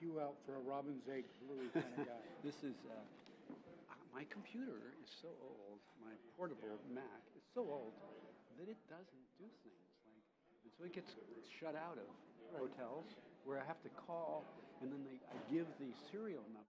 you out for a Robin's Egg Bluey kind of guy. This is, my computer is so old, my portable Mac is so old that it doesn't do things. And so it gets shut out of hotels where I have to call, and then I give the serial number.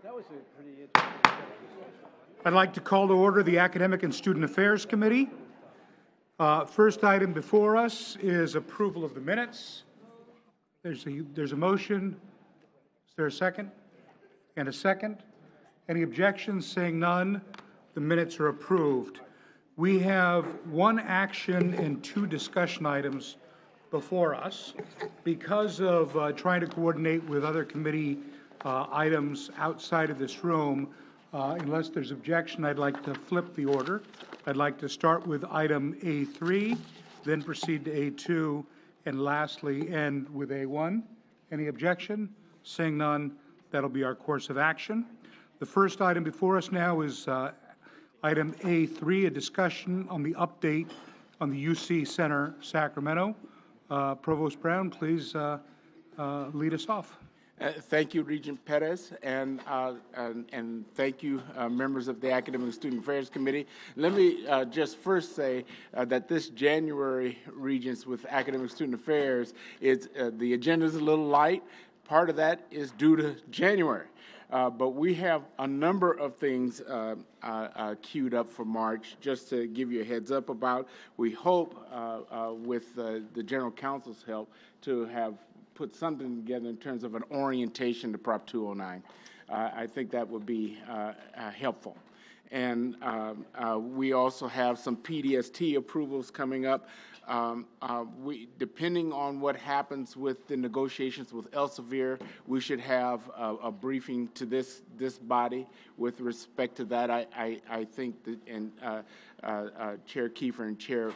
That was a pretty interesting. I'd like to call to order the Academic and Student Affairs Committee. First item before us is approval of the minutes. There's a motion. Is there a second? And a second. Any objections? Saying none, the minutes are approved. We have one action and two discussion items before us. Because of trying to coordinate with other committee items outside of this room, unless there's objection, I'd like to flip the order. I'd like to start with item A3, then proceed to A2, and lastly end with A1. Any objection? Seeing none, that'll be our course of action. The first item before us now is item A3, a discussion on the update on the UC Center Sacramento. Provost Brown, please lead us off. Thank you, Regent Perez, and thank you, members of the Academic and Student Affairs Committee. Let me just first say that this January, Regents, with Academic Student Affairs, the agenda is a little light. Part of that is due to January. But we have a number of things queued up for March, just to give you a heads up about. We hope, with the General Counsel's help, to have put something together in terms of an orientation to Prop 209. I think that would be helpful. And we also have some PDST approvals coming up. Depending on what happens with the negotiations with Elsevier, we should have a briefing to this body with respect to that. I think that, and Chair Kiefer and Chair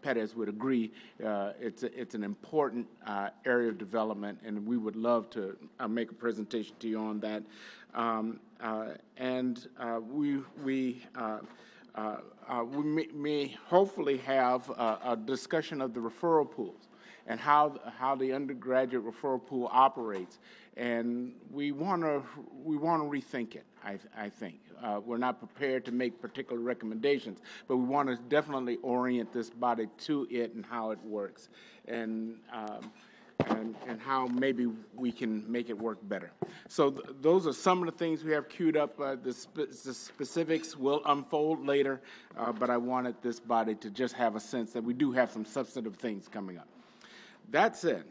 Perez would agree, it's an important area of development, and we would love to make a presentation to you on that. We may hopefully have a discussion of the referral pools and how the undergraduate referral pool operates, and we want to rethink it. I think we're not prepared to make particular recommendations, but we want to definitely orient this body to it and how it works, and how maybe we can make it work better. So those are some of the things we have queued up. The specifics will unfold later, but I wanted this body to just have a sense that we do have some substantive things coming up. That said,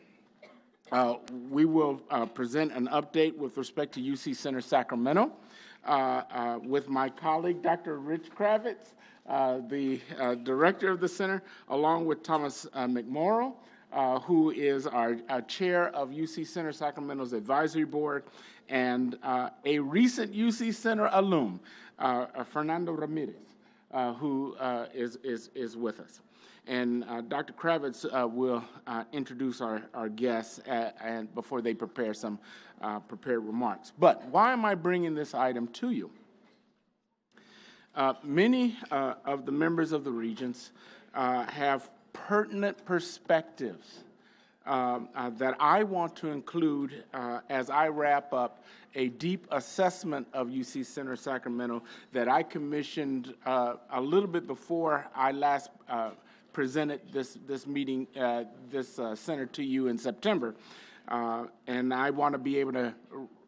we will present an update with respect to UC Center Sacramento with my colleague, Dr. Rich Kravitz, the director of the center, along with Thomas McMorrow, who is our chair of UC Center Sacramento's advisory board, and a recent UC Center alum, Fernando Ramirez, who is with us. And Dr. Kravitz will introduce our guests and before they prepare some prepared remarks. But why am I bringing this item to you? Many of the members of the Regents have pertinent perspectives that I want to include as I wrap up a deep assessment of UC Center Sacramento that I commissioned a little bit before I last presented this meeting, this center to you in September. And I want to be able to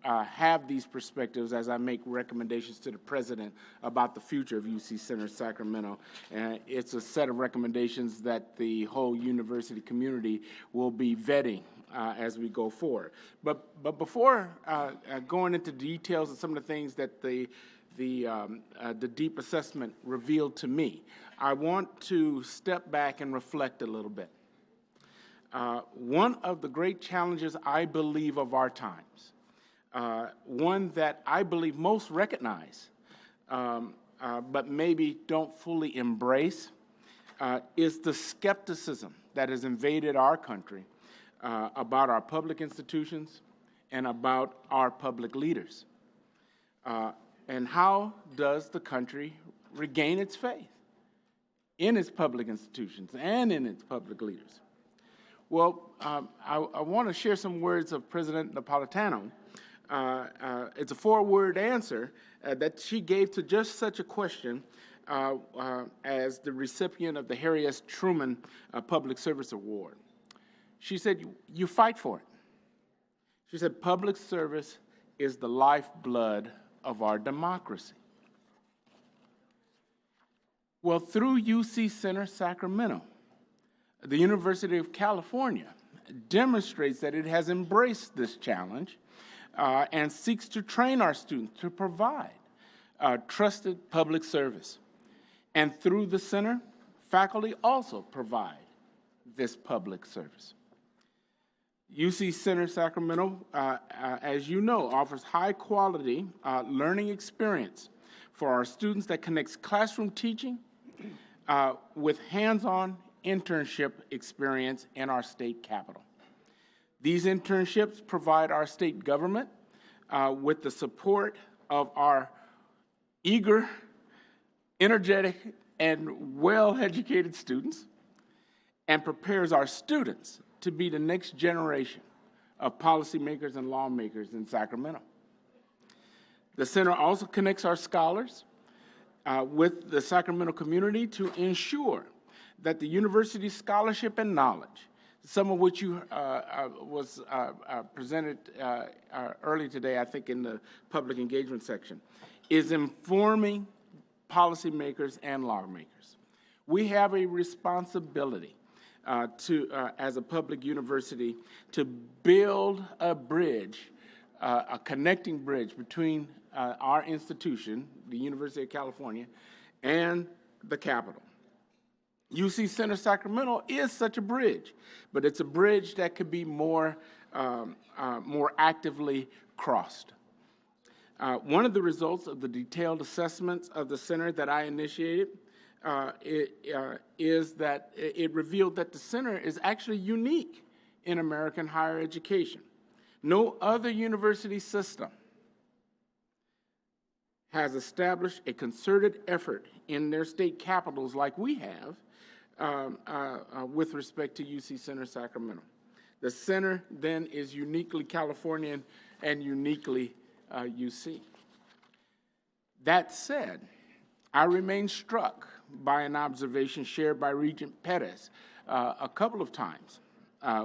have these perspectives as I make recommendations to the president about the future of UC Center Sacramento. And it's a set of recommendations that the whole university community will be vetting as we go forward. But before going into details of some of the things that the deep assessment revealed to me, I want to step back and reflect a little bit. One of the great challenges, I believe, of our times, one that I believe most recognize, but maybe don't fully embrace, is the skepticism that has invaded our country about our public institutions and about our public leaders. And how does the country regain its faith in its public institutions and in its public leaders? Well, I want to share some words of President Napolitano. It's a 4-word answer that she gave to just such a question as the recipient of the Harry S. Truman Public Service Award. She said, "You fight for it." She said, "Public service is the lifeblood of our democracy." Well, through UC Center Sacramento, the University of California demonstrates that it has embraced this challenge and seeks to train our students to provide trusted public service. And through the center, faculty also provide this public service. UC Center Sacramento, as you know, offers high-quality learning experience for our students that connects classroom teaching with hands-on internship experience in our state capital. These internships provide our state government with the support of our eager, energetic, and well-educated students, and prepares our students to be the next generation of policymakers and lawmakers in Sacramento. The center also connects our scholars with the Sacramento community to ensure that the university's scholarship and knowledge, some of which was presented early today, I think, in the public engagement section, is informing policymakers and lawmakers. We have a responsibility as a public university, to build a bridge, a connecting bridge between our institution, the University of California, and the Capitol. UC Center Sacramento is such a bridge, but it's a bridge that could be more actively crossed. One of the results of the detailed assessments of the center that I initiated is that it revealed that the center is actually unique in American higher education. No other university system has established a concerted effort in their state capitals like we have with respect to UC Center Sacramento. The center then is uniquely Californian and uniquely UC. That said, I remain struck by an observation shared by Regent Pettis a couple of times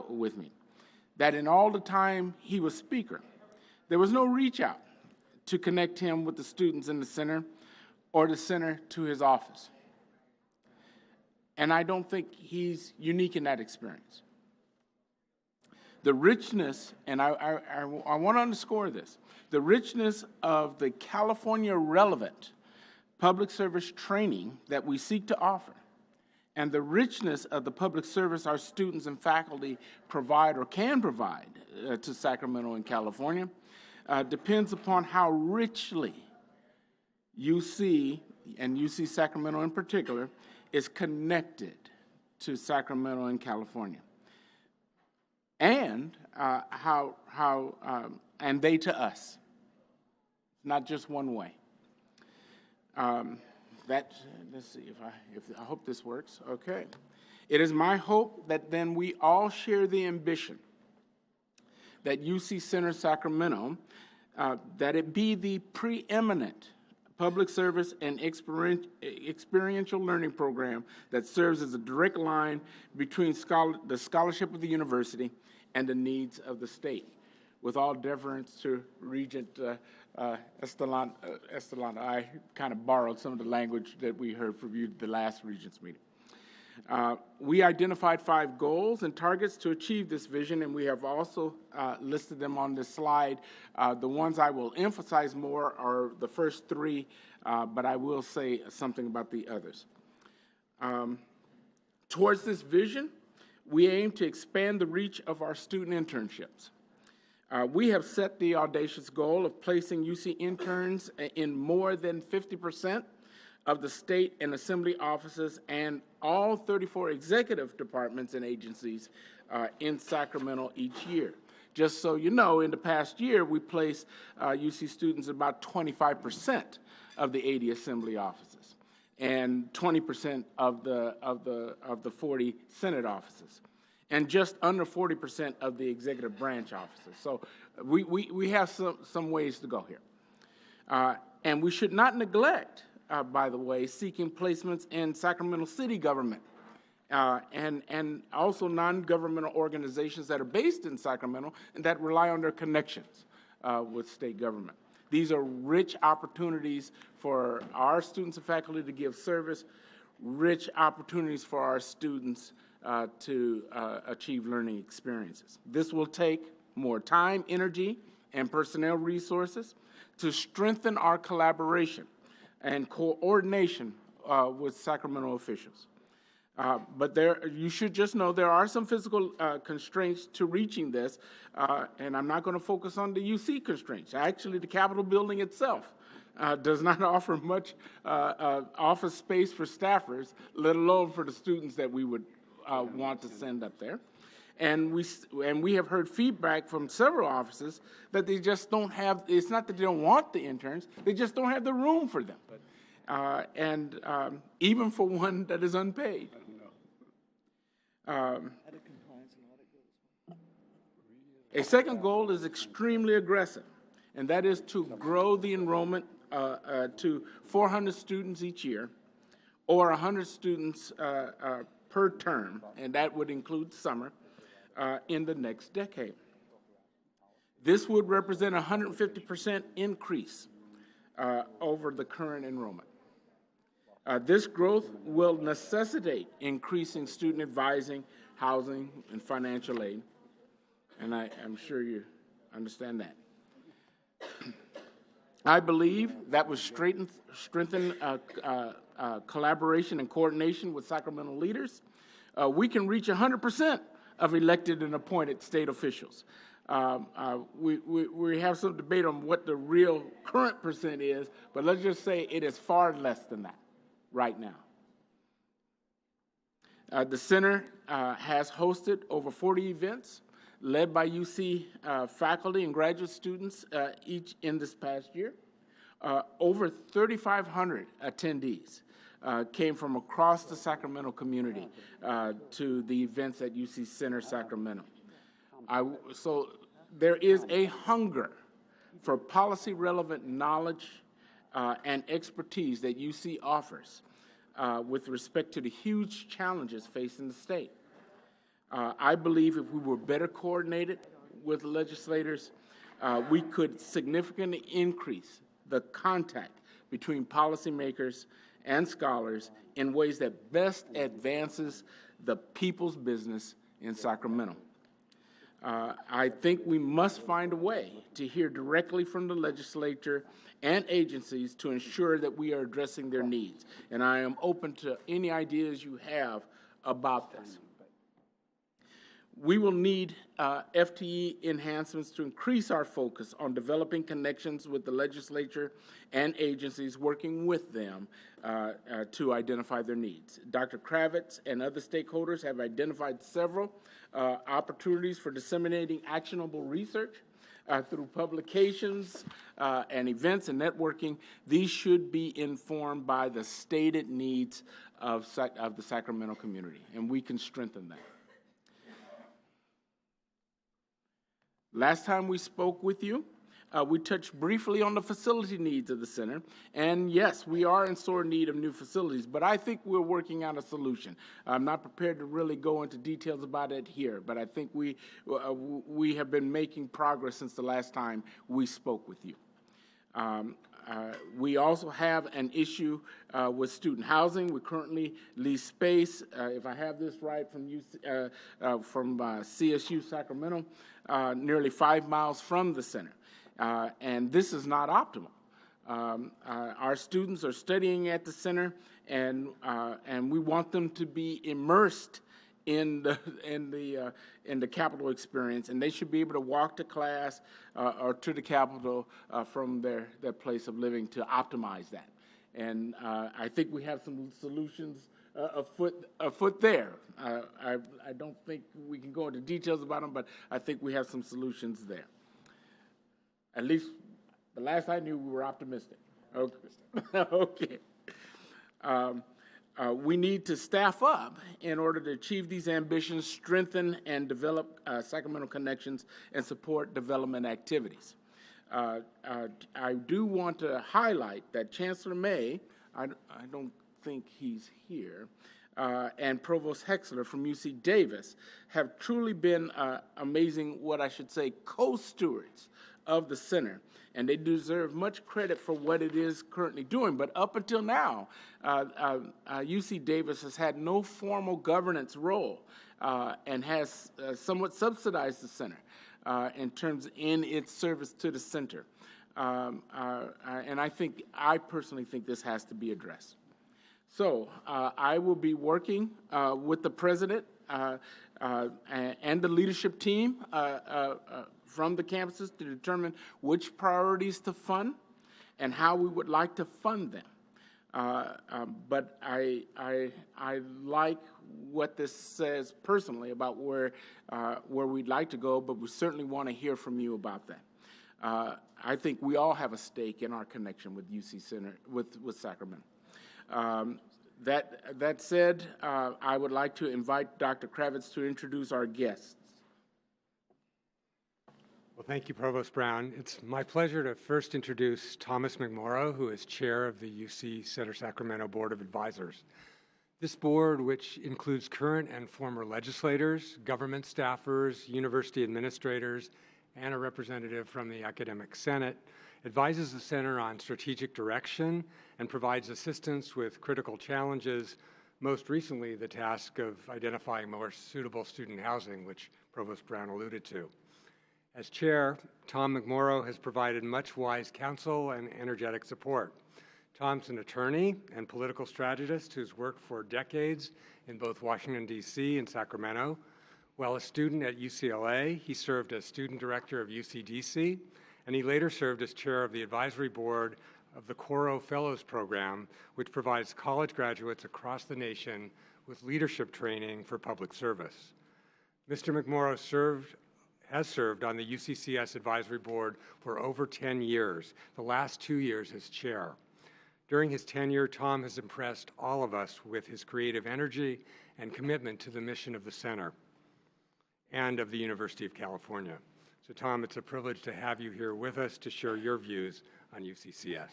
with me, that in all the time he was speaker, there was no reach out to connect him with the students in the center or the center to his office. And I don't think he's unique in that experience. The richness, and I want to underscore this, the richness of the California relevant public service training that we seek to offer, and the richness of the public service our students and faculty provide or can provide to Sacramento and California depends upon how richly UC and UC Sacramento in particular, is connected to Sacramento and California, and and they to us, not just one way. Let's see if I hope this works. Okay, it is my hope that then we all share the ambition that UC Center Sacramento, that it be the preeminent public service and experiential learning program that serves as a direct line between the scholarship of the university and the needs of the state. With all deference to Regent Estelana, I kind of borrowed some of the language that we heard from you at the last Regents meeting. We identified 5 goals and targets to achieve this vision, and we have also listed them on this slide. The ones I will emphasize more are the first 3, but I will say something about the others. Towards this vision, we aim to expand the reach of our student internships. We have set the audacious goal of placing UC interns in more than 50% of the state and assembly offices and all 34 executive departments and agencies in Sacramento each year. Just so you know, in the past year, we placed UC students in about 25% of the 80 assembly offices and 20% of the 40 Senate offices, and just under 40% of the executive branch offices. So we have some ways to go here. And we should not neglect, by the way, seeking placements in Sacramento city government and also non-governmental organizations that are based in Sacramento and that rely on their connections with state government. These are rich opportunities for our students and faculty to give service, rich opportunities for our students to achieve learning experiences. This will take more time, energy, and personnel resources to strengthen our collaboration and coordination with Sacramento officials. But you should just know there are some physical constraints to reaching this, and I'm not going to focus on the UC constraints. Actually, the Capitol building itself does not offer much office space for staffers, let alone for the students that we would want to send up there. And we have heard feedback from several offices that they just don't have, it's not that they don't want the interns, they just don't have the room for them. Even for one that is unpaid. A second goal is extremely aggressive, and that is to grow the enrollment to 400 students each year, or 100 students per term, and that would include summer, in the next decade. This would represent a 150% increase over the current enrollment. This growth will necessitate increasing student advising, housing, and financial aid, and I'm sure you understand that. I believe that would strengthen collaboration and coordination with Sacramento leaders. We can reach 100% of elected and appointed state officials. We have some debate on what the real current percent is, but let's just say it is far less than that right now. The center has hosted over 40 events led by UC faculty and graduate students each in this past year. Over 3,500 attendees came from across the Sacramento community to the events at UC Center Sacramento. So there is a hunger for policy-relevant knowledge and expertise that UC offers with respect to the huge challenges facing the state. I believe if we were better coordinated with legislators, we could significantly increase the contact between policymakers and scholars in ways that best advances the people's business in Sacramento. I think we must find a way to hear directly from the legislature and agencies to ensure that we are addressing their needs. And I am open to any ideas you have about this. We will need FTE enhancements to increase our focus on developing connections with the legislature and agencies, working with them to identify their needs. Dr. Kravitz and other stakeholders have identified several opportunities for disseminating actionable research through publications and events and networking. These should be informed by the stated needs of the Sacramento community, and we can strengthen that. Last time we spoke with you, we touched briefly on the facility needs of the center, and yes, we are in sore need of new facilities, but I think we're working out a solution. I'm not prepared to really go into details about it here, but I think we have been making progress since the last time we spoke with you. We also have an issue with student housing. We currently lease space, if I have this right, from CSU Sacramento, nearly 5 miles from the center. And this is not optimal. Our students are studying at the center, and we want them to be immersed in the Capitol experience, and they should be able to walk to class or to the Capitol from their place of living to optimize that. And I think we have some solutions afoot there. I don't think we can go into details about them, but I think we have some solutions there. At least the last I knew, we were optimistic. Okay. We need to staff up in order to achieve these ambitions, strengthen and develop Sacramento connections, and support development activities. I do want to highlight that Chancellor May, I don't think he's here, and Provost Hexler from UC Davis have truly been amazing, what I should say, co-stewards of the center, and they deserve much credit for what it is currently doing. But up until now, UC Davis has had no formal governance role and has somewhat subsidized the center in its service to the center. And I personally think this has to be addressed. So I will be working with the president and the leadership team from the campuses to determine which priorities to fund and how we would like to fund them. But I like what this says personally about where we'd like to go, but we certainly want to hear from you about that. I think we all have a stake in our connection with UC Center, with Sacramento. That said, I would like to invite Dr. Kravitz to introduce our guests. Well, thank you, Provost Brown. It's my pleasure to first introduce Thomas McMorrow, who is chair of the UC Center Sacramento Board of Advisors. This board, which includes current and former legislators, government staffers, university administrators, and a representative from the Academic Senate, advises the center on strategic direction and provides assistance with critical challenges, most recently the task of identifying more suitable student housing, which Provost Brown alluded to. As chair, Tom McMorrow has provided much wise counsel and energetic support. Tom's an attorney and political strategist who's worked for decades in both Washington, D.C. and Sacramento. While a student at UCLA, he served as student director of UCDC, and he later served as chair of the advisory board of the Coro Fellows Program, which provides college graduates across the nation with leadership training for public service. Mr. McMorrow has served on the UCCS advisory board for over 10 years, the last 2 years as chair. During his tenure, Tom has impressed all of us with his creative energy and commitment to the mission of the center and of the University of California. So Tom, it's a privilege to have you here with us to share your views on UCCS.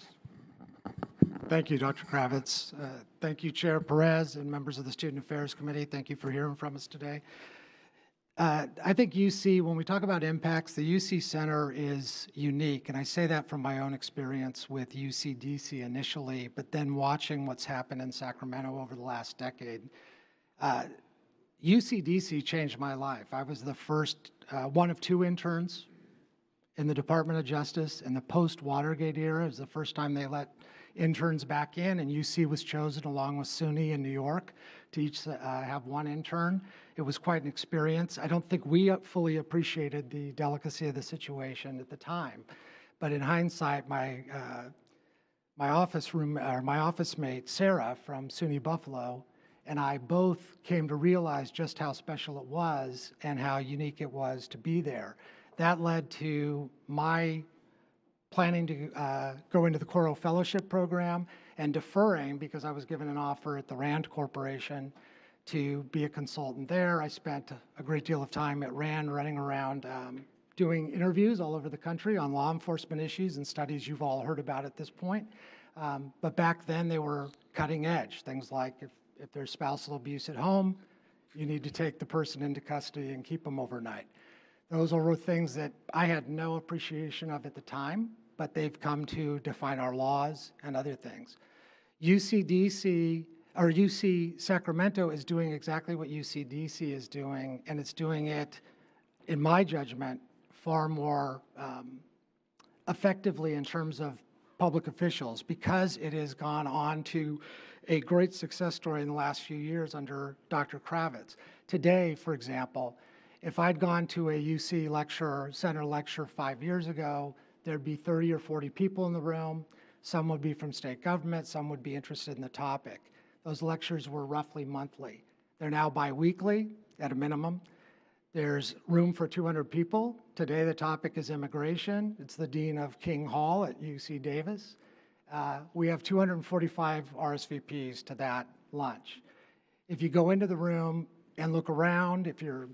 Thank you, Dr. Kravitz. Thank you, Chair Perez and members of the Student Affairs Committee. Thank you for hearing from us today. I think UC, when we talk about impacts, the UC Center is unique, and I say that from my own experience with UCDC initially, but then watching what's happened in Sacramento over the last decade. UCDC changed my life. I was the first, one of 2 interns in the Department of Justice in the post-Watergate era. It was the first time they let interns back in, and UC was chosen along with SUNY in New York to each have one intern. It was quite an experience. I don't think we fully appreciated the delicacy of the situation at the time, but in hindsight, my office mate Sarah from SUNY Buffalo and I both came to realize just how special it was and how unique it was to be there. That led to my planning to go into the Coro Fellowship Program and deferring because I was given an offer at the RAND Corporation to be a consultant there. I spent a great deal of time at RAND running around doing interviews all over the country on law enforcement issues and studies you've all heard about at this point. But back then they were cutting edge, things like if there's spousal abuse at home, you need to take the person into custody and keep them overnight. Those were things that I had no appreciation of at the time, but they've come to define our laws and other things. UC Sacramento is doing exactly what UC-DC is doing, and it's doing it, in my judgment, far more effectively in terms of public officials because it has gone on to a great success story in the last few years under Dr. Kravitz. Today, for example, if I'd gone to a UC Center lecture 5 years ago, there'd be 30 or 40 people in the room. Some would be from state government, some would be interested in the topic. Those lectures were roughly monthly. They're now biweekly at a minimum. There's room for 200 people. Today the topic is immigration. It's the Dean of King Hall at UC Davis. We have 245 RSVPs to that lunch. If you go into the room and look around, if you're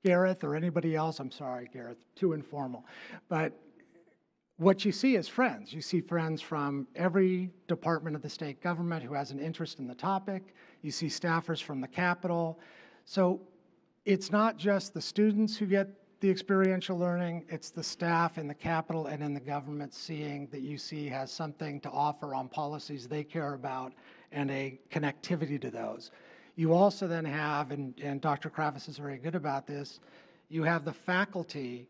Gareth or anybody else, I'm sorry, Gareth, too informal, but what you see is friends. You see friends from every department of the state government who has an interest in the topic. You see staffers from the Capitol. So it's not just the students who get the experiential learning, it's the staff in the Capitol and in the government seeing that UC has something to offer on policies they care about and a connectivity to those. You also then have, and Dr. Kravitz is very good about this, you have the faculty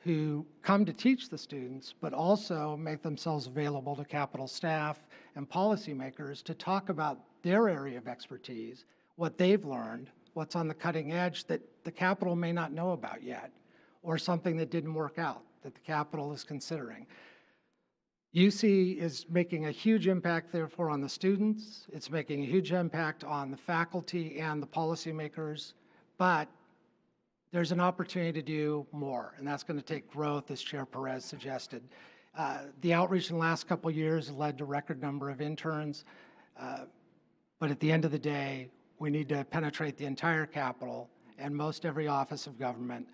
who come to teach the students, but also make themselves available to Capitol staff and policymakers to talk about their area of expertise, what they've learned, what's on the cutting edge that the Capitol may not know about yet, or something that didn't work out that the Capitol is considering. UC is making a huge impact, therefore, on the students. It's making a huge impact on the faculty and the policymakers, but there's an opportunity to do more, and that's going to take growth, as Chair Perez suggested. The outreach in the last couple of years led to a record number of interns, but at the end of the day, we need to penetrate the entire Capitol and most every office of government.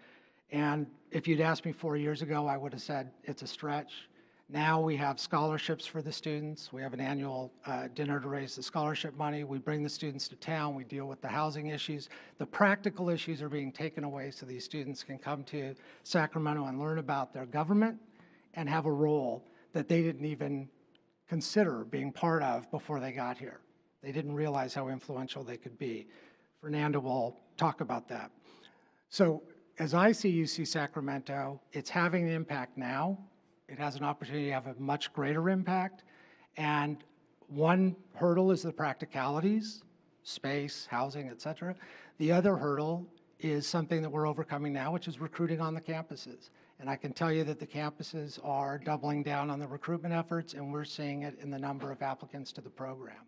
And if you'd asked me 4 years ago, I would have said it's a stretch. Now we have scholarships for the students. We have an annual dinner to raise the scholarship money. We bring the students to town. We deal with the housing issues. The practical issues are being taken away so these students can come to Sacramento and learn about their government and have a role that they didn't even consider being part of before they got here. They didn't realize how influential they could be. Fernanda will talk about that. So as I see UC Sacramento, it's having an impact now. It has an opportunity to have a much greater impact. And one hurdle is the practicalities, space, housing, et cetera. The other hurdle is something that we're overcoming now, which is recruiting on the campuses. And I can tell you that the campuses are doubling down on the recruitment efforts, and we're seeing it in the number of applicants to the program.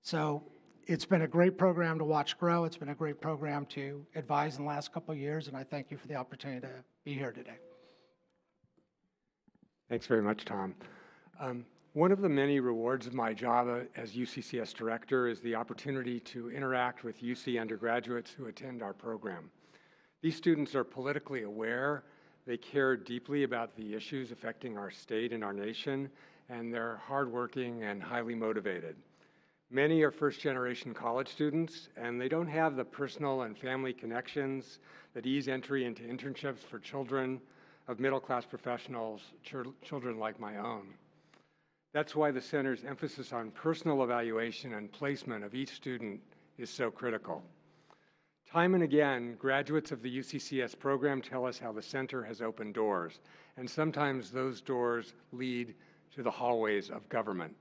So it's been a great program to watch grow. It's been a great program to advise in the last couple of years, and I thank you for the opportunity to be here today. Thanks very much, Tom. One of the many rewards of my job as UCCS director is the opportunity to interact with UC undergraduates who attend our program. These students are politically aware, they care deeply about the issues affecting our state and our nation, and they're hardworking and highly motivated. Many are first-generation college students, and they don't have the personal and family connections that ease entry into internships for children of middle-class professionals, children like my own. That's why the Center's emphasis on personal evaluation and placement of each student is so critical. Time and again, graduates of the UCCS program tell us how the Center has opened doors, and sometimes those doors lead to the hallways of government.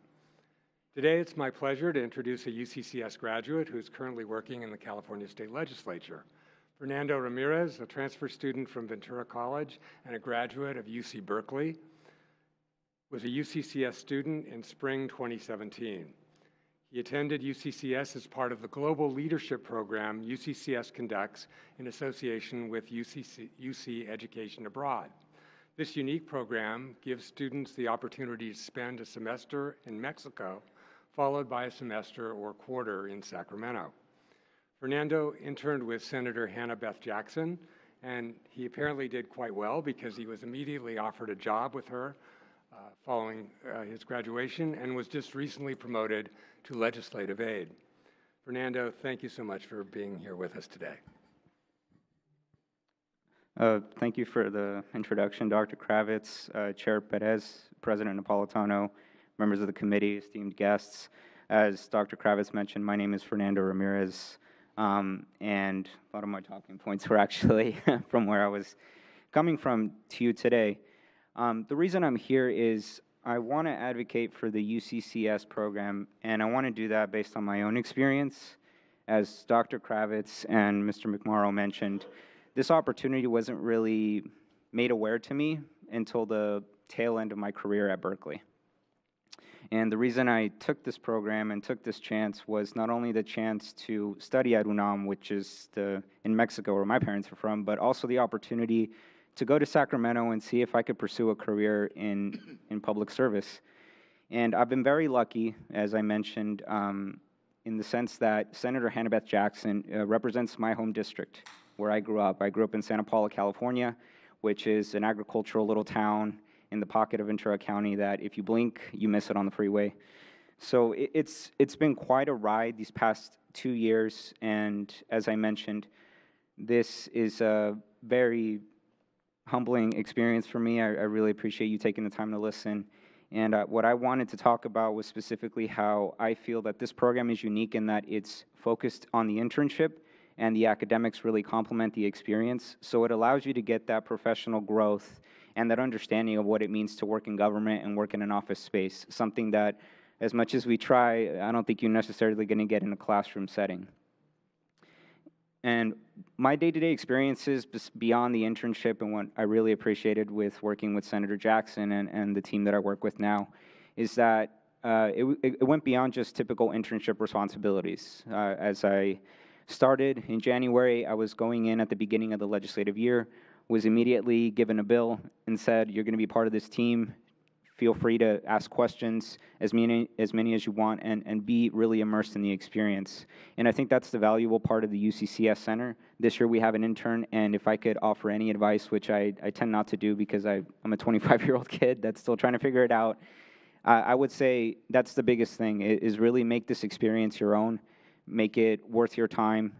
Today, it's my pleasure to introduce a UCCS graduate who is currently working in the California State Legislature. Fernando Ramirez, a transfer student from Ventura College and a graduate of UC Berkeley, was a UCCS student in spring 2017. He attended UCCS as part of the global leadership program UCCS conducts in association with UC Education Abroad. This unique program gives students the opportunity to spend a semester in Mexico, followed by a semester or quarter in Sacramento. Fernando interned with Senator Hannah Beth Jackson, and he apparently did quite well because he was immediately offered a job with her following his graduation and was just recently promoted to legislative aide. Fernando, thank you so much for being here with us today. Thank you for the introduction, Dr. Kravitz, Chair Perez, President Napolitano, members of the committee, esteemed guests. As Dr. Kravitz mentioned, my name is Fernando Ramirez, and a lot of my talking points were actually from where I was coming from to you today. The reason I'm here is I want to advocate for the UCCS program, and I want to do that based on my own experience. As Dr. Kravitz and Mr. McMorrow mentioned, this opportunity wasn't really made aware to me until the tail end of my career at Berkeley. And the reason I took this program and took this chance was not only the chance to study at UNAM, which is in Mexico where my parents are from, but also the opportunity to go to Sacramento and see if I could pursue a career in public service. And I've been very lucky, as I mentioned, in the sense that Senator Hannah Beth Jackson represents my home district where I grew up. I grew up in Santa Paula, California, which is an agricultural little town in the pocket of Ventura County that if you blink, you miss it on the freeway. So it's been quite a ride these past 2 years, and as I mentioned, this is a very humbling experience for me. I really appreciate you taking the time to listen. And what I wanted to talk about was specifically how I feel that this program is unique in that it's focused on the internship and the academics really complement the experience. So it allows you to get that professional growth and that understanding of what it means to work in government and work in an office space, something that as much as we try, I don't think you're necessarily going to get in a classroom setting. And my day-to-day experiences beyond the internship and what I really appreciated with working with Senator Jackson and the team that I work with now is that it went beyond just typical internship responsibilities. As I started in January, I was going in at the beginning of the legislative year, was immediately given a bill and said, you're going to be part of this team. Feel free to ask questions, as many as you want, and be really immersed in the experience. And I think that's the valuable part of the UCCS Center. This year we have an intern, and if I could offer any advice, which I tend not to do because I'm a 25-year-old kid that's still trying to figure it out, I would say that's the biggest thing, is really make this experience your own, make it worth your time.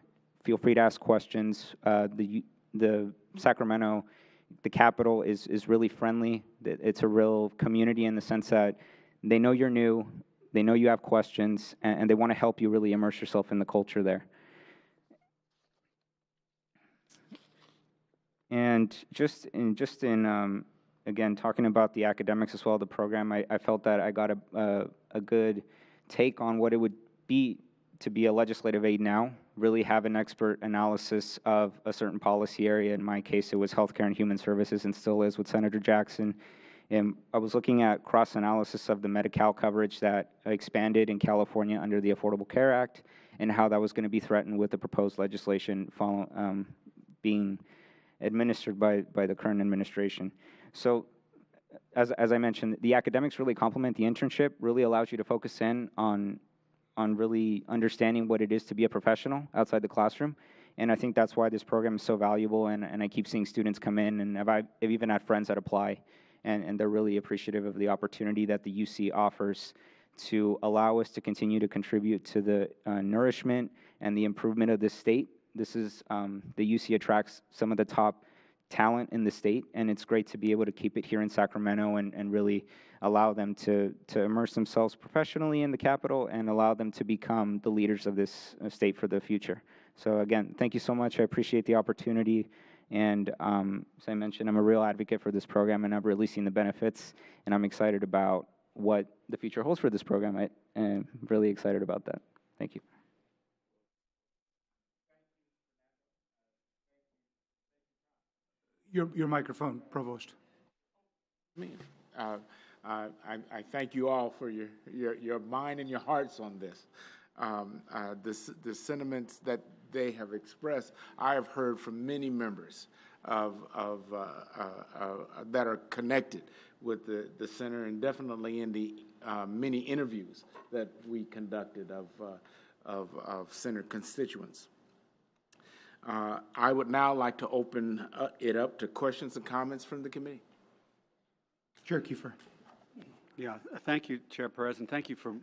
Feel free to ask questions. The Sacramento, the capital is really friendly. It's a real community in the sense that they know you're new, they know you have questions, and they want to help you really immerse yourself in the culture there. And just in again, talking about the academics as well, the program, I felt that I got a good take on what it would be to be a legislative aide now, really have an expert analysis of a certain policy area. In my case, it was healthcare and human services, and still is with Senator Jackson. And I was looking at cross-analysis of the Medi-Cal coverage that expanded in California under the Affordable Care Act, and how that was going to be threatened with the proposed legislation being administered by the current administration. So, as I mentioned, the academics really complement the internship, really allows you to focus in on really understanding what it is to be a professional outside the classroom. And I think that's why this program is so valuable, and I keep seeing students come in, and I've even had friends that apply, and they're really appreciative of the opportunity that the UC offers to allow us to continue to contribute to the nourishment and the improvement of this state. This is, the UC attracts some of the top talent in the state, and it's great to be able to keep it here in Sacramento and really allow them to immerse themselves professionally in the capital and allow them to become the leaders of this state for the future. So again, thank you so much. I appreciate the opportunity, and as I mentioned, I'm a real advocate for this program, and I've really seen the benefits, and I'm excited about what the future holds for this program. I am really excited about that. Thank you. Your microphone, Provost. I thank you all for your mind and your hearts on this. The sentiments that they have expressed, I have heard from many members that are connected with the center, and definitely in the many interviews that we conducted of center constituents. I would now like to open it up to questions and comments from the committee. Chair Kiefer. Yeah, thank you, Chair Perez, and thank you for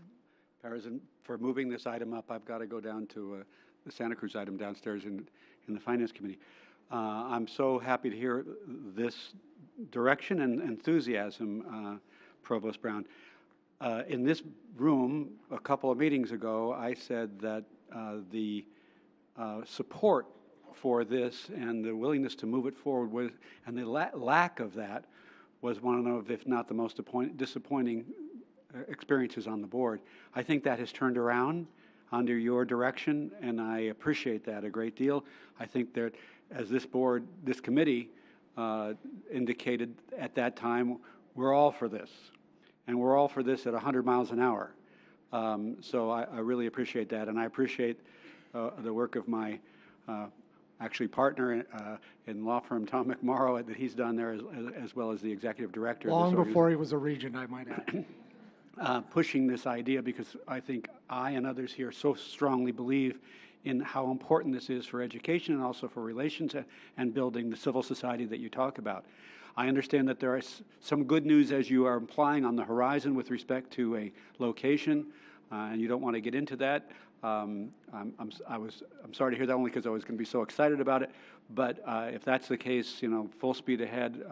moving this item up. I've got to go down to the Santa Cruz item downstairs in the Finance Committee. I'm so happy to hear this direction and enthusiasm, Provost Brown. In this room, a couple of meetings ago, I said that the support for this and the willingness to move it forward was, and the lack of that was one of, if not the most disappointing experiences on the board. I think that has turned around under your direction, and I appreciate that a great deal. I think that as this board, this committee indicated at that time, we're all for this, and we're all for this at 100 miles an hour. So I really appreciate that, and I appreciate the work of my actually partner in law firm, Tom McMorrow, that he's done there, as well as the executive director. Long before he was a regent, I might add. Pushing this idea, because I think I and others here so strongly believe in how important this is for education and also for relations and building the civil society that you talk about. I understand that there is some good news, as you are implying, on the horizon with respect to a location, and you don't want to get into that. I'm sorry to hear that, only because I was going to be so excited about it. But if that's the case, full speed ahead.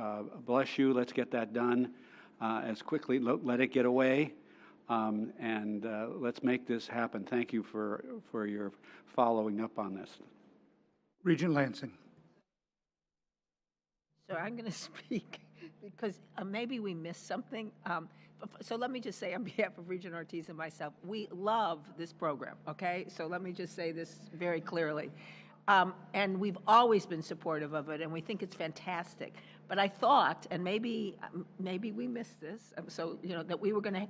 Bless you. Let's get that done as quickly. Let it get away, and let's make this happen. Thank you for your following up on this. Regent Lansing. So I'm going to speak because maybe we missed something. So let me just say on behalf of Regent Ortiz and myself, we love this program, okay? So let me just say this very clearly. And we've always been supportive of it, and we think it's fantastic. But I thought, and maybe we missed this, so, that we were going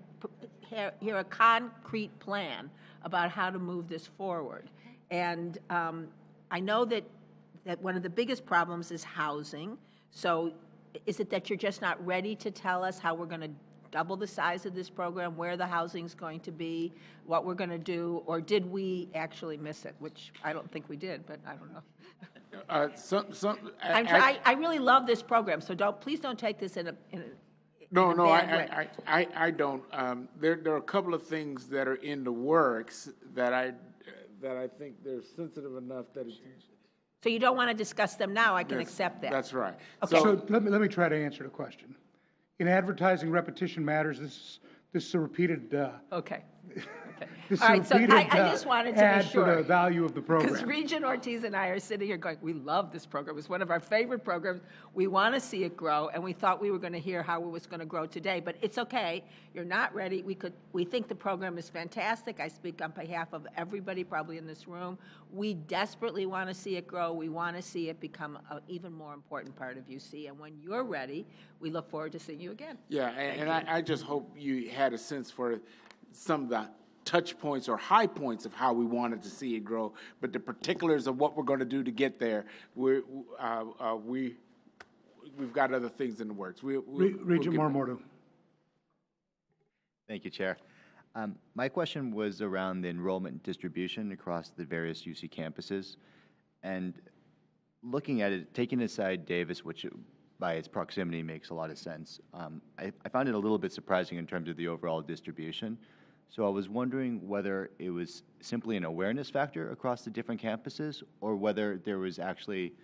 to hear a concrete plan about how to move this forward. And I know that one of the biggest problems is housing. So is it that you're just not ready to tell us how we're going to double the size of this program, where the housing's going to be, what we're going to do, or did we actually miss it? Which I don't think we did, but I don't know. I really love this program, so please don't take this in a No, bad way. I don't. There are a couple of things that are in the works that I think they're sensitive enough that it's. So you don't want to discuss them now? I can accept that. That's right. Okay. So let me try to answer the question. In advertising, repetition matters. This is a repeated. Okay. This All right, so repeated, I just wanted to add be sure. for the value of the Because program. Regent Ortiz and I are sitting here going, we love this program. It's one of our favorite programs. We want to see it grow, and we thought we were going to hear how it was going to grow today. But it's okay. You're not ready. We think the program is fantastic. I speak on behalf of everybody probably in this room. We desperately want to see it grow. We want to see it become an even more important part of UC. And when you're ready, we look forward to seeing you again. Yeah, and I just hope you had a sense for some of the touch points or high points of how we wanted to see it grow, but the particulars of what we're going to do to get there, we've got other things in the works. Regent Marmordo. Thank you, Chair. My question was around the enrollment distribution across the various UC campuses, and looking at it, taking aside Davis, which by its proximity makes a lot of sense, I found it a little bit surprising in terms of the overall distribution. So I was wondering whether it was simply an awareness factor across the different campuses, or whether there was actually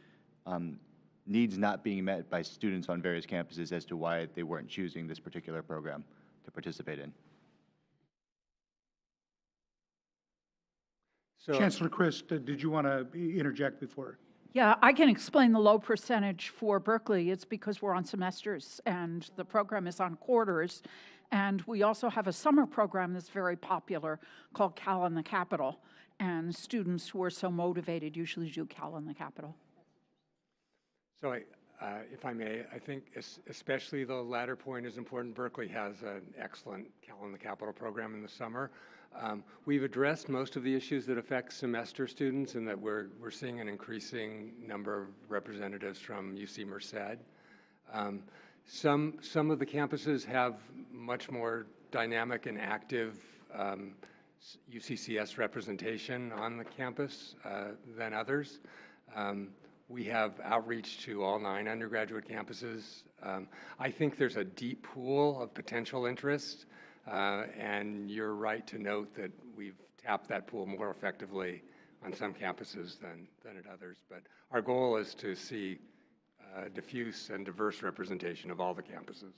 needs not being met by students on various campuses as to why they weren't choosing this particular program to participate in. So, Chancellor Christ, did you want to interject before? Yeah, I can explain the low percentage for Berkeley. It's because we're on semesters and the program is on quarters. And we also have a summer program that's very popular called Cal in the Capital. And students who are so motivated usually do Cal in the Capital. So if I may, I think especially the latter point is important. Berkeley has an excellent Cal in the Capital program in the summer. We've addressed most of the issues that affect semester students, and that we're seeing an increasing number of representatives from UC Merced. Some of the campuses have much more dynamic and active UCCS representation on the campus than others. We have outreach to all 9 undergraduate campuses. I think there's a deep pool of potential interest, and you're right to note that we've tapped that pool more effectively on some campuses than at others. But our goal is to see diffuse and diverse representation of all the campuses.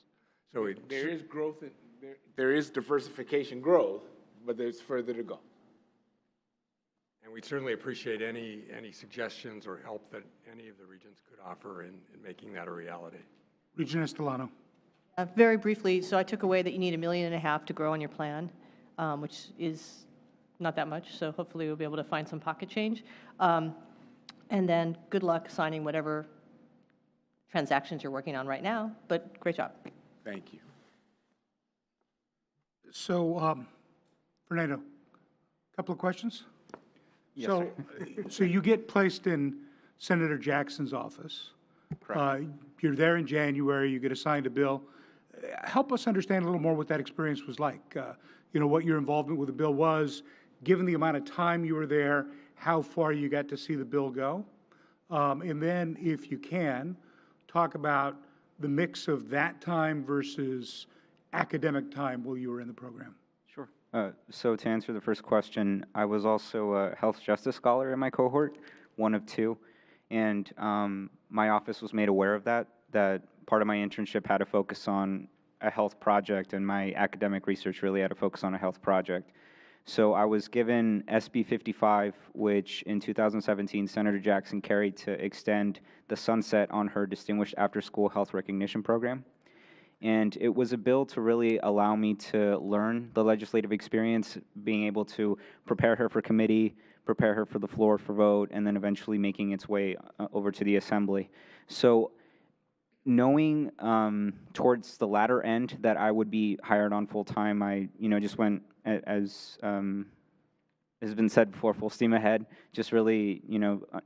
So there is growth, there is diversification growth, but there's further to go. And we'd certainly appreciate any suggestions or help that any of the regions could offer in making that a reality. Regent Estolano. Very briefly, so I took away that you need $1.5 million to grow on your plan, which is not that much, so hopefully we'll be able to find some pocket change. And then good luck signing whatever transactions you're working on right now, but great job. Thank you. So, Fernando, a couple of questions? Yes, So, so you get placed in Senator Jackson's office. Correct. You're there in January, you get assigned a bill. Help us understand a little more what that experience was like. What your involvement with the bill was, given the amount of time you were there, how far you got to see the bill go. And then, if you can, talk about the mix of that time versus academic time while you were in the program. Sure. So to answer the first question, I was also a health justice scholar in my cohort, one of 2. And my office was made aware of that part of my internship had to focus on a health project, and my academic research really had to focus on a health project. So I was given SB 55, which in 2017, Senator Jackson carried to extend the sunset on her Distinguished After-School Health Recognition Program. And it was a bill to really allow me to learn the legislative experience, being able to prepare her for committee, prepare her for the floor for vote, and then eventually making its way over to the assembly. So knowing towards the latter end that I would be hired on full-time, I just went, as has been said before, full steam ahead, just really,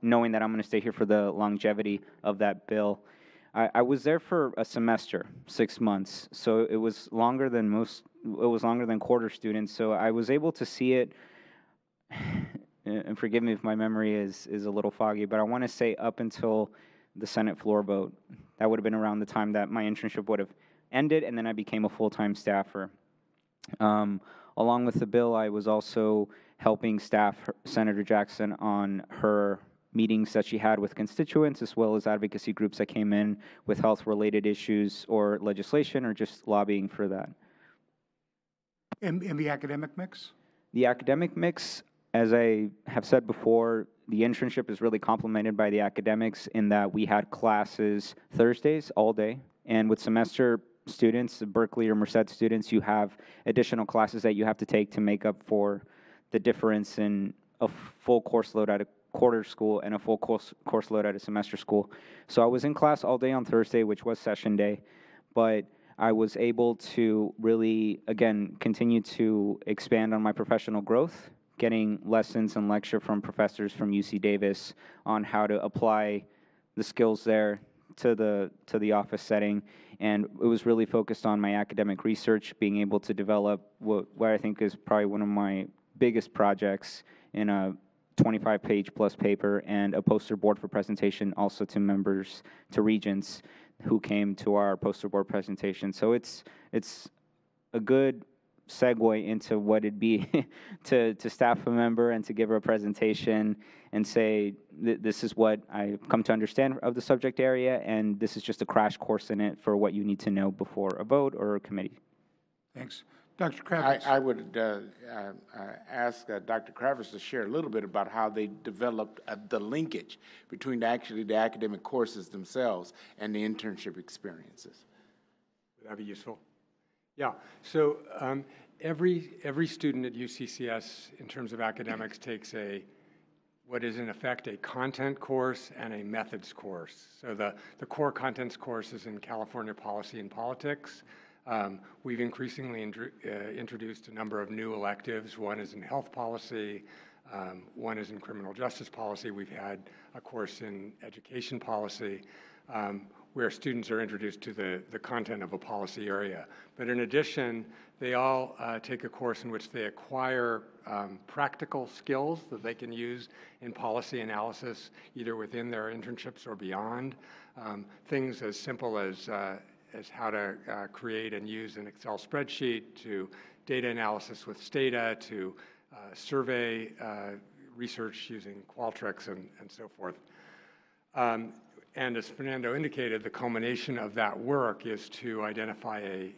knowing that I'm going to stay here for the longevity of that bill. I was there for a semester, 6 months, so it was longer than quarter students, so I was able to see it, and forgive me if my memory is a little foggy, but I want to say up until the Senate floor vote. That would have been around the time that my internship would have ended, and then I became a full-time staffer. Along with the bill, I was also helping staff Senator Jackson on her meetings that she had with constituents, as well as advocacy groups that came in with health-related issues or legislation or just lobbying for that. And the academic mix? The academic mix, as I have said before, the internship is really complemented by the academics in that we had classes Thursdays all day, and with semester students, Berkeley or Merced students, you have additional classes that you have to take to make up for the difference in a full course load at a quarter school and a full course load at a semester school. So I was in class all day on Thursday, which was session day, but I was able to really, again, continue to expand on my professional growth, getting lessons and lecture from professors from UC Davis on how to apply the skills there to the office setting. And it was really focused on my academic research, being able to develop what I think is probably one of my biggest projects in a 25-page plus paper, and a poster board for presentation also to members, to regents who came to our poster board presentation. So it's a good segue into what it'd be to staff a member and to give her a presentation and say, this is what I've come to understand of the subject area, and this is just a crash course in it for what you need to know before a vote or a committee. Thanks. Dr. Kravitz. I would ask Dr. Kravitz to share a little bit about how they developed the linkage between the academic courses themselves and the internship experiences. Would that be useful? Yeah, so every student at UCCS in terms of academics takes what is in effect a content course and a methods course. So the core contents course is in California policy and politics. We've increasingly introduced a number of new electives. One is in health policy, one is in criminal justice policy. We've had a course in education policy, where students are introduced to the content of a policy area. But in addition, they all take a course in which they acquire practical skills that they can use in policy analysis, either within their internships or beyond. Things as simple as how to create and use an Excel spreadsheet, to data analysis with Stata, to survey research using Qualtrics and so forth. And as Fernando indicated, the culmination of that work is to identify a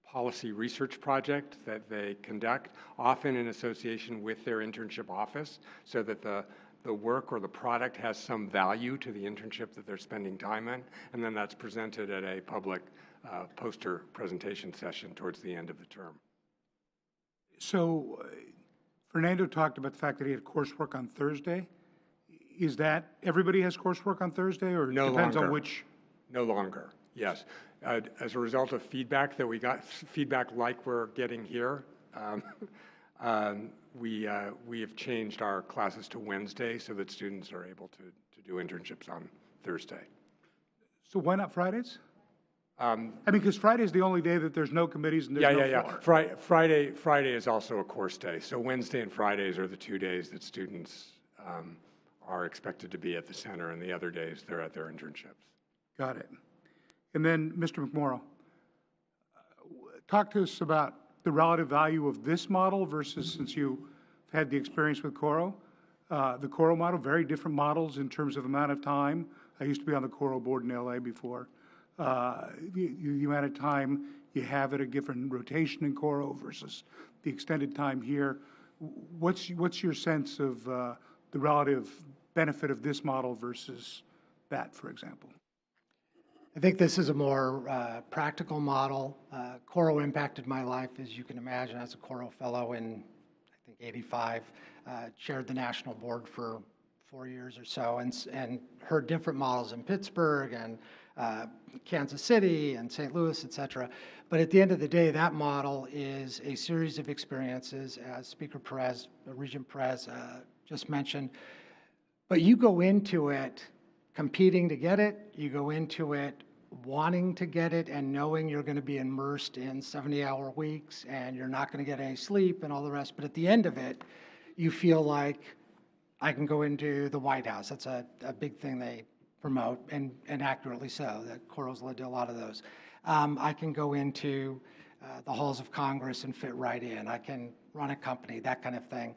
policy research project that they conduct, often in association with their internship office, so that the work or the product has some value to the internship that they're spending time in, and then that's presented at a public poster presentation session towards the end of the term. So Fernando talked about the fact that he had coursework on Thursday. Is that everybody has coursework on Thursday, or No depends longer. on which? No longer, yes. As a result of feedback that we got, feedback like we're getting here, we have changed our classes to Wednesday so that students are able to do internships on Thursday. So why not Fridays? I mean, because Friday is the only day that there's no committees and there's no floor. Friday is also a course day. So Wednesday and Fridays are the 2 days that students are expected to be at the center, and the other days they're at their internships. Got it. And then, Mr. McMorrow, talk to us about the relative value of this model versus, since you had the experience with Coro, the Coro model, very different models in terms of amount of time. I used to be on the Coro board in LA before. The amount of time you have at a different rotation in Coro versus the extended time here. What's your sense of the relative benefit of this model versus that, for example? I think this is a more practical model. Coro impacted my life, as you can imagine, as a Coro fellow in, I think, '85. Chaired the national board for 4 years or so, and heard different models in Pittsburgh and Kansas City and St. Louis, et cetera. But at the end of the day, that model is a series of experiences, as Speaker Perez, Regent Perez just mentioned. But you go into it competing to get it, you go into it wanting to get it and knowing you're going to be immersed in 70-hour weeks and you're not going to get any sleep and all the rest. But at the end of it, you feel like I can go into the White House. That's a big thing they promote, and accurately so. That Coro's led to a lot of those. I can go into the halls of Congress and fit right in. I can run a company, that kind of thing.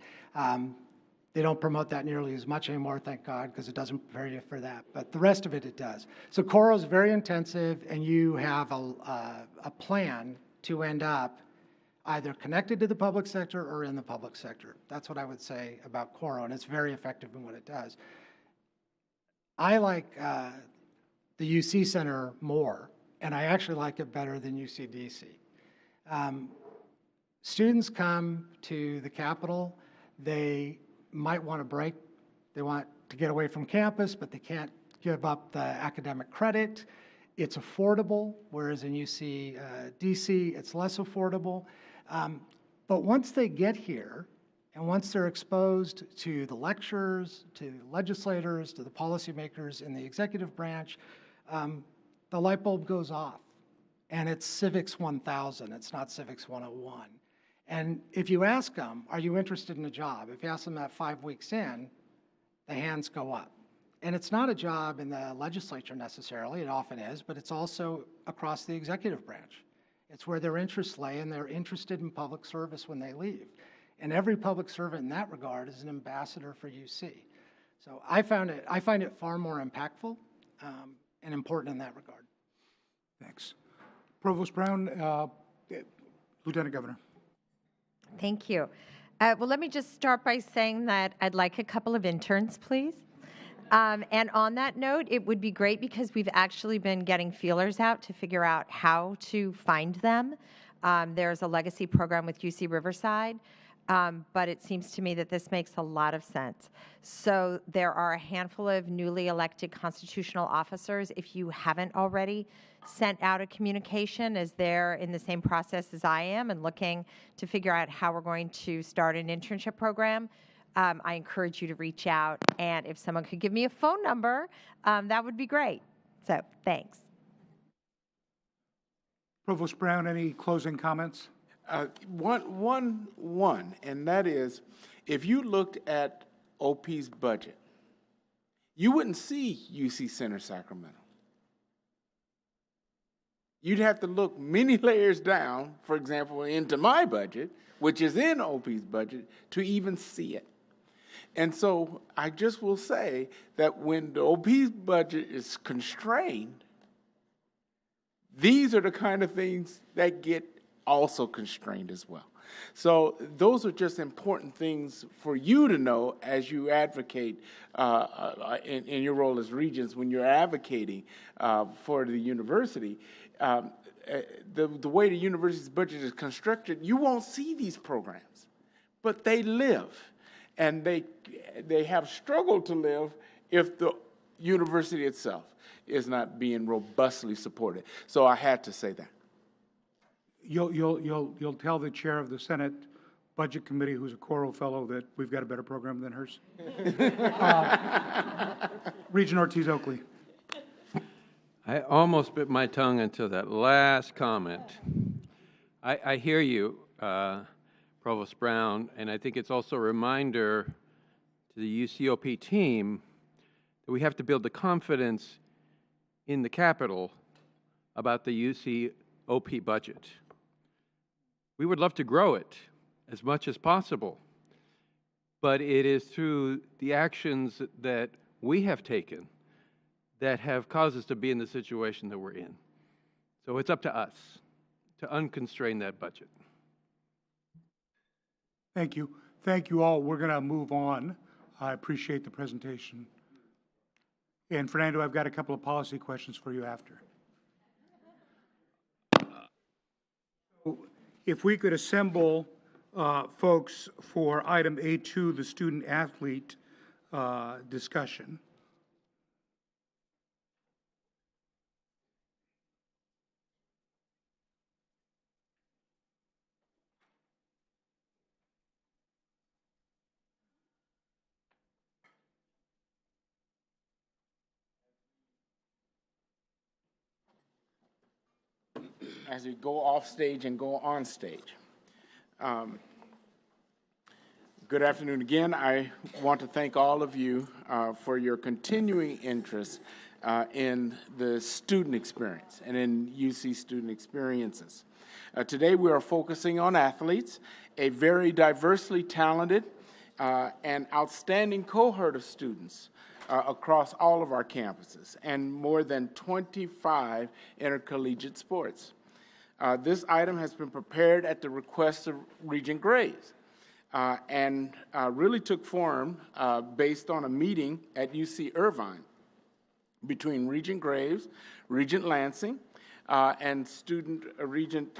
They don't promote that nearly as much anymore, thank God, because it doesn't prepare you for that. But the rest of it does. So Coro is very intensive, and you have a plan to end up either connected to the public sector or in the public sector. That's what I would say about Coro, and it's very effective in what it does. I like the UC Center more, and I actually like it better than UC-DC. Students come to the Capitol, they might want a break. They want to get away from campus, but they can't give up the academic credit. It's affordable, whereas in UC-DC, it's less affordable. But once they get here, and once they're exposed to the lectures, to legislators, to the policymakers in the executive branch, the light bulb goes off. And it's Civics 1000, it's not Civics 101. And if you ask them, are you interested in a job? If you ask them that 5 weeks in, the hands go up. And it's not a job in the legislature necessarily, it often is, but it's also across the executive branch. It's where their interests lay, and they're interested in public service when they leave. And every public servant in that regard is an ambassador for UC. So I find it far more impactful and important in that regard. Thanks. Provost Brown, Lieutenant Governor. Thank you. Well, let me just start by saying that I'd like a couple of interns, please. And on that note, it would be great because we've actually been getting feelers out to figure out how to find them. There's a legacy program with UC Riverside, but it seems to me that this makes a lot of sense. So there are a handful of newly elected constitutional officers. If you haven't already sent out a communication, as they're in the same process as I am and looking to figure out how we're going to start an internship program, I encourage you to reach out. And if someone could give me a phone number, that would be great. So thanks. Provost Brown, any closing comments? One, and that is, if you looked at OP's budget, you wouldn't see UC Center Sacramento. You'd have to look many layers down, for example, into my budget, which is in OP's budget, to even see it. And so I just will say that when the OP's budget is constrained, these are the kind of things that get also constrained as well. So those are just important things for you to know as you advocate in your role as regents when you're advocating for the university. The way the university's budget is constructed, you won't see these programs, but they live, and they have struggled to live if the university itself is not being robustly supported. So I had to say that. You'll tell the chair of the Senate Budget Committee, who's a Coro fellow, that we've got a better program than hers. Regent Ortiz-Oakley. I almost bit my tongue into that last comment. I hear you, Provost Brown, and I think it's also a reminder to the UCOP team that we have to build the confidence in the Capitol about the UCOP budget. We would love to grow it as much as possible, but it is through the actions that we have taken that have caused us to be in the situation that we're in. So it's up to us to unconstrain that budget. Thank you. Thank you all. We're going to move on. I appreciate the presentation. And Fernando, I've got a couple of policy questions for you after. If we could assemble folks for item A2, the student athlete discussion. As we go off stage and go on stage. Good afternoon again. I want to thank all of you for your continuing interest in the student experience and in UC student experiences. Today we are focusing on athletes, a very diversely talented and outstanding cohort of students across all of our campuses and more than 25 intercollegiate sports. This item has been prepared at the request of Regent Graves and really took form based on a meeting at UC Irvine between Regent Graves, Regent Lansing, and student Regent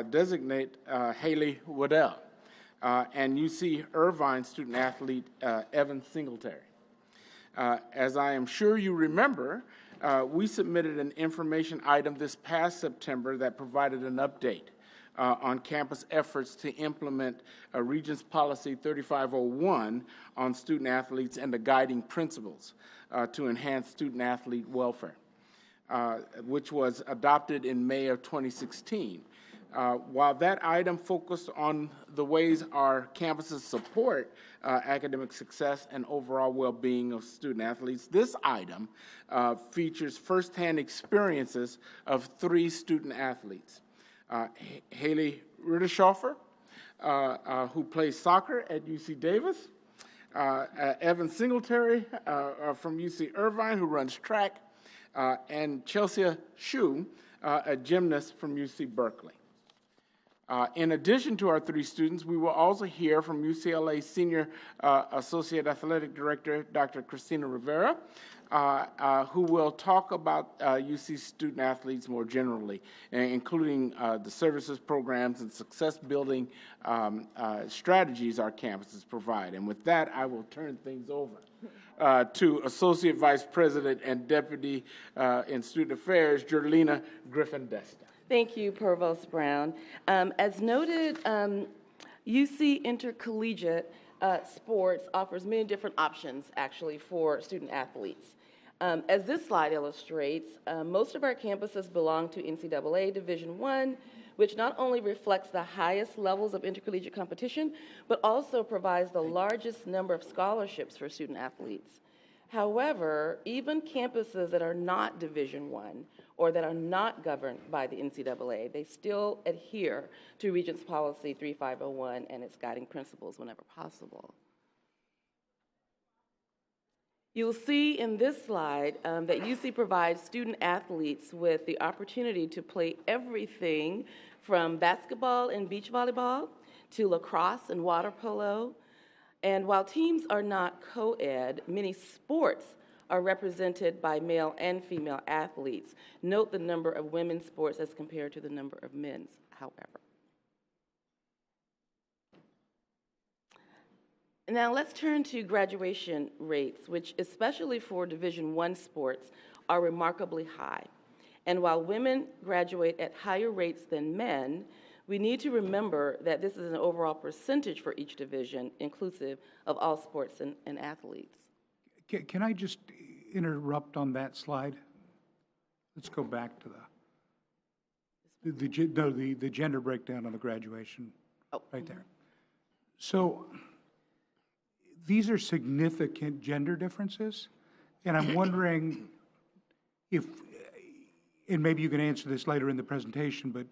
designate Haley Waddell, and UC Irvine student athlete Evan Singletary. As I am sure you remember, we submitted an information item this past September that provided an update on campus efforts to implement Regents Policy 3501 on student athletes and the guiding principles to enhance student athlete welfare, which was adopted in May of 2016. While that item focused on the ways our campuses support academic success and overall well-being of student athletes, this item features firsthand experiences of 3 student athletes. Haley Ritterschoffer, who plays soccer at UC Davis, Evan Singletary from UC Irvine, who runs track, and Chelsea Hsu, a gymnast from UC Berkeley. In addition to our 3 students, we will also hear from UCLA Senior Associate Athletic Director, Dr. Christina Rivera, who will talk about UC student athletes more generally, including the services programs and success-building strategies our campuses provide. And with that, I will turn things over to Associate Vice President and Deputy in Student Affairs, Jerlina Griffin-Desta. Thank you, Provost Brown. As noted, UC Intercollegiate Sports offers many different options, actually, for student athletes. As this slide illustrates, most of our campuses belong to NCAA Division I, which not only reflects the highest levels of intercollegiate competition, but also provides the largest number of scholarships for student athletes. However, even campuses that are not Division I or that are not governed by the NCAA, they still adhere to Regents Policy 3501 and its guiding principles whenever possible. You'll see in this slide that UC provides student athletes with the opportunity to play everything from basketball and beach volleyball to lacrosse and water polo. And while teams are not co-ed, many sports are represented by male and female athletes. Note the number of women's sports as compared to the number of men's, however. Now let's turn to graduation rates, which especially for Division I sports are remarkably high. And while women graduate at higher rates than men, we need to remember that this is an overall percentage for each division, inclusive of all sports and athletes. Can I just interrupt on that slide? Let's go back to the gender breakdown on the graduation, right there. So these are significant gender differences, and I'm wondering if, and maybe you can answer this later in the presentation, but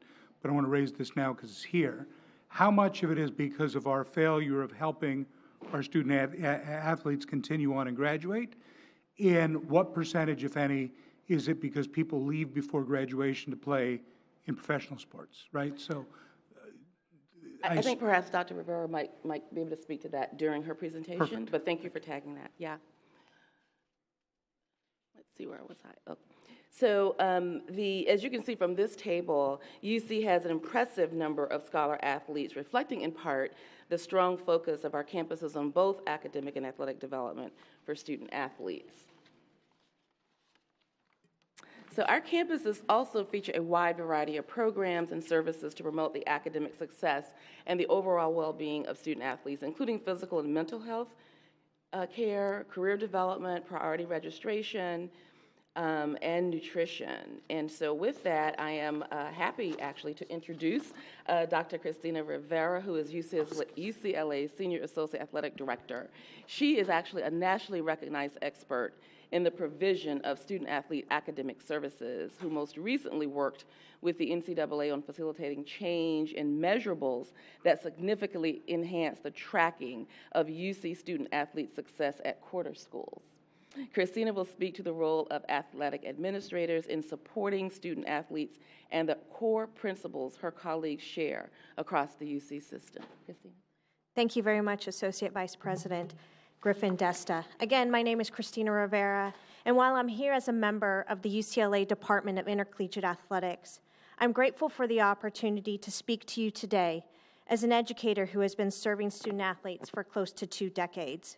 I want to raise this now because it's here. How much of it is because of our failure of helping our student athletes continue on and graduate? And what percentage, if any, is it because people leave before graduation to play in professional sports, right? So I think perhaps Dr. Rivera might be able to speak to that during her presentation. Perfect. But thank you for tagging that. Yeah. Let's see, where was I? Oh. So as you can see from this table, UC has an impressive number of scholar athletes, reflecting in part the strong focus of our campuses on both academic and athletic development for student athletes. So our campuses also feature a wide variety of programs and services to promote the academic success and the overall well-being of student athletes, including physical and mental health care, career development, priority registration, and nutrition. And so with that, I am happy actually to introduce Dr. Christina Rivera, who is UCLA's Senior Associate Athletic Director. She is actually a nationally recognized expert in the provision of student-athlete academic services, who most recently worked with the NCAA on facilitating change in measurables that significantly enhance the tracking of UC student-athlete success at quarter schools. Christina will speak to the role of athletic administrators in supporting student athletes and the core principles her colleagues share across the UC system. Christina. Thank you very much, Associate Vice President Griffin-Desta. Again, my name is Christina Rivera, and while I'm here as a member of the UCLA Department of Intercollegiate Athletics, I'm grateful for the opportunity to speak to you today as an educator who has been serving student athletes for close to 2 decades.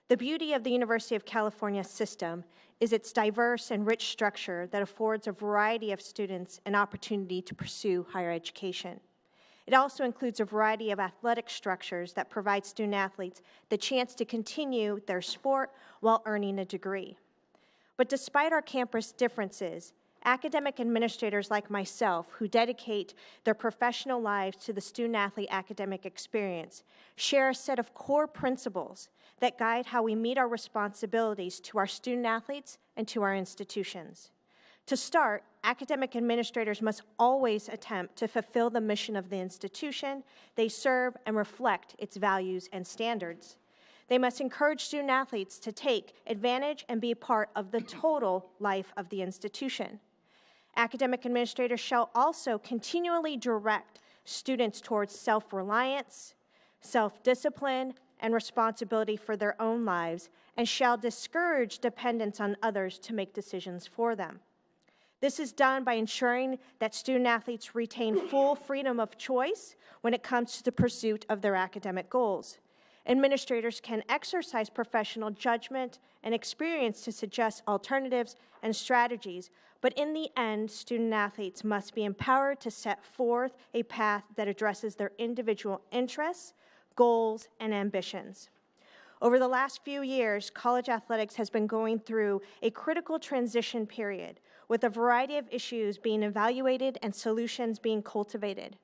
The beauty of the University of California system is its diverse and rich structure that affords a variety of students an opportunity to pursue higher education. It also includes a variety of athletic structures that provide student athletes the chance to continue their sport while earning a degree. But despite our campus differences, academic administrators like myself, who dedicate their professional lives to the student-athlete academic experience, share a set of core principles that guide how we meet our responsibilities to our student-athletes and to our institutions. To start, academic administrators must always attempt to fulfill the mission of the institution they serve and reflect its values and standards. They must encourage student-athletes to take advantage and be a part of the total life of the institution. Academic administrators shall also continually direct students towards self-reliance, self-discipline, and responsibility for their own lives, and shall discourage dependence on others to make decisions for them. This is done by ensuring that student-athletes retain full freedom of choice when it comes to the pursuit of their academic goals. Administrators can exercise professional judgment and experience to suggest alternatives and strategies, but in the end, student-athletes must be empowered to set forth a path that addresses their individual interests, goals, and ambitions. Over the last few years, college athletics has been going through a critical transition period, with a variety of issues being evaluated and solutions being cultivated.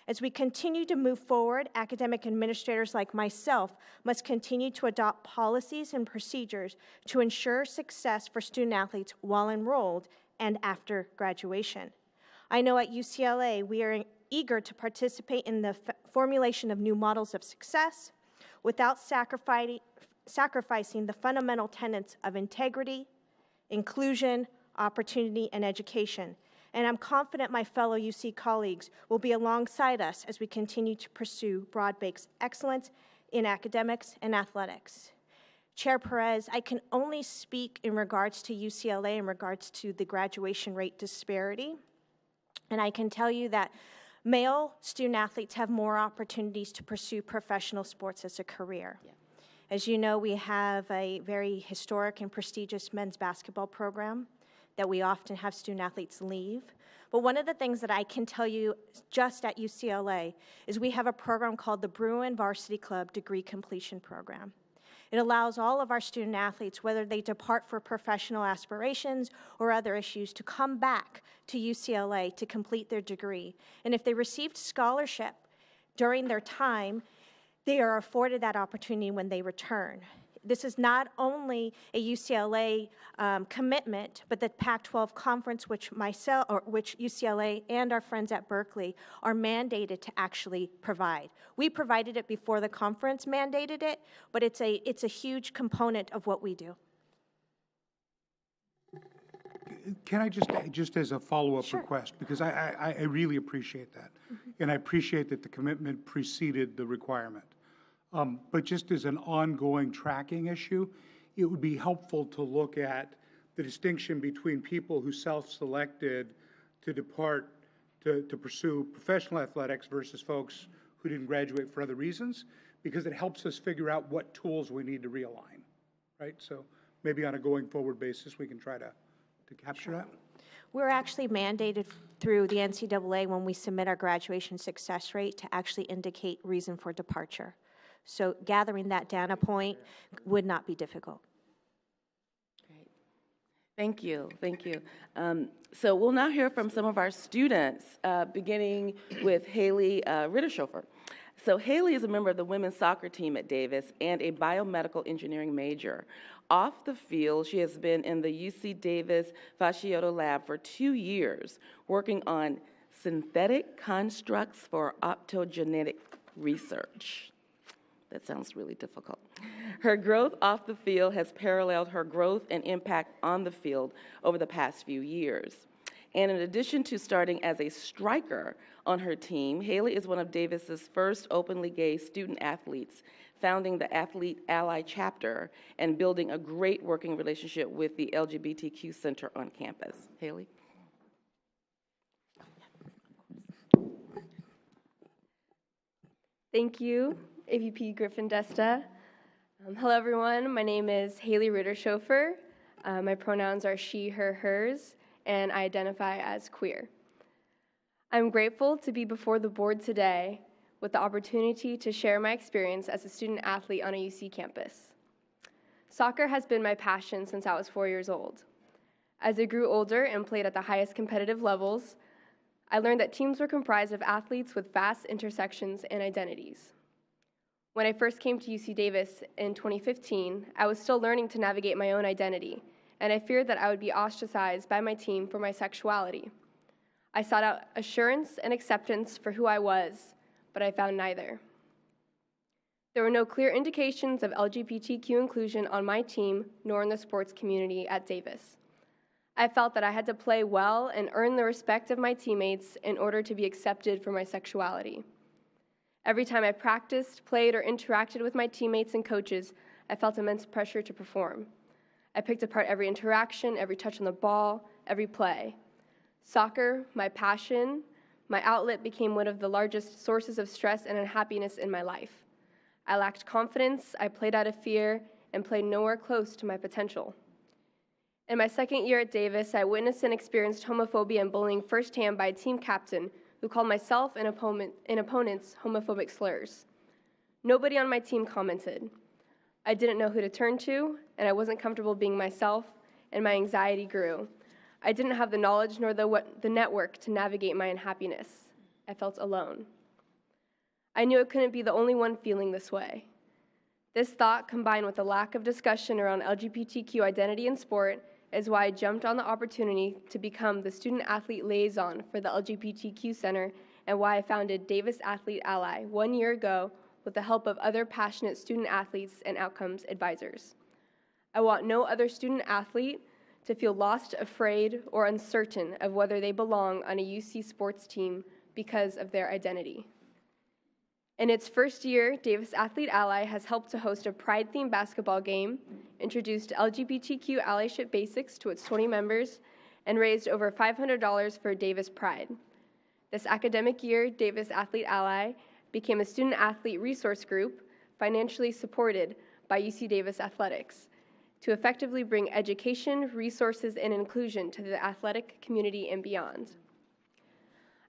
As we continue to move forward, academic administrators like myself must continue to adopt policies and procedures to ensure success for student-athletes while enrolled and after graduation. I know at UCLA we are eager to participate in the formulation of new models of success without sacrificing the fundamental tenets of integrity, inclusion, opportunity, and education. And I'm confident my fellow UC colleagues will be alongside us as we continue to pursue broad-based excellence in academics and athletics. Chair Perez, I can only speak in regards to UCLA in regards to the graduation rate disparity. And I can tell you that male student-athletes have more opportunities to pursue professional sports as a career. Yeah. As you know, we have a very historic and prestigious men's basketball program that we often have student-athletes leave. But one of the things that I can tell you just at UCLA is we have a program called the Bruin Varsity Club Degree Completion Program. It allows all of our student-athletes, whether they depart for professional aspirations or other issues, to come back to UCLA to complete their degree. And if they received scholarship during their time, they are afforded that opportunity when they return. This is not only a UCLA commitment, but the Pac-12 conference, which UCLA and our friends at Berkeley are mandated to actually provide. We provided it before the conference mandated it, but it's a huge component of what we do. Can I just as a follow-up request, because I really appreciate that, and I appreciate that the commitment preceded the requirement. But just as an ongoing tracking issue, it would be helpful to look at the distinction between people who self-selected to depart to pursue professional athletics versus folks who didn't graduate for other reasons, because it helps us figure out what tools we need to realign, right? So maybe on a going forward basis, we can try to capture that. We're actually mandated through the NCAA when we submit our graduation success rate to actually indicate reason for departure. So gathering that data point would not be difficult. Great. Thank you. Thank you. So we'll now hear from some of our students, beginning with Haley Rittershofer. So Haley is a member of the women's soccer team at Davis and a biomedical engineering major. Off the field, she has been in the UC Davis Fascioto lab for 2 years, working on synthetic constructs for optogenetic research. That sounds really difficult. Her growth off the field has paralleled her growth and impact on the field over the past few years. And in addition to starting as a striker on her team, Haley is one of Davis's first openly gay student athletes, founding the Athlete Ally chapter and building a great working relationship with the LGBTQ Center on campus. Haley? Thank you, AVP Griffin Desta. Hello, everyone. My name is Haley Rittershofer. My pronouns are she, her, hers, and I identify as queer. I'm grateful to be before the board today with the opportunity to share my experience as a student athlete on a UC campus. Soccer has been my passion since I was 4 years old. As I grew older and played at the highest competitive levels, I learned that teams were comprised of athletes with vast intersections and identities. When I first came to UC Davis in 2015, I was still learning to navigate my own identity, and I feared that I would be ostracized by my team for my sexuality. I sought out assurance and acceptance for who I was, but I found neither. There were no clear indications of LGBTQ inclusion on my team nor in the sports community at Davis. I felt that I had to play well and earn the respect of my teammates in order to be accepted for my sexuality. Every time I practiced, played, or interacted with my teammates and coaches, I felt immense pressure to perform. I picked apart every interaction, every touch on the ball, every play. Soccer, my passion, my outlet, became one of the largest sources of stress and unhappiness in my life. I lacked confidence, I played out of fear, and played nowhere close to my potential. In my second year at Davis, I witnessed and experienced homophobia and bullying firsthand by a team captain who called myself and opponents homophobic slurs. Nobody on my team commented. I didn't know who to turn to, and I wasn't comfortable being myself, and my anxiety grew. I didn't have the knowledge nor the network to navigate my unhappiness. I felt alone. I knew I couldn't be the only one feeling this way. This thought, combined with a lack of discussion around LGBTQ identity in sport, is why I jumped on the opportunity to become the student-athlete liaison for the LGBTQ Center, and why I founded Davis Athlete Ally 1 year ago with the help of other passionate student-athletes and outcomes advisors. I want no other student-athlete to feel lost, afraid, or uncertain of whether they belong on a UC sports team because of their identity. In its first year, Davis Athlete Ally has helped to host a Pride-themed basketball game, introduced LGBTQ allyship basics to its 20 members, and raised over $500 for Davis Pride. This academic year, Davis Athlete Ally became a student-athlete resource group financially supported by UC Davis Athletics to effectively bring education, resources, and inclusion to the athletic community and beyond.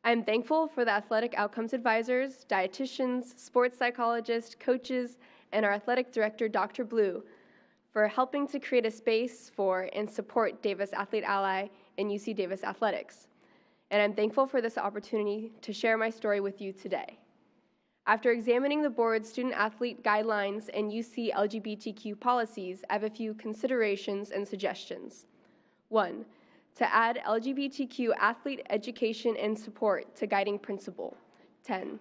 I am thankful for the athletic outcomes advisors, dietitians, sports psychologists, coaches, and our athletic director, Dr. Blue, for helping to create a space for and support Davis Athlete Ally and UC Davis Athletics. And I'm thankful for this opportunity to share my story with you today. After examining the board's student-athlete guidelines and UC LGBTQ policies, I have a few considerations and suggestions. 1, to add LGBTQ athlete education and support to guiding principle, 10.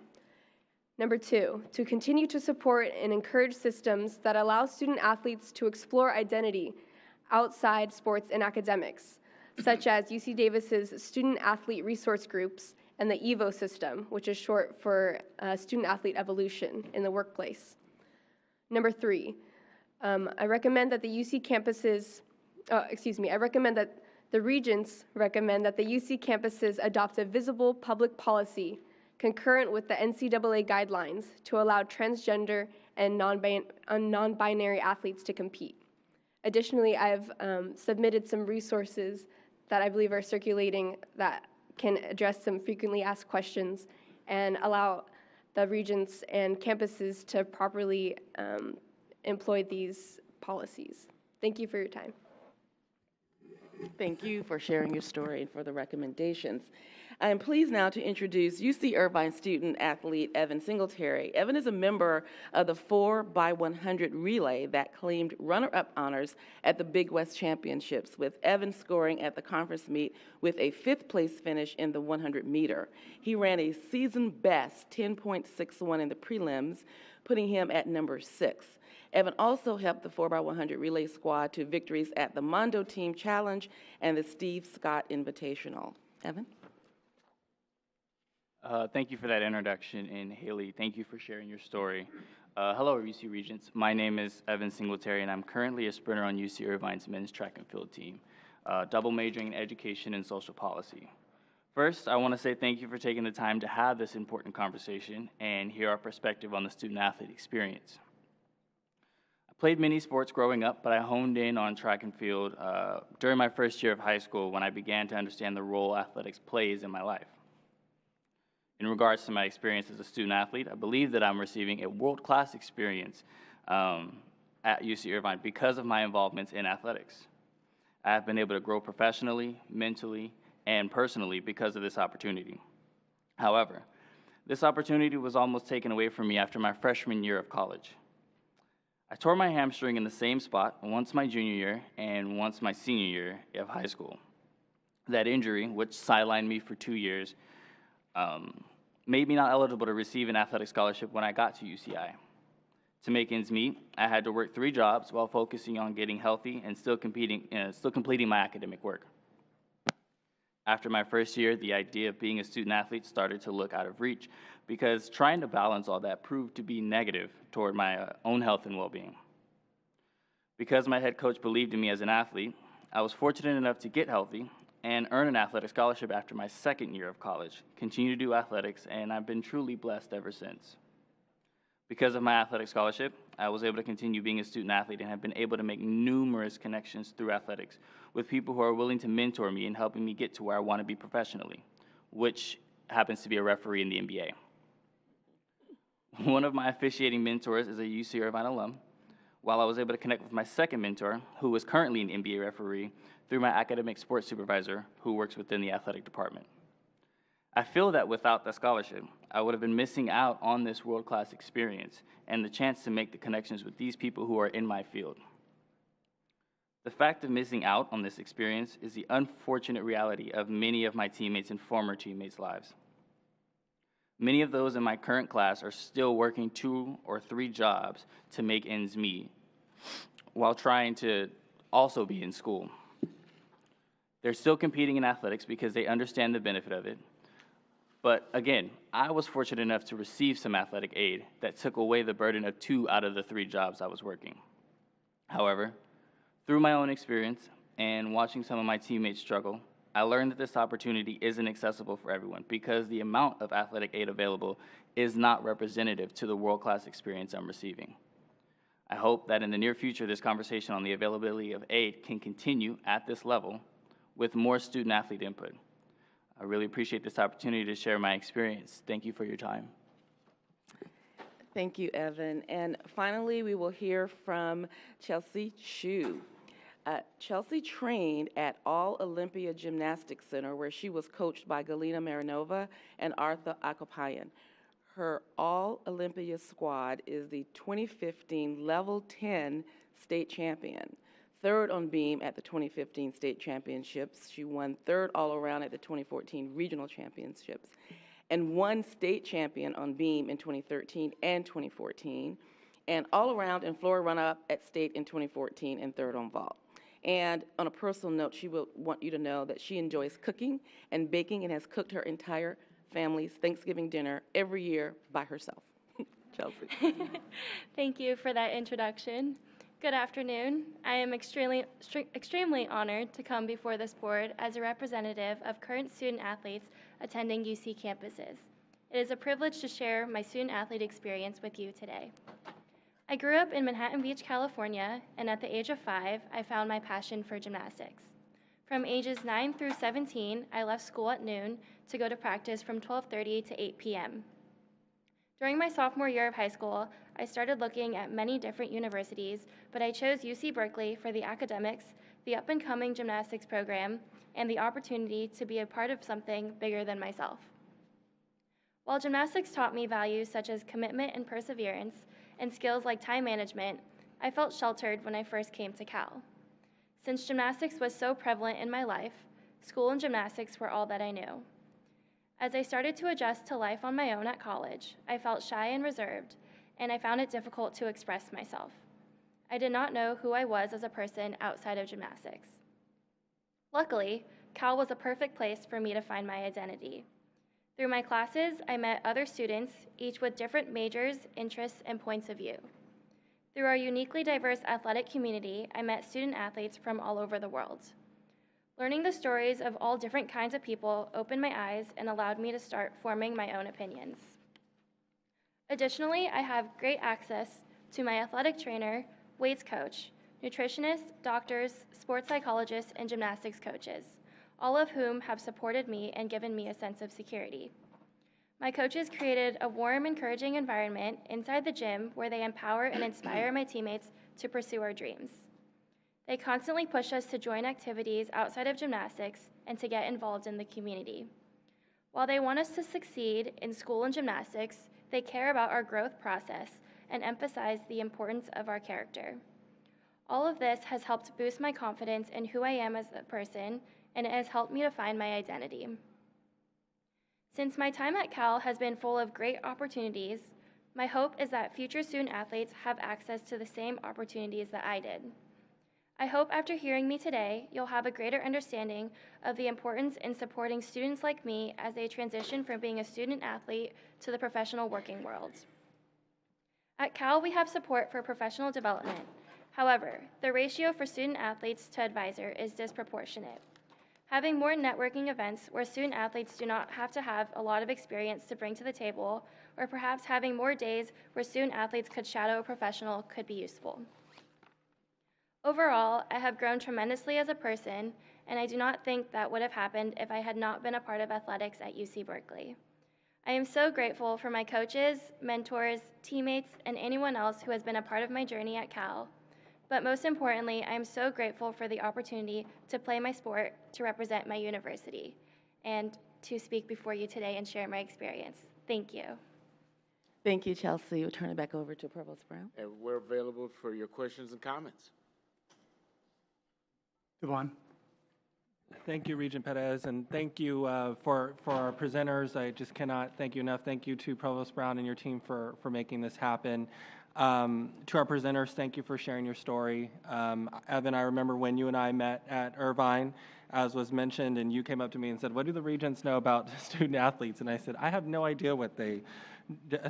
Number 2, to continue to support and encourage systems that allow student-athletes to explore identity outside sports and academics, such as UC Davis's student-athlete resource groups and the EVO system, which is short for student-athlete evolution in the workplace. Number 3, I recommend that the UC campuses, I recommend that the regents recommend that the UC campuses adopt a visible public policy concurrent with the NCAA guidelines to allow transgender and non-binary athletes to compete. Additionally, I've submitted some resources that I believe are circulating that can address some frequently asked questions and allow the regents and campuses to properly employ these policies. Thank you for your time. Thank you for sharing your story and for the recommendations. I am pleased now to introduce UC Irvine student-athlete Evan Singletary. Evan is a member of the 4x100 relay that claimed runner-up honors at the Big West Championships, with Evan scoring at the conference meet with a 5th-place finish in the 100-meter. He ran a season-best 10.61 in the prelims, putting him at number 6. Evan also helped the 4x100 relay squad to victories at the Mondo Team Challenge and the Steve Scott Invitational. Evan? Thank you for that introduction, and Haley, thank you for sharing your story. Hello, UC Regents. My name is Evan Singletary, and I'm currently a sprinter on UC Irvine's men's track and field team, double majoring in education and social policy. First, I want to say thank you for taking the time to have this important conversation and hear our perspective on the student-athlete experience. I played many sports growing up, but I honed in on track and field during my first year of high school when I began to understand the role athletics plays in my life. In regards to my experience as a student-athlete, I believe that I'm receiving a world-class experience at UC Irvine because of my involvements in athletics. I have been able to grow professionally, mentally, and personally because of this opportunity. However, this opportunity was almost taken away from me after my freshman year of college. I tore my hamstring in the same spot once my junior year and once my senior year of high school. That injury, which sidelined me for 2 years, made me not eligible to receive an athletic scholarship when I got to UCI. To make ends meet, I had to work 3 jobs while focusing on getting healthy and still completing my academic work. After my first year, the idea of being a student athlete started to look out of reach because trying to balance all that proved to be negative toward my own health and well-being. Because my head coach believed in me as an athlete, I was fortunate enough to get healthy and earn an athletic scholarship after my second year of college, continue to do athletics, and I've been truly blessed ever since. Because of my athletic scholarship, I was able to continue being a student athlete and have been able to make numerous connections through athletics with people who are willing to mentor me and helping me get to where I want to be professionally, which happens to be a referee in the NBA. One of my officiating mentors is a UC Irvine alum, while I was able to connect with my second mentor, who is currently an NBA referee, through my academic sports supervisor, who works within the athletic department. I feel that without the scholarship, I would have been missing out on this world-class experience and the chance to make the connections with these people who are in my field. The fact of missing out on this experience is the unfortunate reality of many of my teammates and former teammates' lives. Many of those in my current class are still working 2 or 3 jobs to make ends meet while trying to also be in school. They're still competing in athletics because they understand the benefit of it. But again, I was fortunate enough to receive some athletic aid that took away the burden of 2 out of the 3 jobs I was working. However, through my own experience and watching some of my teammates struggle, I learned that this opportunity isn't accessible for everyone because the amount of athletic aid available is not representative to the world-class experience I'm receiving. I hope that in the near future, this conversation on the availability of aid can continue at this level with more student-athlete input. I really appreciate this opportunity to share my experience. Thank you for your time. Thank you, Evan. And finally, we will hear from Chelsea Chu. Chelsea trained at All Olympia Gymnastics Center, where she was coached by Galina Marinova and Arthur Akopayan. Her All Olympia squad is the 2015 Level 10 state champion, 3rd on beam at the 2015 state championships. She won 3rd all around at the 2014 regional championships, and won state champion on beam in 2013 and 2014, and all around and floor runner-up at state in 2014 and 3rd on vault. And on a personal note, she will want you to know that she enjoys cooking and baking and has cooked her entire family's Thanksgiving dinner every year by herself. Chelsea. Thank you for that introduction. Good afternoon. I am extremely honored to come before this board as a representative of current student athletes attending UC campuses. It is a privilege to share my student athlete experience with you today. I grew up in Manhattan Beach, California, and at the age of 5, I found my passion for gymnastics. From ages 9 through 17, I left school at noon to go to practice from 12:30 to 8 p.m. During my sophomore year of high school, I started looking at many different universities, but I chose UC Berkeley for the academics, the up-and-coming gymnastics program, and the opportunity to be a part of something bigger than myself. While gymnastics taught me values such as commitment and perseverance, and skills like time management, I felt sheltered when I first came to Cal. Since gymnastics was so prevalent in my life, school and gymnastics were all that I knew. As I started to adjust to life on my own at college, I felt shy and reserved, and I found it difficult to express myself. I did not know who I was as a person outside of gymnastics. Luckily, Cal was a perfect place for me to find my identity. Through my classes, I met other students, each with different majors, interests, and points of view. Through our uniquely diverse athletic community, I met student athletes from all over the world. Learning the stories of all different kinds of people opened my eyes and allowed me to start forming my own opinions. Additionally, I have great access to my athletic trainer, weights coach, nutritionists, doctors, sports psychologists, and gymnastics coaches, all of whom have supported me and given me a sense of security. My coaches created a warm, encouraging environment inside the gym where they empower and inspire my teammates to pursue our dreams. They constantly push us to join activities outside of gymnastics and to get involved in the community. While they want us to succeed in school and gymnastics, they care about our growth process and emphasize the importance of our character. All of this has helped boost my confidence in who I am as a person, and it has helped me to find my identity. Since my time at Cal has been full of great opportunities, my hope is that future student athletes have access to the same opportunities that I did. I hope after hearing me today, you'll have a greater understanding of the importance in supporting students like me as they transition from being a student athlete to the professional working world. At Cal, we have support for professional development. However, the ratio for student athletes to advisor is disproportionate. Having more networking events where student athletes do not have to have a lot of experience to bring to the table, or perhaps having more days where student athletes could shadow a professional could be useful. Overall, I have grown tremendously as a person, and I do not think that would have happened if I had not been a part of athletics at UC Berkeley. I am so grateful for my coaches, mentors, teammates, and anyone else who has been a part of my journey at Cal. But most importantly, I am so grateful for the opportunity to play my sport, to represent my university, and to speak before you today and share my experience. Thank you. Thank you, Chelsea. We'll turn it back over to Provost Brown. And we're available for your questions and comments. Devon. Thank you, Regent Perez, and thank you for our presenters. I just cannot thank you enough. Thank you to Provost Brown and your team for making this happen. To our presenters, thank you for sharing your story. Evan, I remember when you and I met at Irvine, as was mentioned, and you came up to me and said, "What do the regents know about student athletes?" And I said, "I have no idea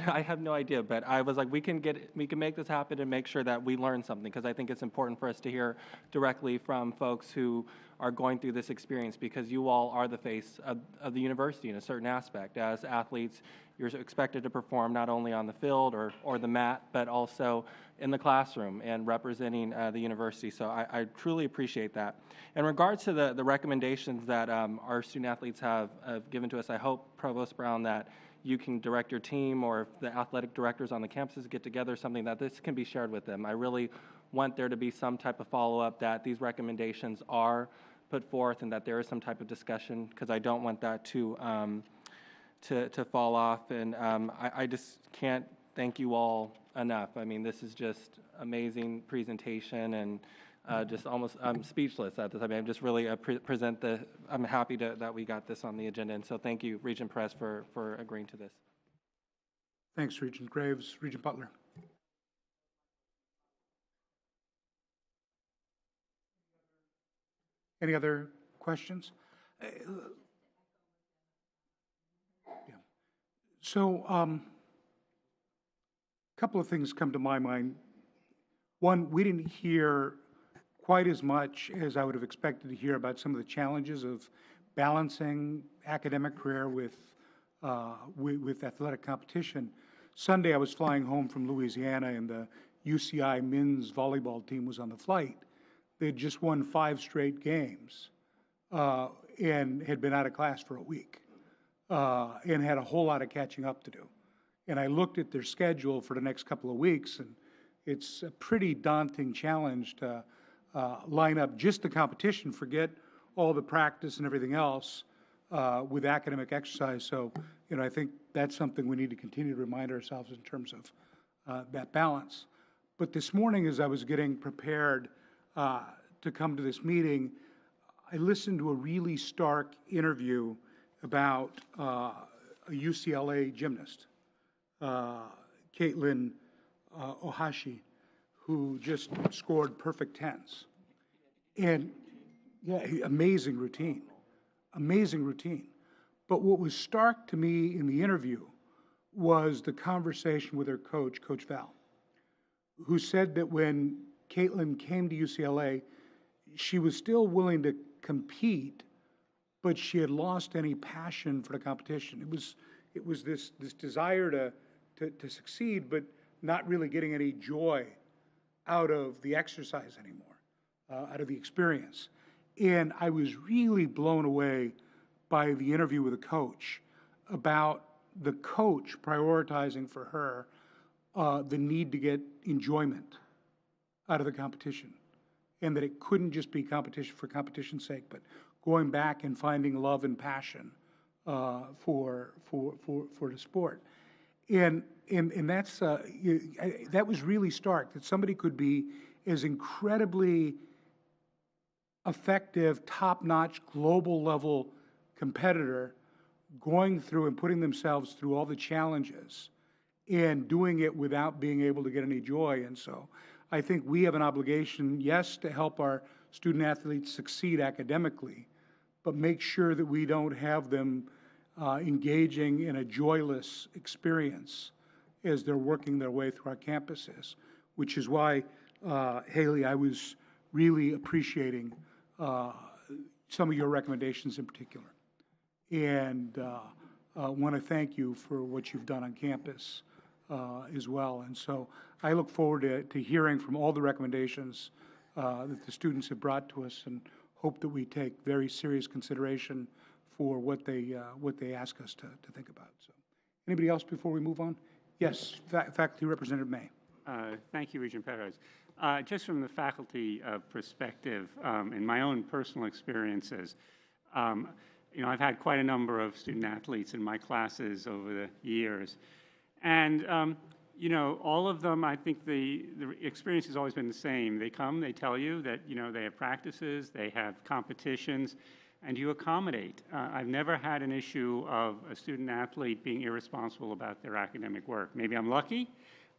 I have no idea," but I was like, we can make this happen and make sure that we learn something, because I think it's important for us to hear directly from folks who are going through this experience, because you all are the face of the university in a certain aspect. As athletes, you're expected to perform not only on the field or the mat, but also in the classroom and representing the university. So I truly appreciate that. In regards to the recommendations that our student athletes have given to us, I hope, Provost Brown, that you can direct your team, or if the athletic directors on the campuses get together, something that this can be shared with them. I really want there to be some type of follow-up, that these recommendations are put forth and that there is some type of discussion, because I don't want that to fall off. And I just can't thank you all enough. I mean, this is just amazing presentation, and just almost, I'm speechless at this. I mean, I'm just really I'm happy that we got this on the agenda. And so thank you, Regent Perez, for agreeing to this. Thanks, Regent Graves. Regent Butler. Any other questions? Yeah. So, a couple of things come to my mind. One, we didn't hear quite as much as I would have expected to hear about some of the challenges of balancing academic career with athletic competition. Sunday, I was flying home from Louisiana, and the UCI men's volleyball team was on the flight. They had just won 5 straight games and had been out of class for a week and had a whole lot of catching up to do. And I looked at their schedule for the next couple of weeks, and it's a pretty daunting challenge to line up just the competition, forget all the practice and everything else with academic exercise. So, I think that's something we need to continue to remind ourselves in terms of that balance. But this morning, as I was getting prepared to come to this meeting, I listened to a really stark interview about a UCLA gymnast, Caitlin Ohashi, who just scored perfect tens. And, yeah, amazing routine. But what was stark to me in the interview was the conversation with her coach, Coach Val, who said that when Caitlin came to UCLA, she was still willing to compete, but she had lost any passion for the competition. It was this desire to succeed, but not really getting any joy out of the exercise anymore, out of the experience. And I was really blown away by the interview with the coach about the coach prioritizing for her the need to get enjoyment out of the competition, and that it couldn't just be competition for competition's sake, but going back and finding love and passion for the sport. And that's that was really stark, that somebody could be as incredibly effective, top-notch, global-level competitor, going through and putting themselves through all the challenges and doing it without being able to get any joy. And so I think we have an obligation, yes, to help our student athletes succeed academically, but make sure that we don't have them engaging in a joyless experience as they're working their way through our campuses, which is why, Haley, I was really appreciating some of your recommendations in particular. And want to thank you for what you've done on campus as well. And so I look forward to hearing from all the recommendations that the students have brought to us, and hope that we take very serious consideration for what they ask us to think about. So, anybody else before we move on? Yes, Faculty Representative May. Thank you, Regent Perez. Just from the faculty perspective, in my own personal experiences, you know, I've had quite a number of student athletes in my classes over the years, and you know, all of them, I think the experience has always been the same. They come, they tell you that, you know, they have practices, they have competitions, and you accommodate. I've never had an issue of a student athlete being irresponsible about their academic work. Maybe I'm lucky,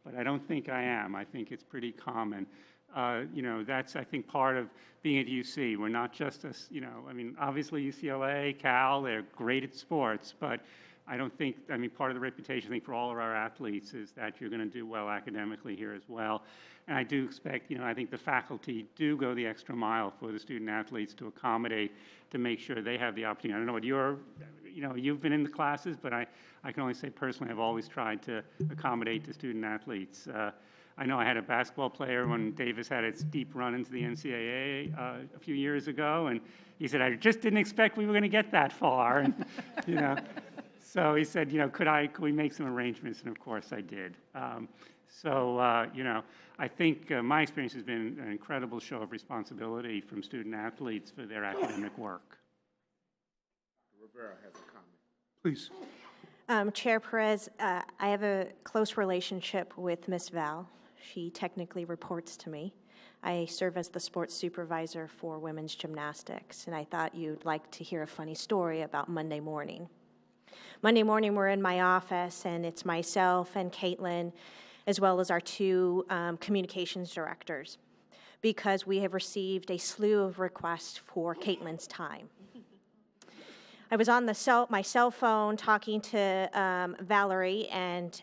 but I don't think I am. I think it's pretty common. You know, that's, I think, part of being at UC. We're not just a, you know, I mean, obviously UCLA, Cal, they're great at sports, but I don't think, I mean, part of the reputation, I think, for all of our athletes is that you're going to do well academically here as well. And I do expect, you know, I think the faculty do go the extra mile for the student athletes to accommodate, to make sure they have the opportunity. I don't know what your, you know, you've been in the classes, but I can only say personally, I've always tried to accommodate the student athletes. I know I had a basketball player when Davis had its deep run into the NCAA a few years ago, and he said, I just didn't expect we were going to get that far. And, you know, so he said, you know, could we make some arrangements? And of course I did. You know, I think my experience has been an incredible show of responsibility from student athletes for their academic work. Rivera has a comment. Please. Chair Perez, I have a close relationship with Ms. Val. She technically reports to me. I serve as the sports supervisor for women's gymnastics, and I thought you'd like to hear a funny story about Monday morning. Monday morning, we're in my office, and it's myself and Caitlin, as well as our two communications directors, because we have received a slew of requests for Caitlin's time. I was on my cell phone talking to Valerie and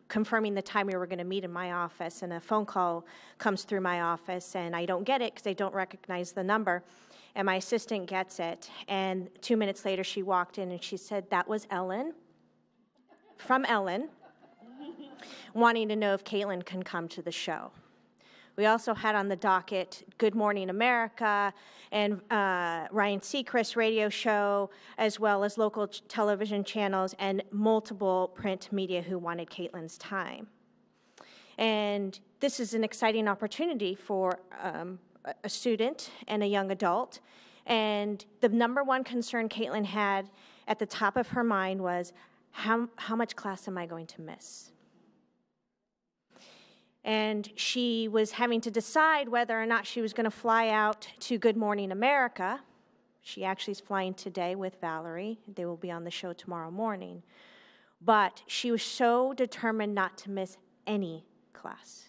confirming the time we were going to meet in my office, and a phone call comes through my office, and I don't get it because I don't recognize the number. And my assistant gets it, and 2 minutes later she walked in and she said, that was Ellen, from Ellen, wanting to know if Caitlin can come to the show. We also had on the docket Good Morning America and Ryan Seacrest's radio show, as well as local television channels and multiple print media who wanted Caitlin's time. And this is an exciting opportunity for a student and a young adult. And the number one concern Caitlin had at the top of her mind was, how much class am I going to miss? And she was having to decide whether or not she was going to fly out to Good Morning America. She actually is flying today with Valerie. They will be on the show tomorrow morning. But she was so determined not to miss any class.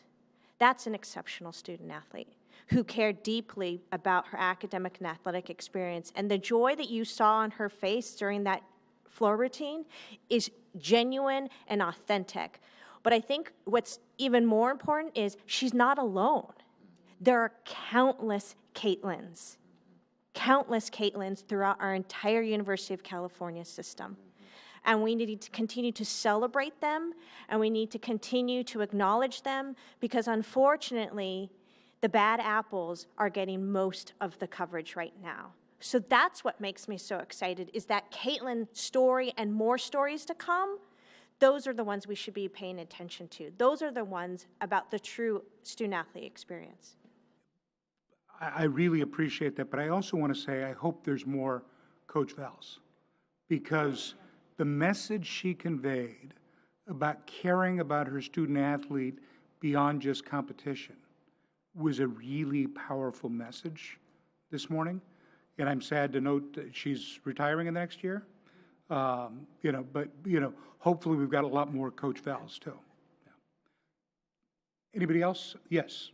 That's an exceptional student athlete who cared deeply about her academic and athletic experience. And the joy that you saw on her face during that floor routine is genuine and authentic. But I think what's even more important is she's not alone. There are countless Caitlins throughout our entire University of California system. And we need to continue to celebrate them, and we need to continue to acknowledge them, because unfortunately, the bad apples are getting most of the coverage right now. So that's what makes me so excited, is that Caitlin story and more stories to come. Those are the ones we should be paying attention to. Those are the ones about the true student-athlete experience. I really appreciate that, but I also want to say I hope there's more Coach Vals, because the message she conveyed about caring about her student-athlete beyond just competition was a really powerful message this morning. And I'm sad to note that she's retiring in the next year. You know, but, you know, hopefully we've got a lot more Coach Vals, too. Yeah. Anybody else? Yes,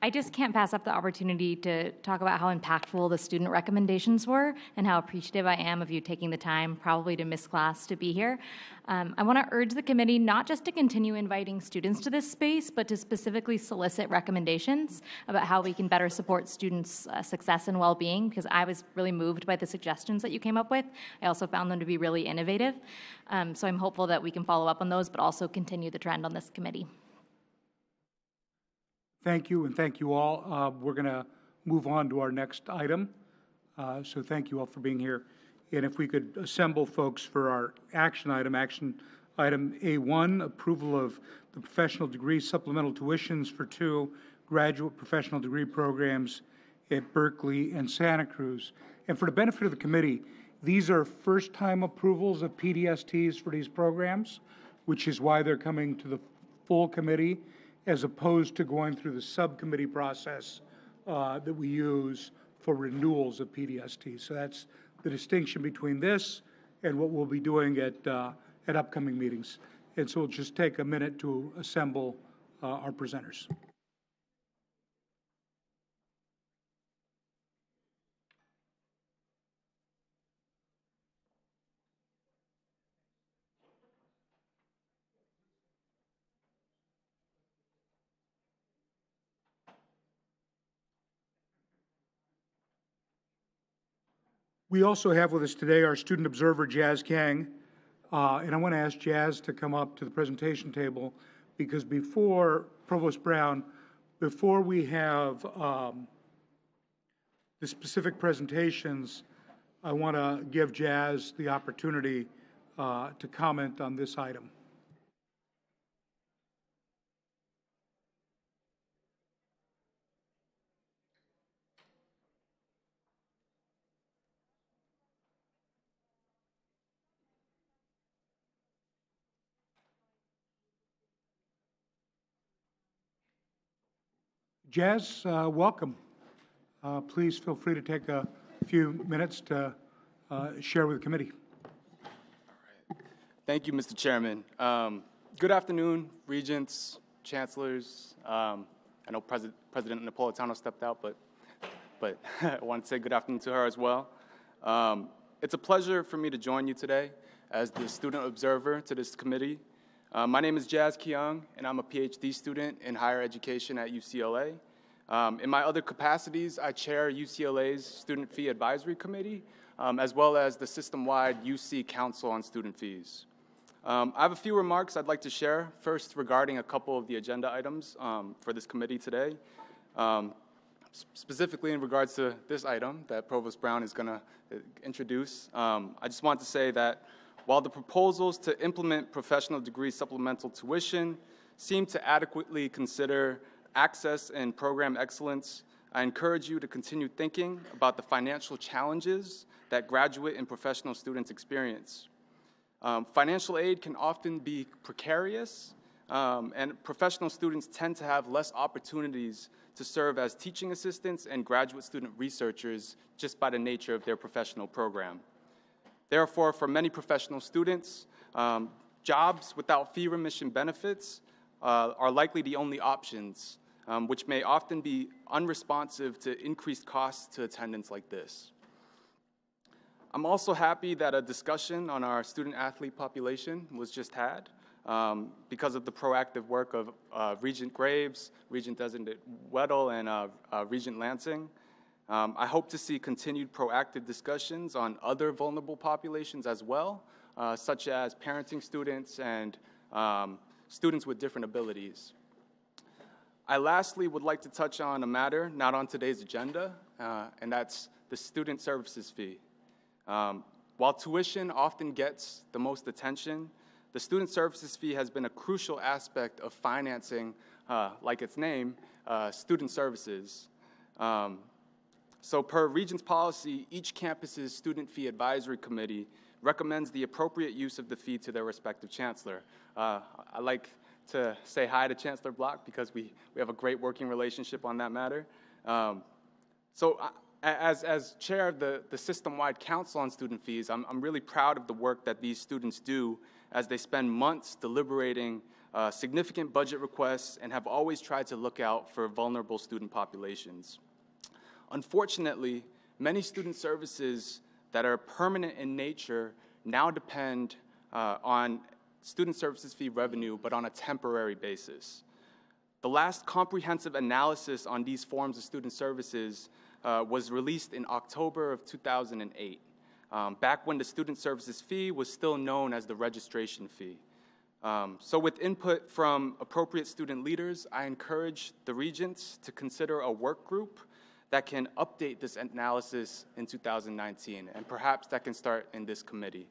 I just can't pass up the opportunity to talk about how impactful the student recommendations were and how appreciative I am of you taking the time, probably to miss class, to be here. I want to urge the committee not just to continue inviting students to this space, but to specifically solicit recommendations about how we can better support students' success and well-being, because I was really moved by the suggestions that you came up with. I also found them to be really innovative. So I'm hopeful that we can follow up on those, but also continue the trend on this committee. Thank you, and thank you all. We're going to move on to our next item. So thank you all for being here. And if we could assemble folks for our action item A1, approval of the professional degree supplemental tuitions for 2 graduate professional degree programs at Berkeley and Santa Cruz. And for the benefit of the committee, these are first-time approvals of PDSTs for these programs, which is why they're coming to the full committee, as opposed to going through the subcommittee process that we use for renewals of PDSTs. So that's the distinction between this and what we'll be doing at upcoming meetings. And so we'll just take a minute to assemble our presenters. We also have with us today our student observer, Jazz Kang. And I want to ask Jazz to come up to the presentation table, because before, Provost Brown, before we have the specific presentations, I want to give Jazz the opportunity to comment on this item. Jazz, welcome. Please feel free to take a few minutes to share with the committee. Thank you, Mr. Chairman. Good afternoon, regents, chancellors. I know President Napolitano stepped out, but I want to say good afternoon to her as well. It's a pleasure for me to join you today as the student observer to this committee. My name is Jazz Keong, and I'm a PhD student in higher education at UCLA. In my other capacities, I chair UCLA's Student Fee Advisory Committee, as well as the system-wide UC Council on Student Fees. I have a few remarks I'd like to share, first regarding a couple of the agenda items for this committee today. Specifically in regards to this item that Provost Brown is going to introduce, I just want to say that while the proposals to implement professional degree supplemental tuition seem to adequately consider access and program excellence, I encourage you to continue thinking about the financial challenges that graduate and professional students experience. Financial aid can often be precarious, and professional students tend to have less opportunities to serve as teaching assistants and graduate student researchers just by the nature of their professional program. Therefore, for many professional students, jobs without fee remission benefits are likely the only options, which may often be unresponsive to increased costs to attendance like this. I'm also happy that a discussion on our student-athlete population was just had because of the proactive work of Regent Graves, Regent-designate Weddle, and Regent Lansing. I hope to see continued proactive discussions on other vulnerable populations as well, such as parenting students and students with different abilities. I lastly would like to touch on a matter not on today's agenda, and that's the student services fee. While tuition often gets the most attention, the student services fee has been a crucial aspect of financing, like its name, student services. So per Regents policy, each campus's student fee advisory committee recommends the appropriate use of the fee to their respective chancellor. I like to say hi to Chancellor Block because we have a great working relationship on that matter. As chair of the system-wide council on student fees, I'm really proud of the work that these students do as they spend months deliberating significant budget requests, and have always tried to look out for vulnerable student populations. Unfortunately, many student services that are permanent in nature now depend on student services fee revenue, but on a temporary basis. The last comprehensive analysis on these forms of student services was released in October of 2008, back when the student services fee was still known as the registration fee. So with input from appropriate student leaders, I encourage the regents to consider a work group that can update this analysis in 2019, and perhaps that can start in this committee.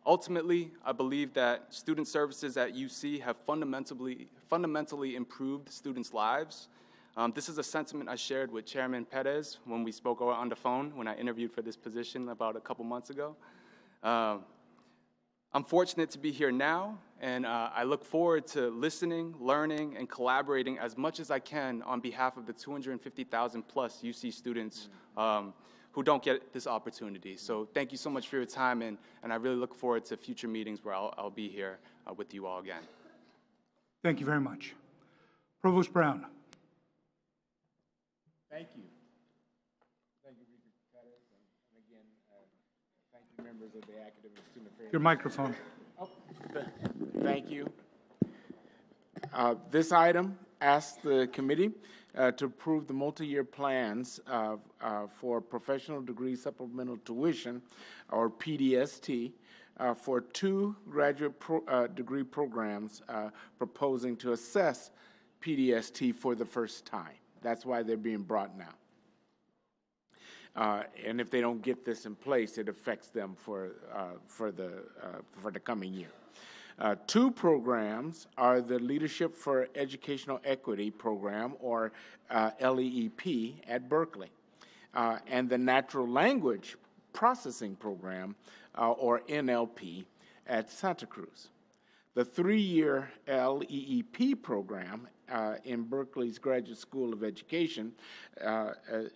Ultimately, I believe that student services at UC have fundamentally improved students' lives. This is a sentiment I shared with Chairman Perez when we spoke on the phone when I interviewed for this position about a couple months ago. I'm fortunate to be here now, and I look forward to listening, learning, and collaborating as much as I can on behalf of the 250,000 plus UC students who don't get this opportunity. So thank you so much for your time, and I really look forward to future meetings where I'll be here with you all again. Thank you very much. Provost Brown. Thank you. Thank you, Regent Pettis, and again, thank you, members of the Academic Student Affairs. Your microphone. Oh, thank you. This item asks the committee to approve the multi-year plans for professional degree supplemental tuition, or PDST, for 2 graduate degree programs proposing to assess PDST for the first time. That's why they're being brought now. And if they don't get this in place, it affects them for the coming year. 2 programs are the Leadership for Educational Equity program, or LEEP, at Berkeley, and the Natural Language Processing program, or NLP, at Santa Cruz. The 3-year LEEP program in Berkeley's Graduate School of Education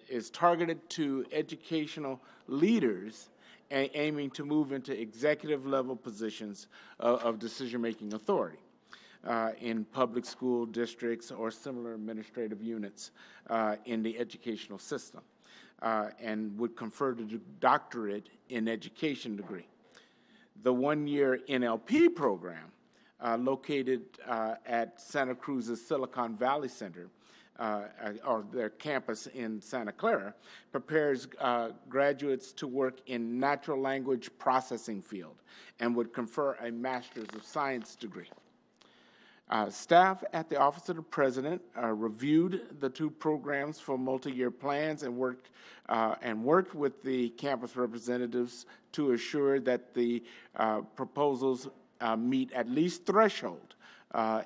is targeted to educational leaders aiming to move into executive level positions of decision-making authority in public school districts or similar administrative units in the educational system, and would confer the doctorate in education degree. The 1-year NLP program, located at Santa Cruz's Silicon Valley Center, or their campus in Santa Clara, prepares graduates to work in natural language processing field and would confer a Master's of Science degree. Staff at the Office of the President reviewed the 2 programs for multi-year plans and worked with the campus representatives to assure that the proposals meet at least threshold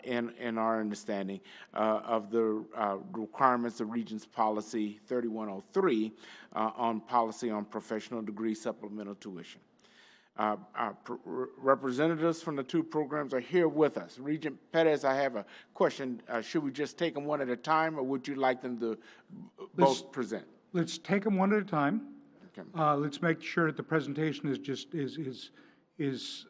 in our understanding of the requirements of Regents Policy 3103 on policy on professional degree supplemental tuition. Representatives from the 2 programs are here with us. Regent Perez, I have a question. Should we just take them one at a time, or would you like them to both present? Let's take them one at a time. Okay. Let's make sure that the presentation is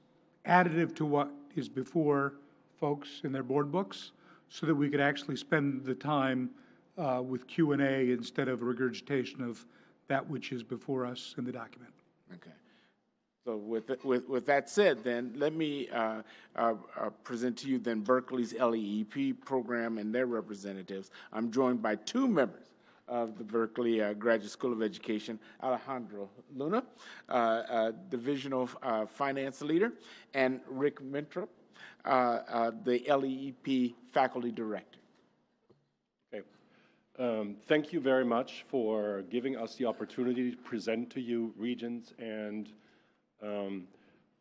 additive to what is before folks in their board books, so that we could actually spend the time with Q&A instead of regurgitation of that which is before us in the document. Okay. So with that said, then, let me present to you then Berkeley's LEEP program and their representatives. I'm joined by 2 members of the Berkeley Graduate School of Education, Alejandro Luna, Divisional Finance Leader, and Rick Mintrup, the LEEP Faculty Director. Okay. Thank you very much for giving us the opportunity to present to you, regents and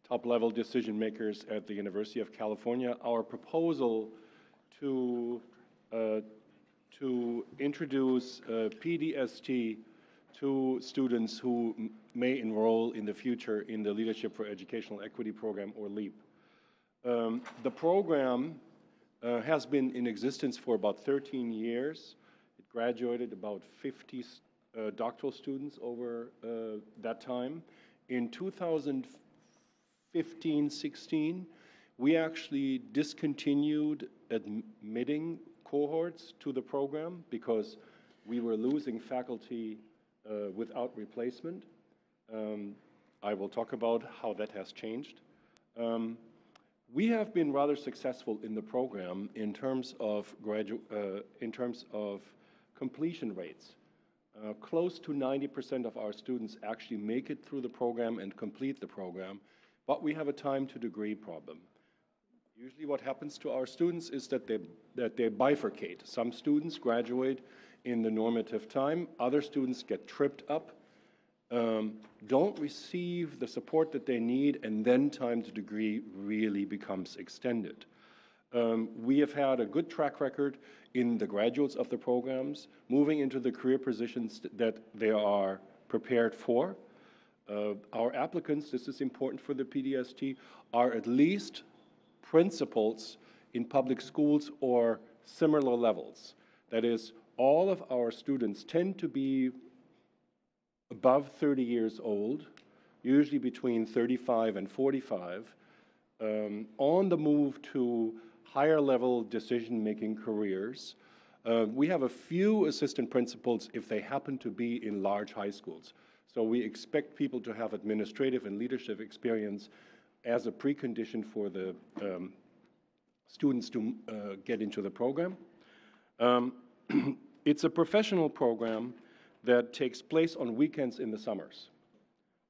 top-level decision makers at the University of California, our proposal to introduce PDST to students who may enroll in the future in the Leadership for Educational Equity program, or LEAP. The program has been in existence for about 13 years. It graduated about 50 doctoral students over that time. In 2015-16, We actually discontinued admitting cohorts to the program because we were losing faculty without replacement. I will talk about how that has changed. We have been rather successful in the program in terms of completion rates. Close to 90% of our students actually make it through the program and complete the program, but we have a time to degree problem. Usually what happens to our students is that they bifurcate. Some students graduate in the normative time, other students get tripped up, don't receive the support that they need, and then time to degree really becomes extended. We have had a good track record in the graduates of the programs, moving into the career positions that they are prepared for. Our applicants, this is important for the PDST, are at least principals in public schools or similar levels. That is, all of our students tend to be above 30 years old, usually between 35 and 45, on the move to higher level decision-making careers. We have a few assistant principals if they happen to be in large high schools. So we expect people to have administrative and leadership experience as a precondition for the students to get into the program. It's a professional program that takes place on weekends in the summers.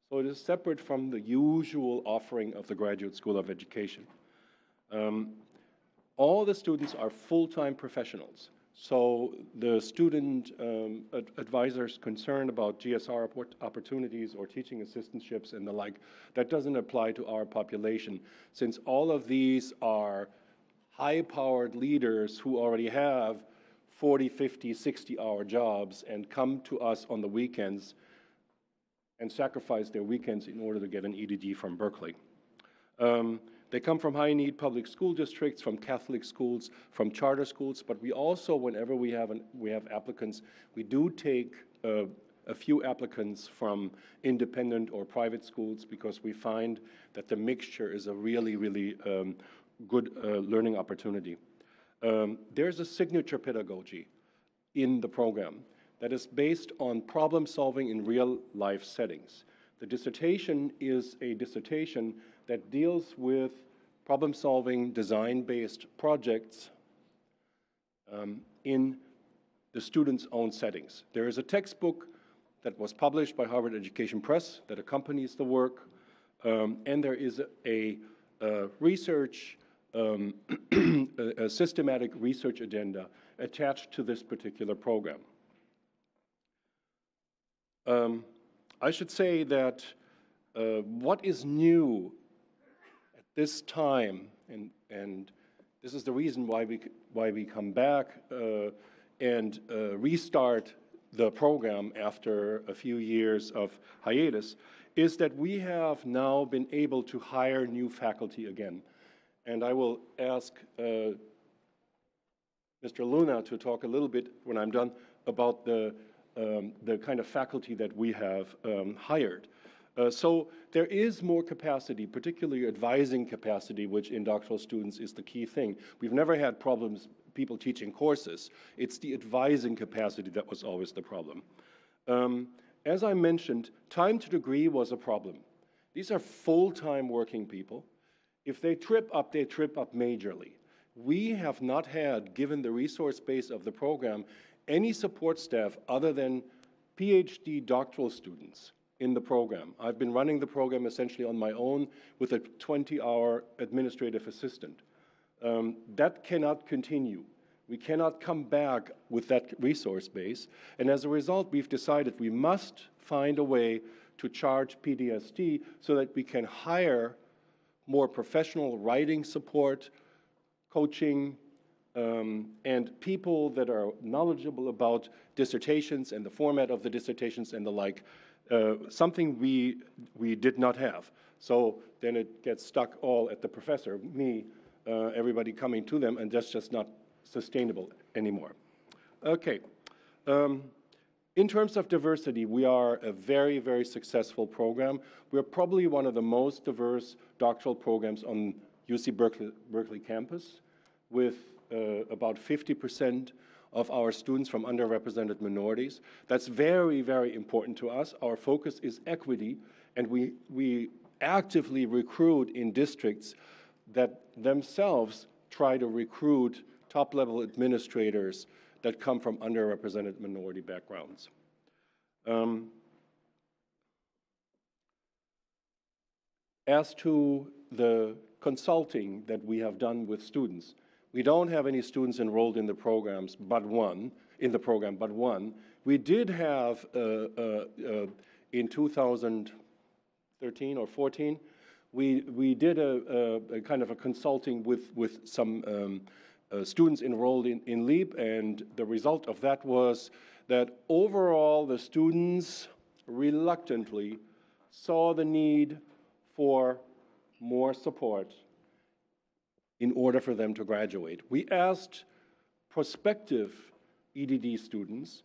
So it is separate from the usual offering of the Graduate School of Education. All the students are full-time professionals. So the student advisors concerned about GSR opportunities or teaching assistantships and the like, that doesn't apply to our population, since all of these are high-powered leaders who already have 40, 50, 60-hour jobs and come to us on the weekends and sacrifice their weekends in order to get an EDD from Berkeley. They come from high-need public school districts, from Catholic schools, from charter schools, but we also, whenever we have applicants, we do take a few applicants from independent or private schools because we find that the mixture is a really, really good learning opportunity. There's a signature pedagogy in the program that is based on problem solving in real life settings. The dissertation is a dissertation that deals with problem solving design-based projects in the students' own settings. There is a textbook that was published by Harvard Education Press that accompanies the work, and there is a research a systematic research agenda attached to this particular program. I should say that what is new at this time, and this is the reason why we come back and restart the program after a few years of hiatus, is that we have now been able to hire new faculty again. And I will ask Mr. Luna to talk a little bit, when I'm done, about the kind of faculty that we have hired. So there is more capacity, particularly advising capacity, which in doctoral students is the key thing. We've never had problems, people teaching courses. It's the advising capacity that was always the problem. As I mentioned, time to degree was a problem. These are full-time working people. If they trip up majorly. We have not had, given the resource base of the program, any support staff other than PhD doctoral students in the program. I've been running the program essentially on my own with a 20-hour administrative assistant. That cannot continue. We cannot come back with that resource base, and as a result, we've decided we must find a way to charge PDST so that we can hire more professional writing support, coaching, and people that are knowledgeable about dissertations and the format of the dissertations and the like, something we did not have. So then it gets stuck all at the professor, me, everybody coming to them, and that's just not sustainable anymore. Okay. In terms of diversity, we are a very, very successful program. We're probably one of the most diverse doctoral programs on UC Berkeley campus, with about 50% of our students from underrepresented minorities. That's very, very important to us. Our focus is equity, and we actively recruit in districts that themselves try to recruit top-level administrators that come from underrepresented minority backgrounds. As to the consulting that we have done with students, we don't have any students enrolled in the programs, but one. We did have, in 2013 or 14, we did a kind of a consulting with some students enrolled in LEAP, and the result of that was that overall the students reluctantly saw the need for more support in order for them to graduate. We asked prospective EDD students,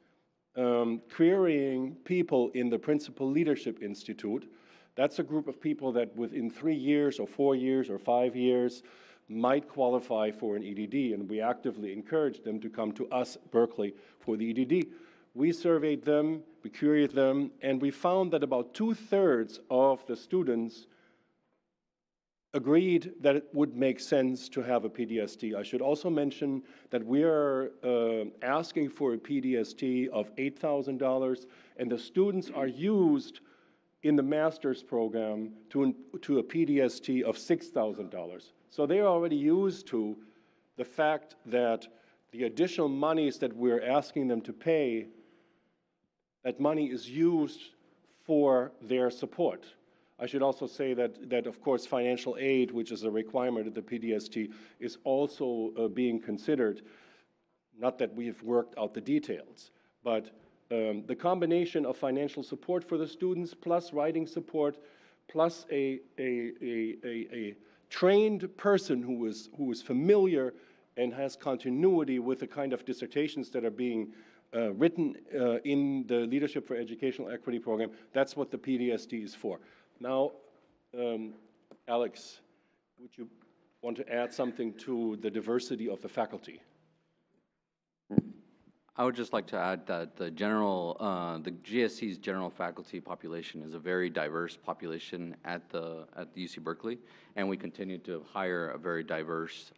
querying people in the Principal Leadership Institute. That's a group of people that within 3 years or 4 years or 5 years might qualify for an EDD, and we actively encourage them to come to us, Berkeley, for the EDD. We surveyed them, we queried them, and we found that about 2/3 of the students agreed that it would make sense to have a PDST. I should also mention that we are asking for a PDST of $8,000, and the students are used in the master's program to a PDST of $6,000. So they're already used to the fact that the additional monies that we're asking them to pay, that money is used for their support. I should also say that of course, financial aid, which is a requirement of the PDST, is also being considered. Not that we've worked out the details, but the combination of financial support for the students, plus writing support, plus a trained person who is familiar and has continuity with the kind of dissertations that are being written in the Leadership for Educational Equity program, that's what the PDST is for. Now, Alex, would you want to add something to the diversity of the faculty? I would just like to add that the GSC's general faculty population is a very diverse population at the UC Berkeley, and we continue to hire a very diverse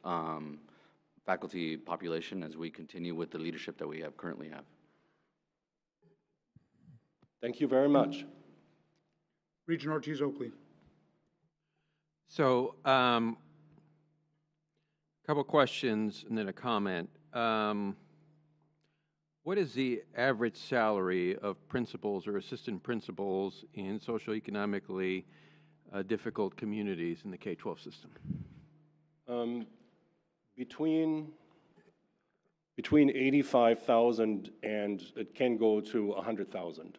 faculty population as we continue with the leadership that we currently have. Thank you very much. Regent Ortiz-Oakley. So, couple questions and then a comment. What is the average salary of principals or assistant principals in socioeconomically difficult communities in the K-12 system? Between 85,000 and it can go to 100,000.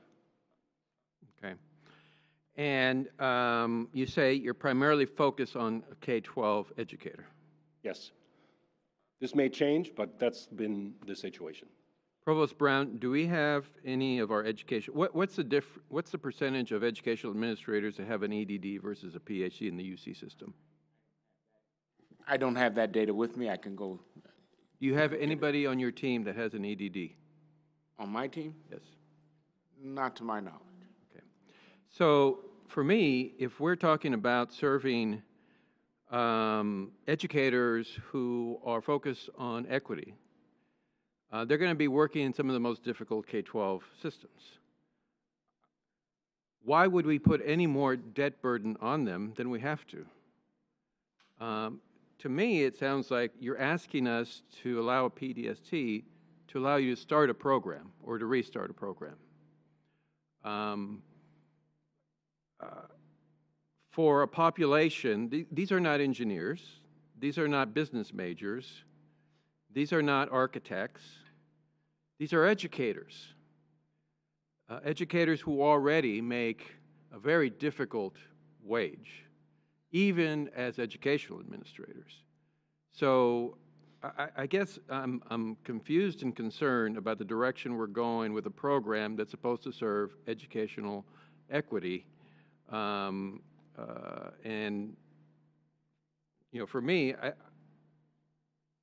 Okay. And you say you're primarily focused on a K-12 educator. Yes. This may change, but that's been the situation. Provost Brown, do we have any of our education? What's the percentage of educational administrators that have an EDD versus a PhD in the UC system? I don't have that data with me. I can go. Do you have anybody on your team that has an EDD? On my team? Yes. Not to my knowledge. Okay. So for me, if we're talking about serving educators who are focused on equity, they're going to be working in some of the most difficult K-12 systems. Why would we put any more debt burden on them than we have to? To me, it sounds like you're asking us to allow a PDST to allow you to start a program or to restart a program. For a population, these are not engineers, these are not business majors, these are not architects, these are educators. Educators who already make a very difficult wage, even as educational administrators. So I guess I'm confused and concerned about the direction we're going with a program that's supposed to serve educational equity. And for me,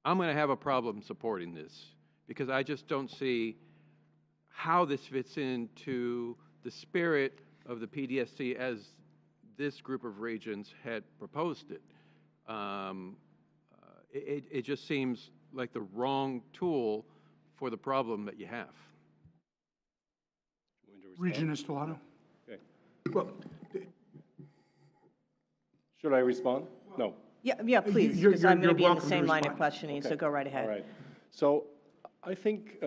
I'm going to have a problem supporting this because I just don't see how this fits into the spirit of the PDSC as this group of regions had proposed it. It just seems like the wrong tool for the problem that you have. Regent Estolano. Okay. Well, Should I respond? No. Yeah, please, you're- because I'm going to be in the welcome to same line of respond. questioning, so Okay. go right ahead. All right. So I think,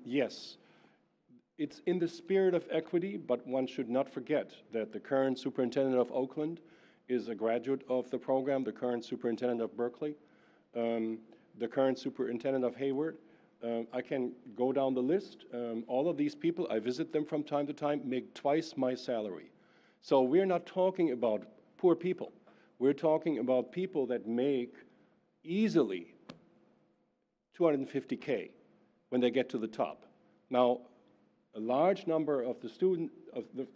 yes, it's in the spirit of equity, but one should not forget that the current superintendent of Oakland is a graduate of the program, the current superintendent of Berkeley, the current superintendent of Hayward. I can go down the list. All of these people, I visit them from time to time, make twice my salary. So we're not talking about poor people. We're talking about people that make easily $250K when they get to the top. Now, a large number of the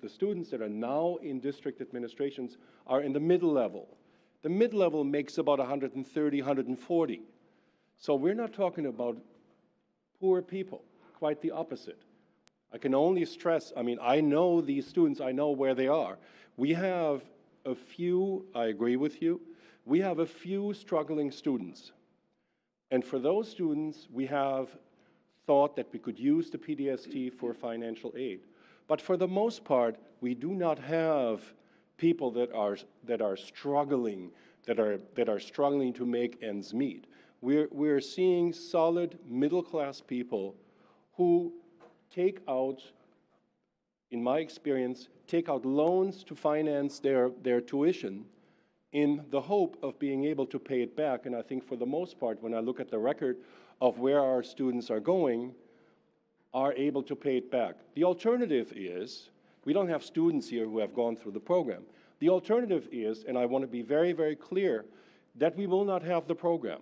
students that are now in district administrations are in the middle level. The mid-level makes about 130, 140. So we're not talking about poor people, quite the opposite. I can only stress, I know these students, I know where they are. We have a few, I agree with you, we have a few struggling students. And for those students, we have thought that we could use the PDST for financial aid. But for the most part, we do not have people that are struggling, that are struggling to make ends meet. We're seeing solid middle-class people who take out, in my experience, take out loans to finance their tuition in the hope of being able to pay it back. And I think for the most part, when I look at the record of where our students are going, are able to pay it back. The alternative is, we don't have students here who have gone through the program. The alternative is, and I want to be very, very clear, that we will not have the program.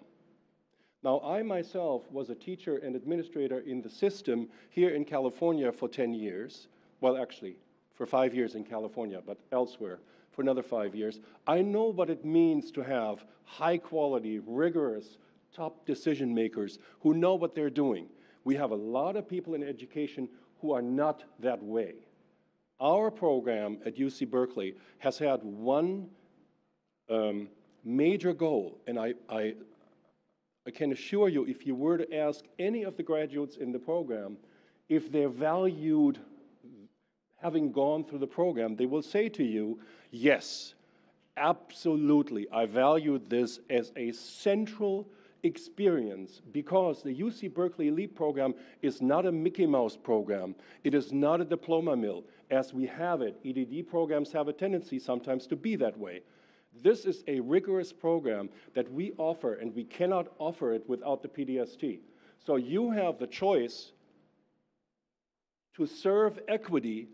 Now, I myself was a teacher and administrator in the system here in California for 10 years. Well, actually, for 5 years in California, but elsewhere for another 5 years. I know what it means to have high-quality, rigorous, top decision makers who know what they're doing. We have a lot of people in education who are not that way. Our program at UC Berkeley has had one major goal, and I can assure you, if you were to ask any of the graduates in the program if they valued having gone through the program, they will say to you, yes, absolutely, I valued this as a central experience because the UC Berkeley Elite program is not a Mickey Mouse program. It is not a diploma mill. As we have it, EDD programs have a tendency sometimes to be that way. This is a rigorous program that we offer, and we cannot offer it without the PDST. So you have the choice to serve equity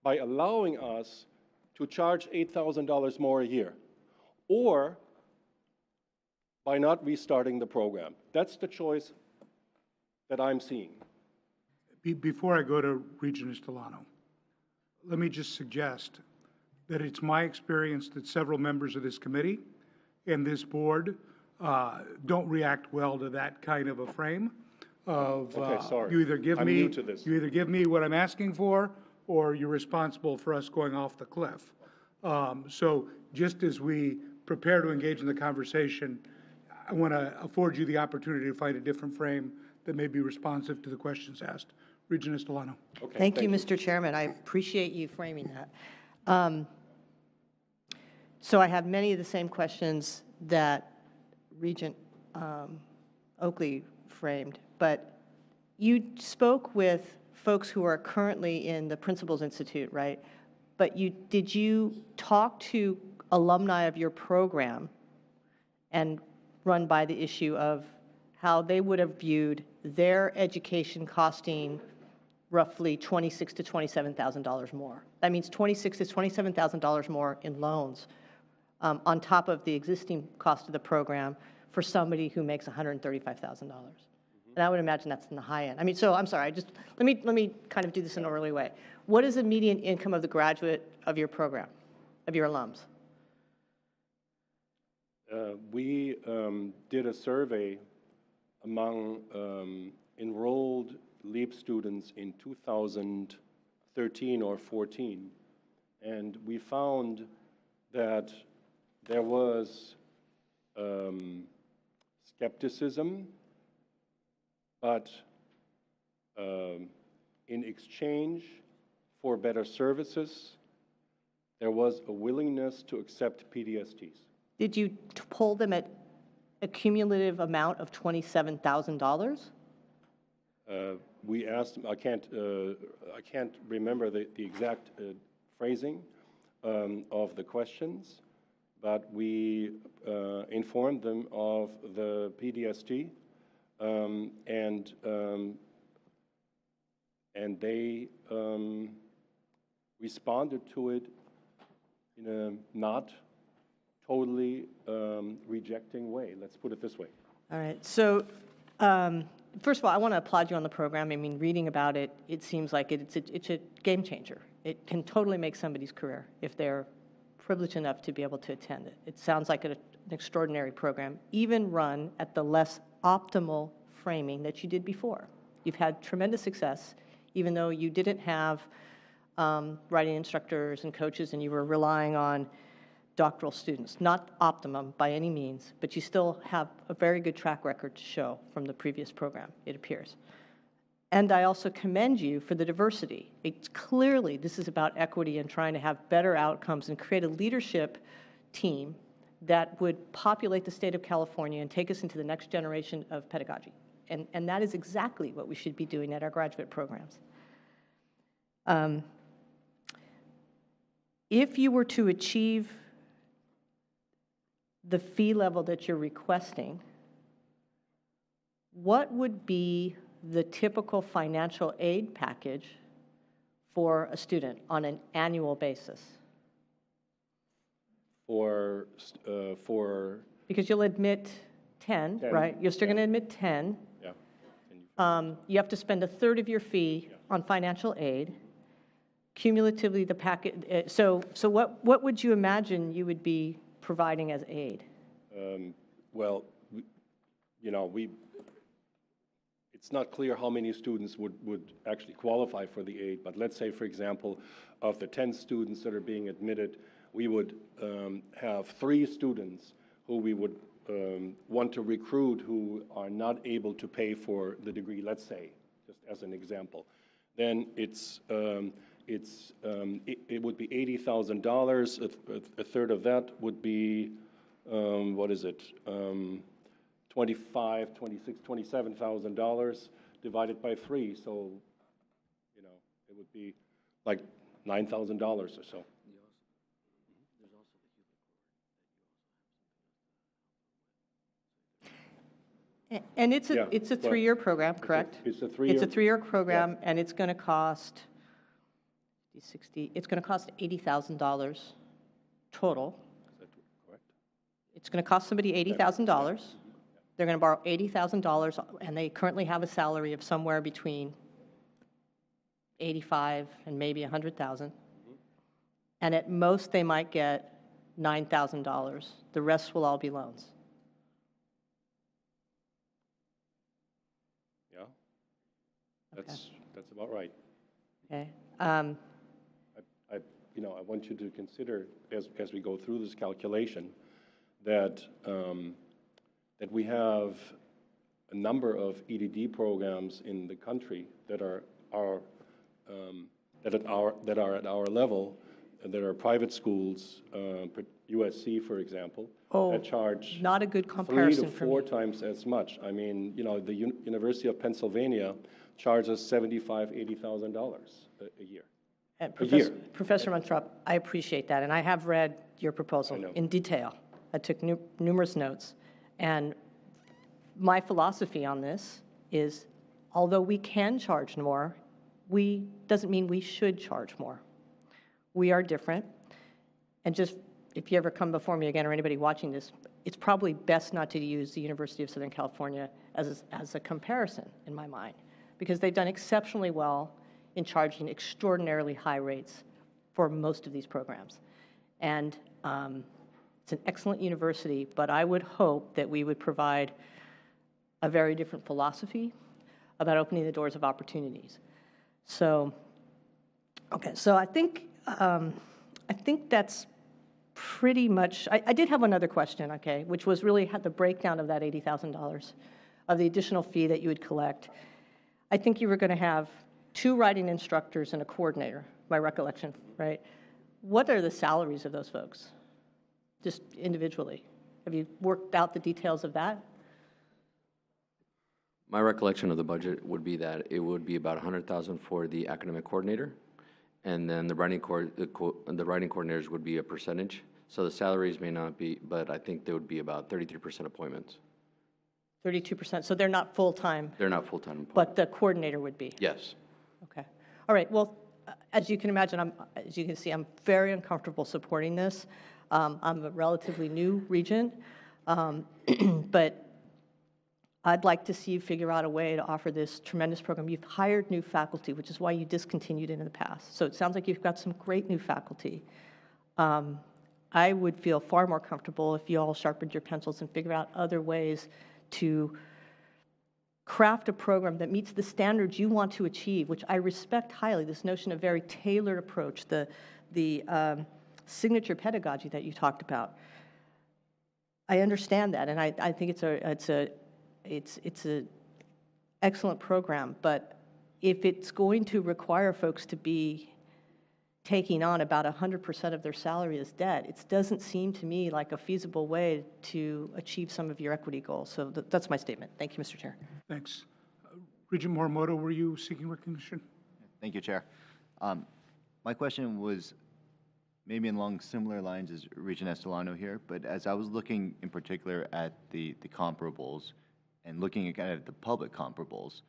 by allowing us to charge $8,000 more a year, or by not restarting the program. That's the choice that I'm seeing. Before I go to Regent Estolano, let me just suggest that it's my experience that several members of this committee and this board don't react well to that kind of a frame of Okay, sorry. you either give I'm me new to this. you either give me what I'm asking for, or you're responsible for us going off the cliff. So just as we prepare to engage in the conversation, I want to afford you the opportunity to find a different frame that may be responsive to the questions asked. Regent Estolano. Okay, Thank you, Mr. Chairman. I appreciate you framing that. So I have many of the same questions that Regent Oakley framed, but you spoke with folks who are currently in the Principals Institute, right? But did you talk to alumni of your program and run by the issue of how they would have viewed their education costing roughly $26,000 to $27,000 more? That means $26,000 to $27,000 more in loans on top of the existing cost of the program for somebody who makes $135,000. And I would imagine that's in the high end. I mean, so I'm sorry, let me kind of do this in an orderly way. What is the median income of the graduate of your program, of your alums? We did a survey among enrolled LEAP students in 2013 or 14, and we found that there was skepticism, but in exchange for better services, there was a willingness to accept PDSTs. Did you poll them at a cumulative amount of $27,000? We asked them, I can't remember the exact phrasing of the questions, but we informed them of the PDST, and they responded to it in a not totally rejecting way. Let's put it this way. All right. So, first of all, I want to applaud you on the program. I mean, reading about it, it seems like it's a game changer. It can totally make somebody's career if they're privileged enough to be able to attend it. It sounds like an extraordinary program, even run at the less optimal framing that you did before. You've had tremendous success, even though you didn't have writing instructors and coaches, and you were relying on doctoral students. Not optimum by any means, but you still have a very good track record to show from the previous program, it appears. And I also commend you for the diversity. It's clearly, this is about equity and trying to have better outcomes and create a leadership team that would populate the state of California and take us into the next generation of pedagogy. And that is exactly what we should be doing at our graduate programs. If you were to achieve the fee level that you're requesting, what would be the typical financial aid package for a student on an annual basis? Because you'll admit 10, right? You're still going to admit 10. Yeah. You have to spend a third of your fee on financial aid. Cumulatively, the package. So what would you imagine you would be providing as aid? Well, it's not clear how many students would actually qualify for the aid, but let's say, for example, of the 10 students that are being admitted, we would have 3 students who we would want to recruit who are not able to pay for the degree, let's say, just as an example. Then it would be $80,000. A third of that would be, what is it, $27,000 divided by 3. So, it would be like $9,000 or so. And it's a 3-year program, correct? It's a 3-year. It's a 3-year program, and it's going to cost It's going to cost $80,000 total. Is that correct? It's going to cost somebody $80,000. They're going to borrow $80,000, and they currently have a salary of somewhere between $85,000 and maybe $100,000. And at most, they might get $9,000. The rest will all be loans. Yeah, that's about right. Okay. I want you to consider as we go through this calculation that that we have a number of EDD programs in the country that are at our level, and that are private schools, USC, for example, that charge not a good comparison 3 to 4 times as much. I mean, the University of Pennsylvania charges $75,000, $80,000 a year. Professor Monthrop, I appreciate that, and I have read your proposal in detail. I took numerous notes, and my philosophy on this is, although we can charge more, doesn't mean we should charge more. We are different, and just if you ever come before me again, or anybody watching this, it's probably best not to use the University of Southern California as a comparison in my mind, because they've done exceptionally well in charging extraordinarily high rates for most of these programs. And It's an excellent university, but I would hope that we would provide a very different philosophy about opening the doors of opportunities. So, okay, so I think that's pretty much, I did have another question, okay, which was really the breakdown of that $80,000 of the additional fee that you would collect. I think you were going to have 2 writing instructors and a coordinator, my recollection, right? What are the salaries of those folks, just individually? Have you worked out the details of that? My recollection of the budget would be that it would be about $100,000 for the academic coordinator, and then the writing coordinators would be a percentage. So the salaries may not be, but I think there would be about 33% appointments. 32%, so they're not full-time? They're not full-time. But the coordinator would be? Yes. Okay. All right, well, as you can imagine, as you can see, I'm very uncomfortable supporting this. I'm a relatively new regent, but I'd like to see you figure out a way to offer this tremendous program. You've hired new faculty, which is why you discontinued it in the past. So it sounds like you've got some great new faculty. I would feel far more comfortable if you all sharpened your pencils and figure out other ways to craft a program that meets the standards you want to achieve, which I respect highly, this notion of very tailored approach, the signature pedagogy that you talked about. I understand that, and I think it's an excellent program, but if it's going to require folks to be taking on about 100% of their salary as debt, it doesn't seem to me like a feasible way to achieve some of your equity goals. So that's my statement. Thank you, Mr. Chair. Thanks. Regent Morimoto, were you seeking recognition? Thank you, Chair. My question was maybe along similar lines as Regent Estolano here, but as I was looking in particular at the comparables and looking at the public comparables,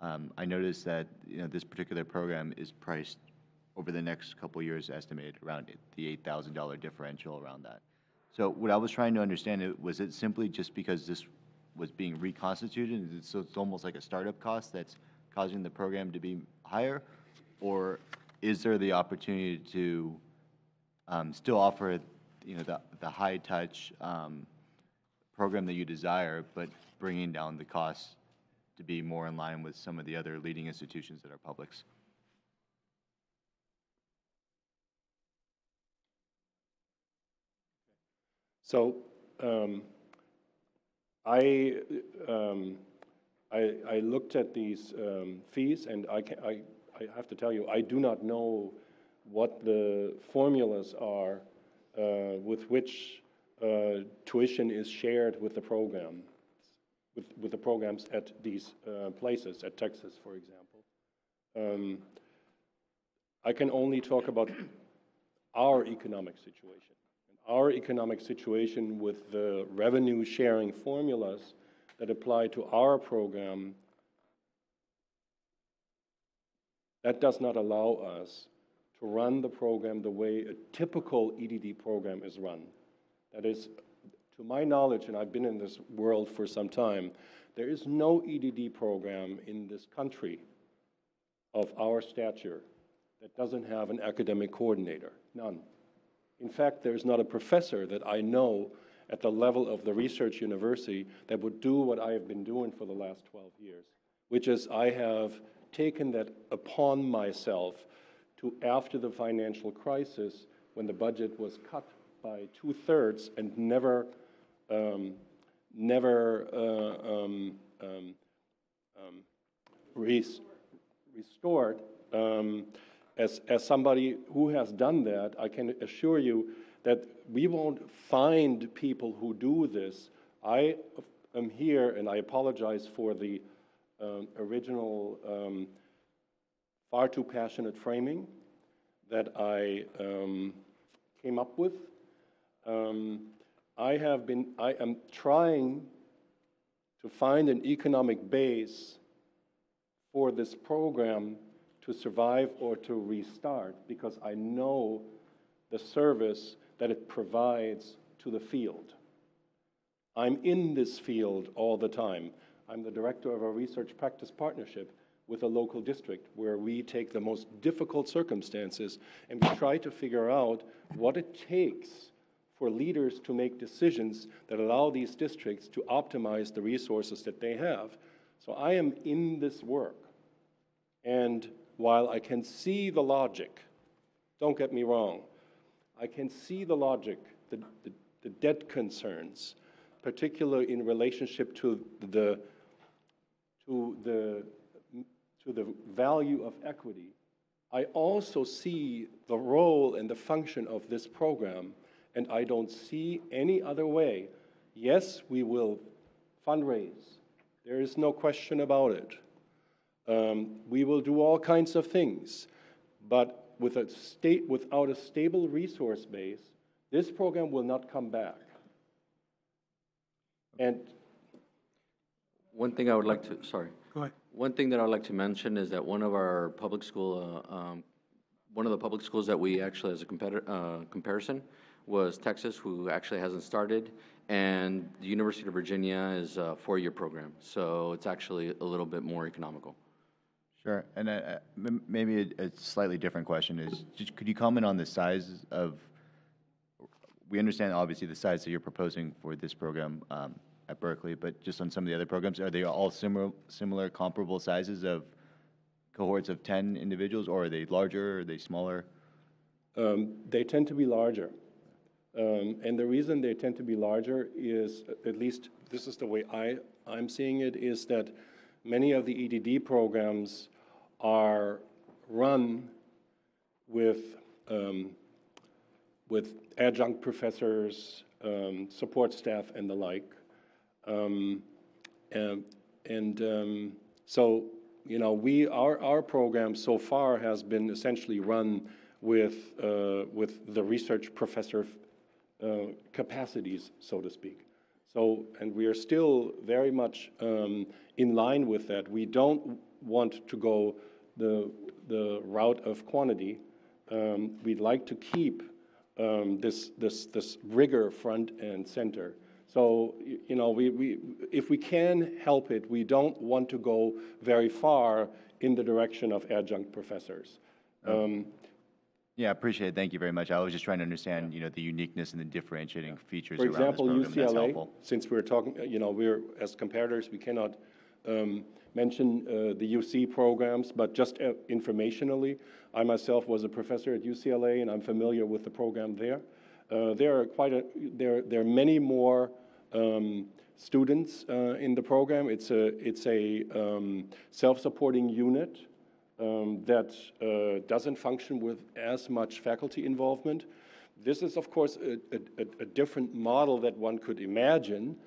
I noticed that this particular program is priced over the next couple of years, estimated around the $8,000 differential around that. So what I was trying to understand, was it simply just because this was being reconstituted, so it's almost like a startup cost that's causing the program to be higher, or is there the opportunity to still offer the high touch program that you desire, but bringing down the costs to be more in line with some of the other leading institutions that are publics? So I looked at these fees, and I have to tell you, I do not know what the formulas are with which tuition is shared with the program, with the programs at these places, at Texas, for example. I can only talk about our economic situation. Our economic situation with the revenue sharing formulas that apply to our program, that does not allow us to run the program the way a typical EDD program is run. That is, to my knowledge, and I've been in this world for some time, there is no EDD program in this country of our stature that doesn't have an academic coordinator. None. In fact, there's not a professor that I know at the level of the research university that would do what I have been doing for the last 12 years, which is I have taken that upon myself to, after the financial crisis, when the budget was cut by 2/3 and never restored, as somebody who has done that, I can assure you that we won't find people who do this. I am here, and I apologize for the original far too passionate framing that I came up with. I am trying to find an economic base for this program to survive or to restart, because I know the service that it provides to the field. I'm in this field all the time. I'm the director of a research practice partnership with a local district where we take the most difficult circumstances and we try to figure out what it takes for leaders to make decisions that allow these districts to optimize the resources that they have. So I am in this work. And while I can see the logic, don't get me wrong, I can see the logic, the debt concerns, particularly in relationship to the value of equity. I also see the role and the function of this program, and I don't see any other way. Yes, we will fundraise. There is no question about it. We will do all kinds of things, but without a stable resource base, this program will not come back. And one thing I would like to, sorry. Go ahead. One thing that I'd like to mention is that one of the public schools that we actually, as a comparison, was Texas, who actually hasn't started, and the University of Virginia is a 4-year program, so it's actually a little bit more economical. Sure, and maybe a slightly different question is, could you comment on the size of, we understand obviously the size that you're proposing for this program at Berkeley, but just on some of the other programs, are they all similar comparable sizes of cohorts of 10 individuals, or are they larger, or are they smaller? They tend to be larger. And the reason they tend to be larger is, at least this is the way I'm seeing it, is that many of the EDD programs are run with adjunct professors, support staff, and the like. So, you know, our program so far has been essentially run with the research professor capacities, so to speak. So, and we are still very much in line with that. We don't want to go the route of quantity. We'd like to keep this rigor front and center. So, you know, if we can help it, we don't want to go very far in the direction of adjunct professors. Yeah, I appreciate it. Thank you very much. I was just trying to understand, you know, the uniqueness and the differentiating features For example, around this program. That's UCLA, helpful. since we're talking, you know, we're, as comparators, we cannot mention the UC programs, but just informationally, I myself was a professor at UCLA, and I'm familiar with the program there. There are many more students in the program. It's a self-supporting unit that doesn't function with as much faculty involvement. This is, of course, a different model that one could imagine.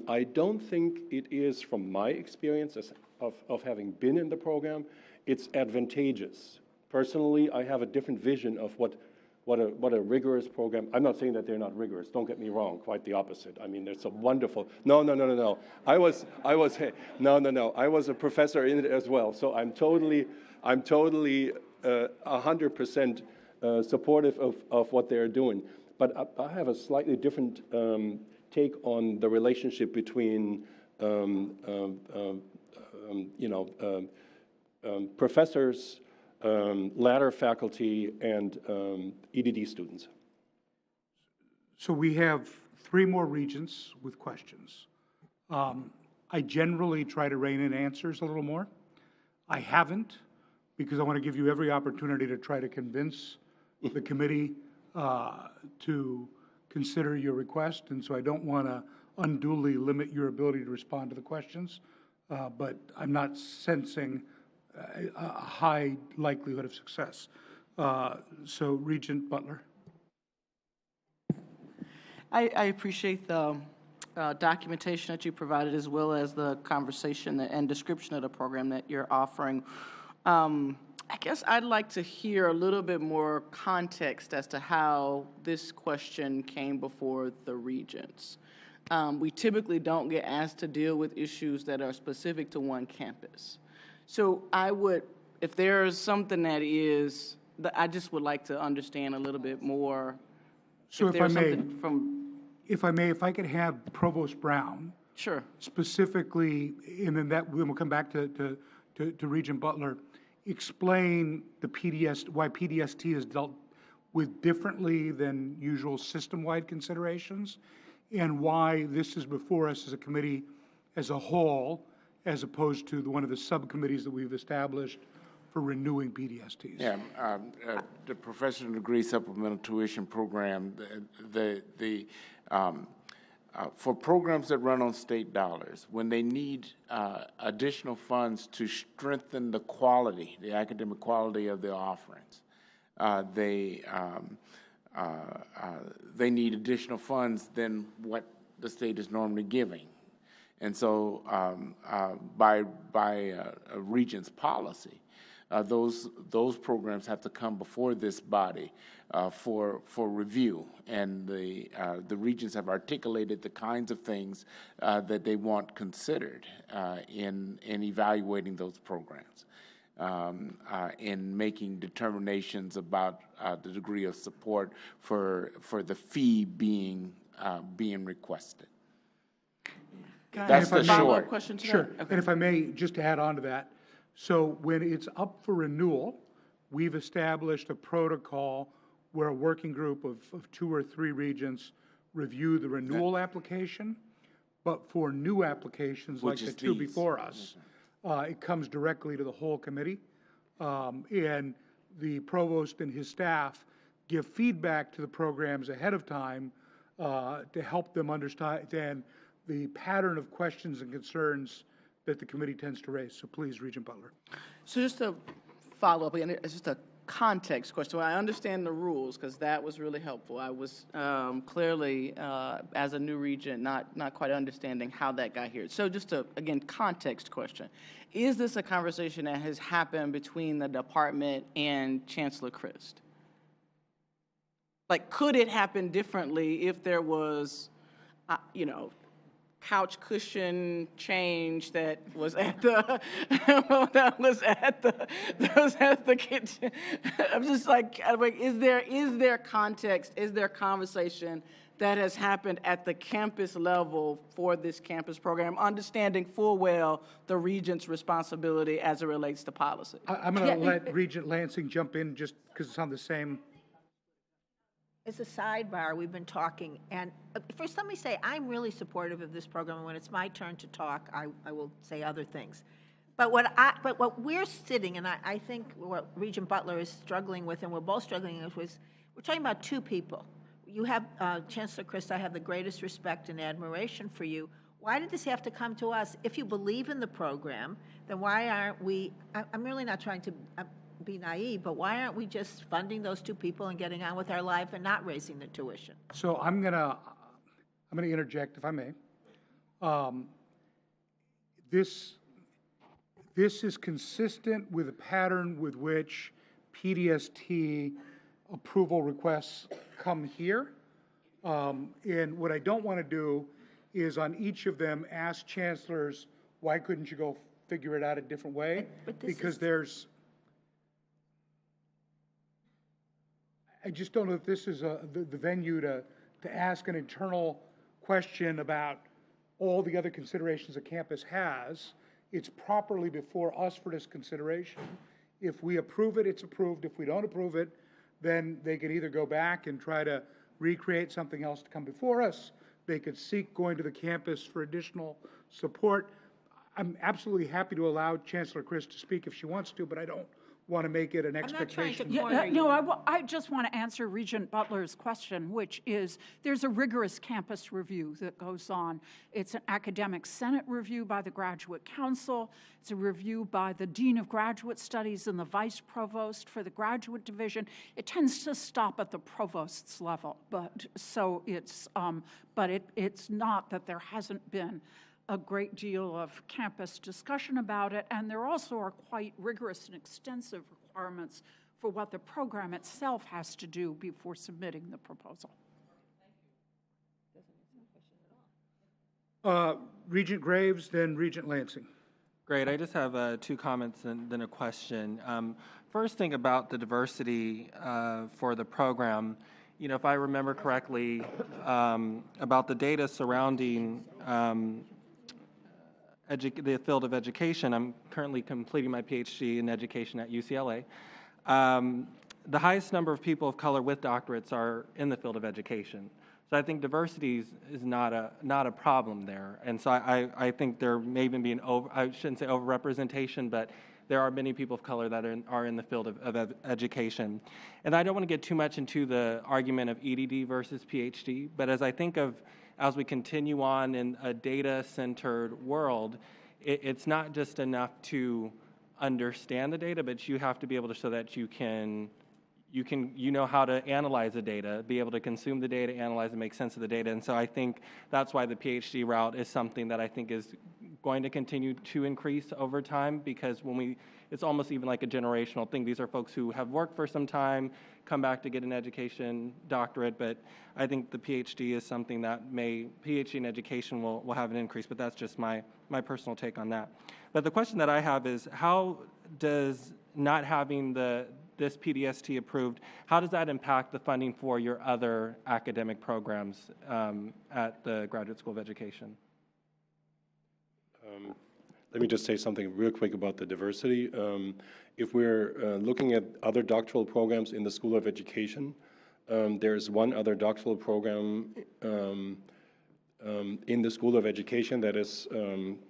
I don't think it is, from my experience of having been in the program, it's advantageous. Personally, I have a different vision of what a rigorous program. I'm not saying that they're not rigorous. Don't get me wrong. Quite the opposite. I mean, there's some wonderful. No. I was a professor in it as well. So I'm totally 100% supportive of what they're doing. But I have a slightly different take on the relationship between professors, ladder faculty, and EDD students. So we have 3 more regents with questions. I generally try to rein in answers a little more. I haven't, because I want to give you every opportunity to try to convince the committee to consider your request, and so I don't want to unduly limit your ability to respond to the questions, but I'm not sensing a high likelihood of success. So, Regent Butler. I appreciate the documentation that you provided, as well as the conversation and description of the program that you're offering. I guess I'd like to hear a little bit more context as to how this question came before the regents. We typically don't get asked to deal with issues that are specific to one campus. So I would, if there is something that is, I just would like to understand a little bit more. So if I may, if I could have Provost Brown. Sure. Specifically, and then we'll come back to Regent Butler, explain why PDST has dealt with differently than usual system-wide considerations, and why this is before us as a committee as a whole, as opposed to one of the subcommittees that we've established for renewing PDSTs. Yeah, the professional degree supplemental tuition program, for programs that run on state dollars, when they need additional funds to strengthen the quality, the academic quality of their offerings, they need additional funds than what the state is normally giving. And so by a regent's policy, those programs have to come before this body for review, and the regents have articulated the kinds of things that they want considered in evaluating those programs, in making determinations about the degree of support for the fee being requested. That's the short. Question to Sure, that? Okay. and if I may, just to add on to that, so when it's up for renewal, we've established a protocol where a working group of 2 or 3 regents review the renewal application, but for new applications like Which the is 2 these. before us, it comes directly to the whole committee. And the provost and his staff give feedback to the programs ahead of time to help them understand the pattern of questions and concerns that the committee tends to raise. So please, Regent Butler. So just to follow up, and it's just a context question. Well, I understand the rules because that was really helpful. I was clearly, as a new regent, not quite understanding how that got here. So just a, again, context question. Is this a conversation that has happened between the department and Chancellor Christ? Like, could it happen differently if there was, couch cushion change that was at the that was at the kitchen? I'm just like, is there context? Is there conversation that has happened at the campus level for this campus program, understanding full well the regent's responsibility as it relates to policy? I'm going to let Regent Lansing jump in just because it's on the same. As a sidebar, we've been talking, and first let me say, I'm really supportive of this program, and when it's my turn to talk, I will say other things. But what we're sitting, and I think what Regent Butler is struggling with, and we're both struggling with, was we're talking about 2 people. You have, Chancellor Christ, I have the greatest respect and admiration for you. Why did this have to come to us? If you believe in the program, then why aren't we, I'm really not trying to be naive, but why aren't we just funding those 2 people and getting on with our life and not raising the tuition? So I'm gonna interject, if I may. This is consistent with a pattern with which PDST approval requests come here. And what I don't want to do is on each of them ask chancellors, why couldn't you go figure it out a different way? Because there's, I just don't know if this is the venue to ask an internal question about all the other considerations a campus has. It's properly before us for this consideration. If we approve it, it's approved. If we don't approve it, then they could either go back and try to recreate something else to come before us. They could seek going to the campus for additional support. I'm absolutely happy to allow Chancellor Christ to speak if she wants to, but I don't want to make it an expectation. I just want to answer Regent Butler's question, which is there's a rigorous campus review that goes on. It's an academic senate review by the Graduate Council. It's a review by the Dean of Graduate Studies and the Vice Provost for the Graduate Division. It tends to stop at the provost's level, but so it's it's not that there hasn't been a great deal of campus discussion about it, and there also are quite rigorous and extensive requirements for what the program itself has to do before submitting the proposal. Regent Graves, then Regent Lansing. Great. I just have 2 comments and then a question. First thing about the diversity for the program, if I remember correctly, about the data surrounding the field of education. I'm currently completing my PhD in education at UCLA. the highest number of people of color with doctorates are in the field of education. So I think diversity is not a problem there. And so I think there may even be I shouldn't say overrepresentation, but there are many people of color that are in the field of education. And I don't want to get too much into the argument of EDD versus PhD, but as we continue on in a data-centered world, it's not just enough to understand the data, but you have to be able to show that you know how to analyze the data, be able to consume the data, analyze and make sense of the data. And so I think that's why the PhD route is something that I think is going to continue to increase over time, because it's almost even like a generational thing. These are folks who have worked for some time, come back to get an education doctorate, but I think the PhD is something that PhD in education will have an increase, but that's just my personal take on that. But the question that I have is, how does not having this PDST approved, how does that impact the funding for your other academic programs at the Graduate School of Education? Let me just say something real quick about the diversity. If we're looking at other doctoral programs in the School of Education, there's one other doctoral program in the School of Education that is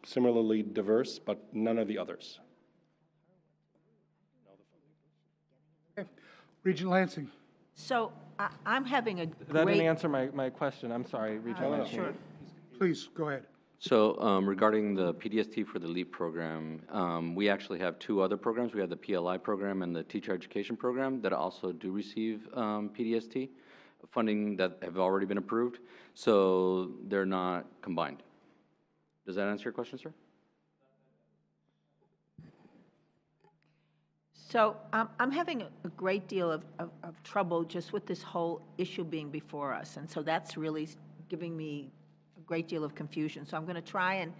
similarly diverse, but none of the others. Regent Lansing. So I'm having a great... That didn't answer my question. I'm sorry, Regent Lansing. Sure. Please, go ahead. So regarding the PDST for the LEAP program, we actually have two other programs. We have the PLI program and the Teacher Education program that also do receive PDST funding that have already been approved. So they're not combined. Does that answer your question, sir? So I'm having a great deal of trouble just with this whole issue being before us. And so that's really giving me a great deal of confusion. So I'm going to try and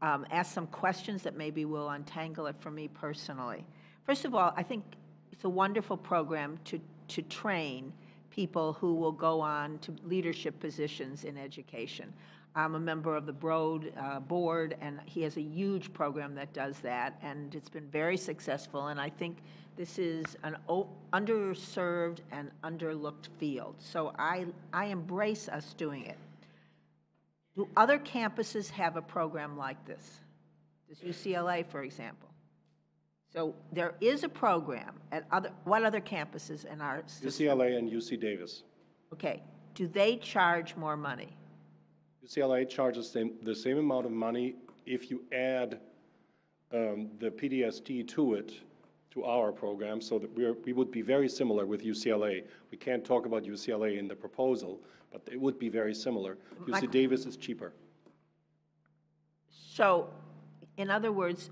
ask some questions that maybe will untangle it for me personally. First of all, I think it's a wonderful program to train people who will go on to leadership positions in education. I'm a member of the Broad board, and he has a huge program that does that, and it's been very successful, and I think this is an underserved and underlooked field. So I embrace us doing it. Do other campuses have a program like this? Does UCLA, for example? So there is a program at what other campuses in our system? UCLA and UC Davis. Okay. Do they charge more money? UCLA charges the same amount of money if you add the PDST to our program, so that we would be very similar with UCLA. We can't talk about UCLA in the proposal, but it would be very similar. UC Davis is cheaper. So, in other words,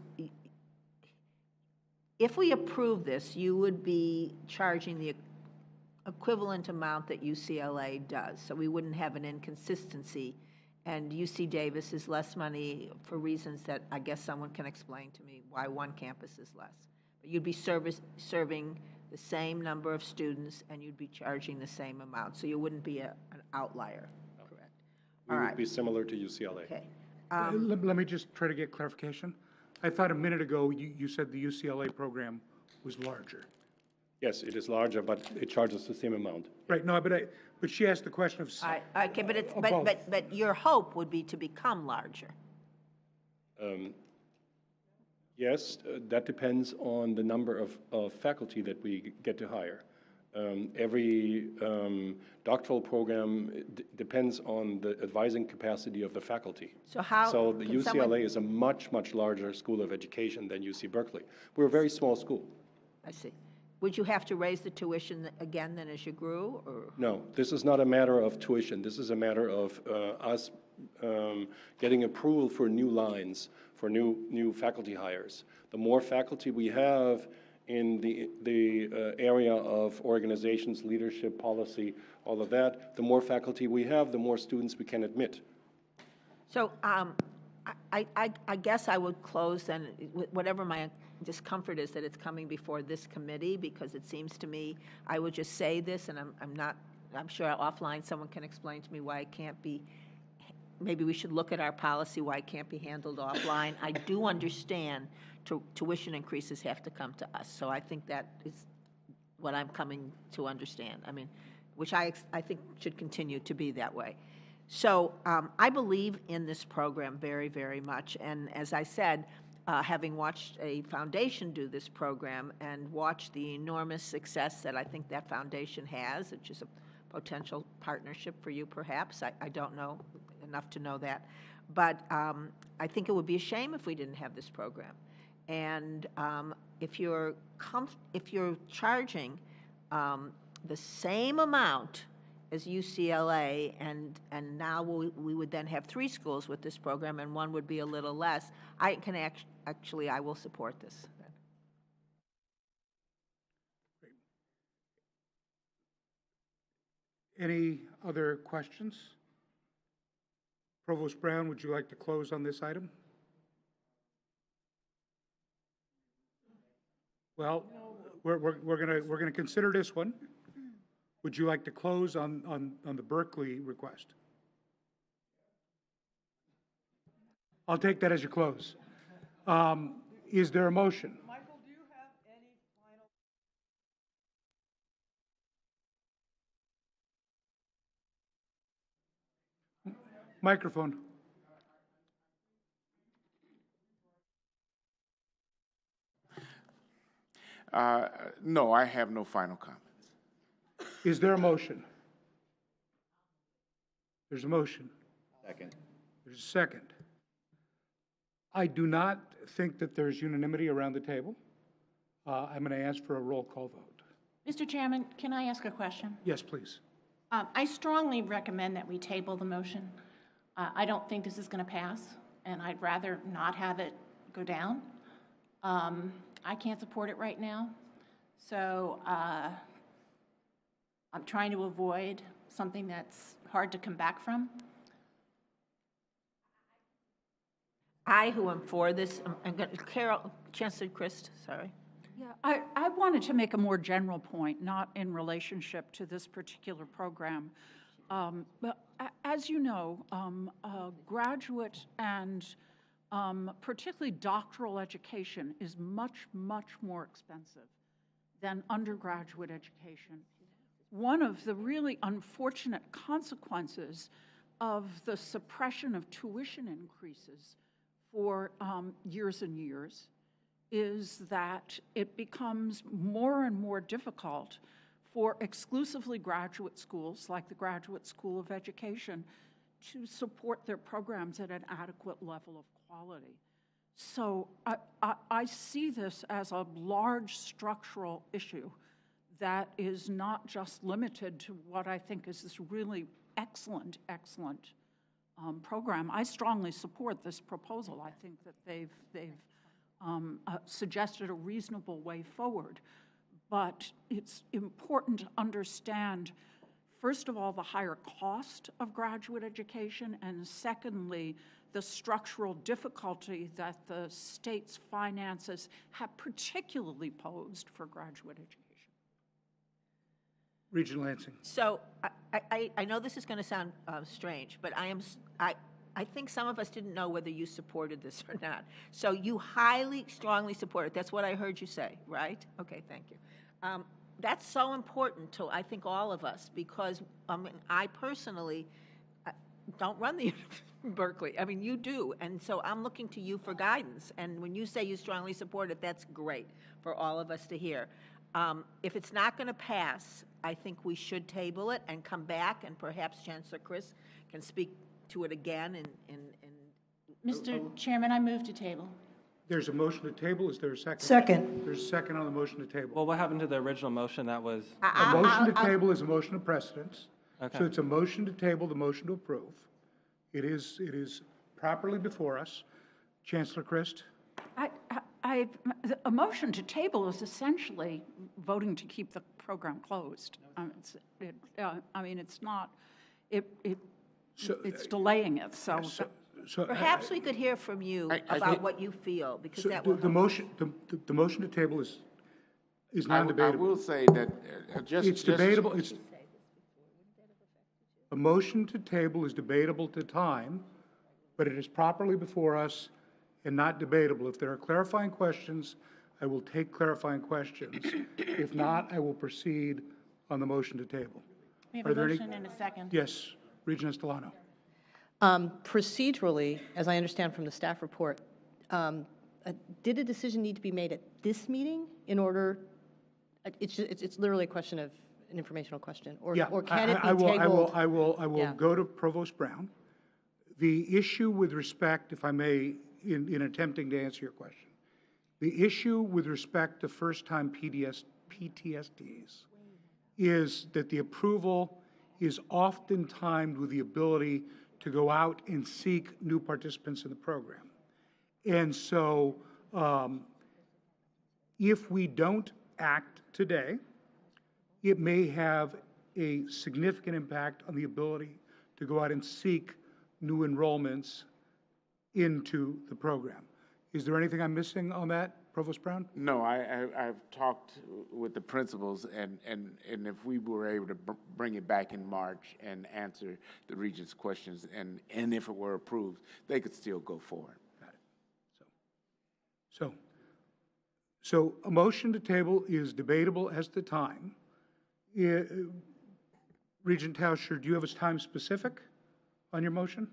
if we approve this, you would be charging the equivalent amount that UCLA does, so we wouldn't have an inconsistency. And UC Davis is less money for reasons that I guess someone can explain to me why one campus is less. But you'd be serving the same number of students, and you'd be charging the same amount, so you wouldn't be an outlier, correct? We would be similar to UCLA. Okay. Let me just try to get clarification. I thought a minute ago you said the UCLA program was larger. Yes, it is larger, but it charges the same amount. Right. No, but she asked the question of. Okay, but your hope would be to become larger. Yes, that depends on the number of faculty that we get to hire. Every doctoral program depends on the advising capacity of the faculty. So the UCLA is a much, much larger school of education than UC Berkeley. We're a very small school. I see. Would you have to raise the tuition again then as you grew? Or? No, this is not a matter of tuition. This is a matter of us getting approval for new lines, for new faculty hires. The more faculty we have in the area of organizations, leadership, policy, all of that, the more faculty we have, the more students we can admit. So I guess I would close then, whatever my discomfort is that it's coming before this committee, because it seems to me, I would just say this, and I'm sure offline someone can explain to me why it can't be, maybe we should look at our policy, why it can't be handled offline. I do understand tuition increases have to come to us, so I think that is what I'm coming to understand. I mean, which I think should continue to be that way. So I believe in this program very, very much. And as I said, having watched a foundation do this program and watched the enormous success that I think that foundation has, which is a potential partnership for you perhaps, I don't know enough to know that, but I think it would be a shame if we didn't have this program. And if you're charging the same amount as UCLA, and now we would then have 3 schools with this program, and one would be a little less, I can actually, I will support this. Any other questions? Provost Brown, would you like to close on this item? Well, we're gonna consider this one. Would you like to close on the Berkeley request? I'll take that as your close. Is there a motion? Michael, do you have any final? Microphone. No, I have no final comments. Is there a motion? There's a motion. Second. There's a second. I do not think that there's unanimity around the table. I'm going to ask for a roll call vote. Mr. Chairman, can I ask a question? Yes, please. I strongly recommend that we table the motion. I don't think this is going to pass, and I'd rather not have it go down. I can't support it right now, so I'm trying to avoid something that's hard to come back from. I, who am for this, Carol, Chancellor Christ, sorry. Yeah, I wanted to make a more general point, not in relationship to this particular program. But as you know, graduate and particularly doctoral education is much, much more expensive than undergraduate education. One of the really unfortunate consequences of the suppression of tuition increases for years and years is that it becomes more and more difficult for exclusively graduate schools, like the Graduate School of Education, to support their programs at an adequate level of quality. So I see this as a large structural issue that is not just limited to what I think is this really excellent program. I strongly support this proposal. I think that they've suggested a reasonable way forward. But it's important to understand, first of all, the higher cost of graduate education, and secondly, the structural difficulty that the state's finances have particularly posed for graduate education. Regent Lansing. So I know this is going to sound strange, but I think some of us didn't know whether you supported this or not. So you highly, strongly support it. That's what I heard you say, right? Okay, thank you. That's so important to, I think, all of us, because I personally don't run the Berkeley. I mean, you do, and so I'm looking to you for guidance. And when you say you strongly support it, that's great for all of us to hear. If it's not going to pass, I think we should table it and come back, and perhaps Chancellor Christ can speak to it again. Mr. Chairman, I move to table. There's a motion to table. Is there a second? Second. There's a second on the motion to table. Well, what happened to the original motion that was? A motion to table is a motion of precedence. Okay. So it's a motion to table, the motion to approve. It is properly before us. Chancellor Christ? A motion to table is essentially voting to keep the program closed. It's not, it's delaying it, so. Perhaps we could hear from you about what you feel, because that will the motion to table is non-debatable. I will say that It's debatable. A motion to table is debatable to time, but it is properly before us and not debatable. If there are clarifying questions, I will take clarifying questions. If not, I will proceed on the motion to table. We have Are a there any- motion and a second. Yes, Regent Estolano. Procedurally, as I understand from the staff report, did a decision need to be made at this meeting in order, it's literally a question of, an informational question, or Yeah, can it be I will- tabled? I will Yeah. go to Provost Brown. The issue with respect, if I may, in attempting to answer your question, the issue with respect to first-time PTSDs is that the approval is often timed with the ability to go out and seek new participants in the program. And so if we don't act today, it may have a significant impact on the ability to go out and seek new enrollments into the program. Is there anything I'm missing on that, Provost Brown? No, I've talked with the principals, and if we were able to bring it back in March and answer the Regent's questions, and if it were approved, they could still go forward. So a motion to table is debatable as to time. Regent Tauscher, do you have a time specific on your motion?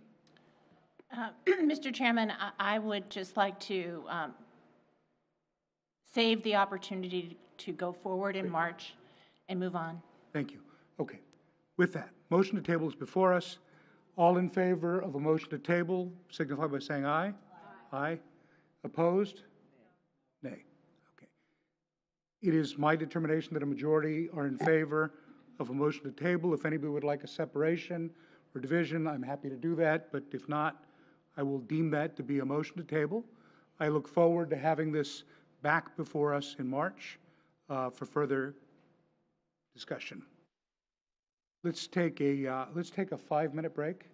Mr. Chairman, I would just like to save the opportunity to go forward in March and move on. Thank you. Okay. With that, motion to table is before us. All in favor of a motion to table signify by saying aye. Aye. Opposed? Nay. Okay. It is my determination that a majority are in favor of a motion to table. If anybody would like a separation or division, I'm happy to do that, but if not, I will deem that to be a motion to table. I look forward to having this back before us in March for further discussion. Let's take a 5-minute break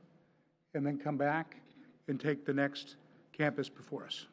and then come back and take the next campus before us.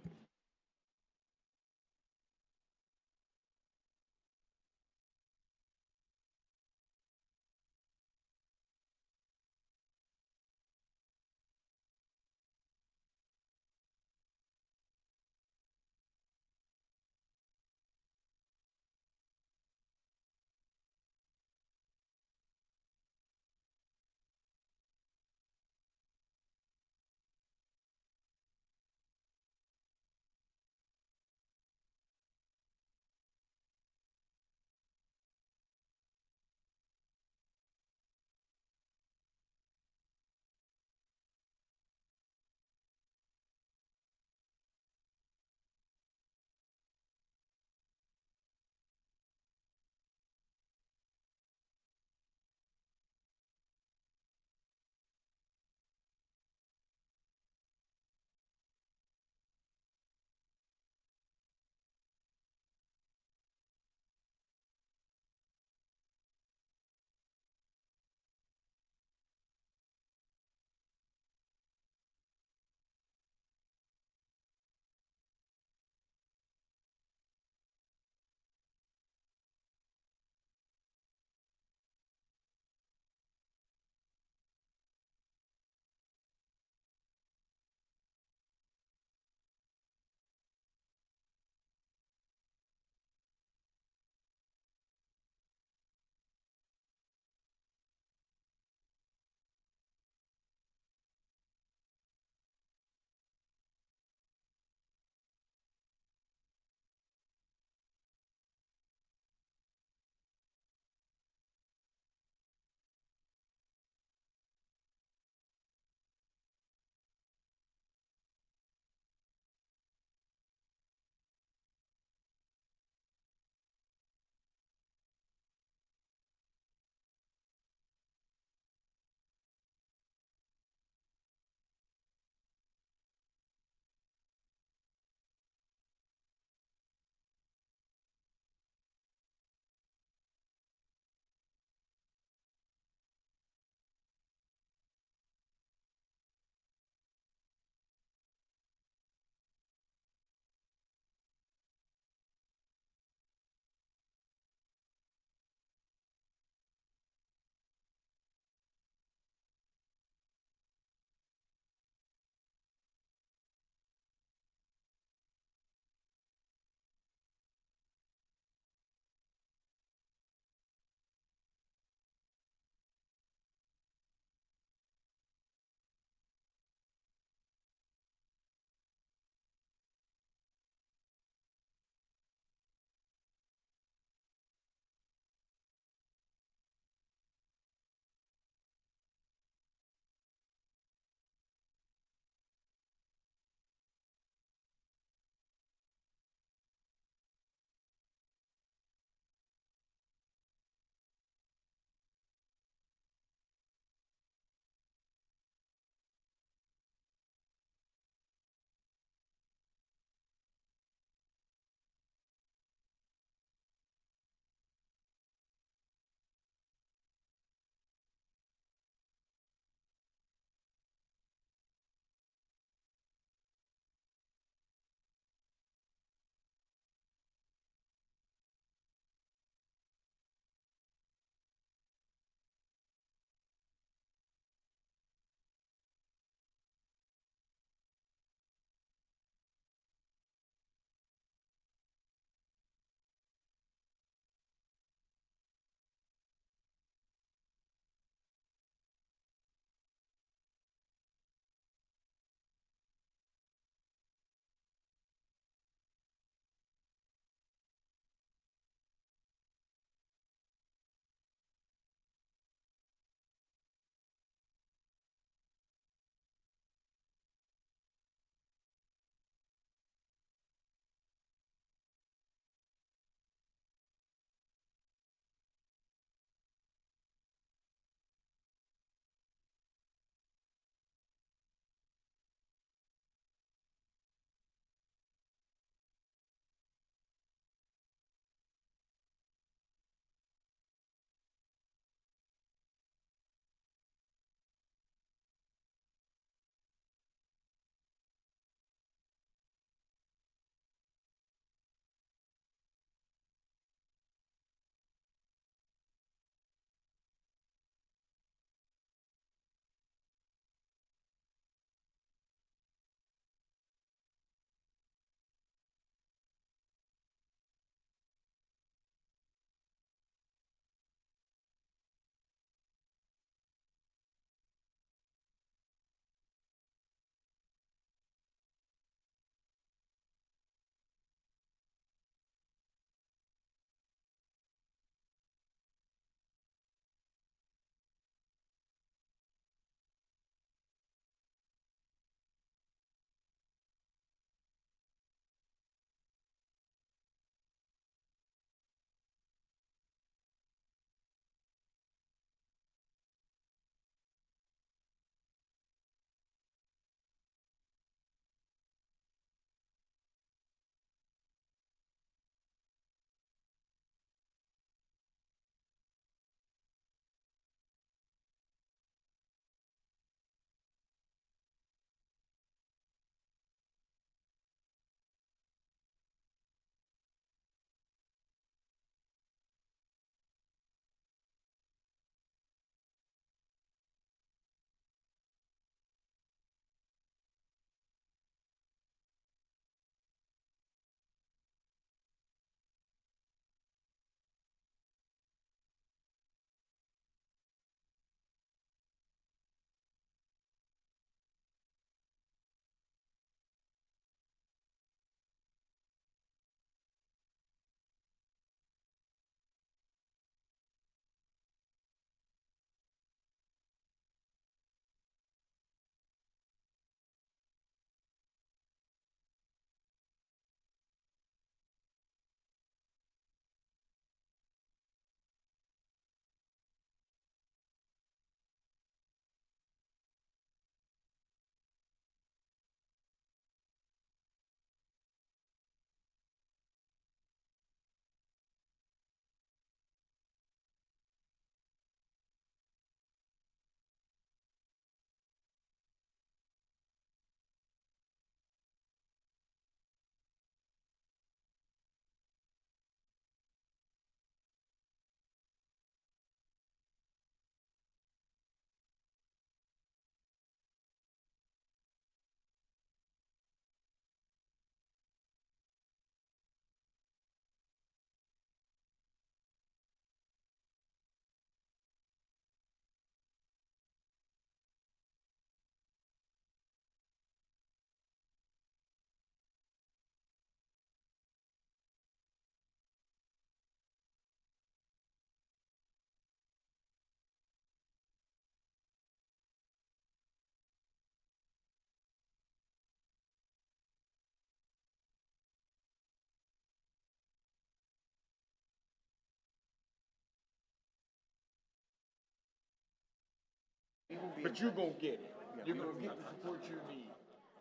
but you're going to get it. You're going to get the support you need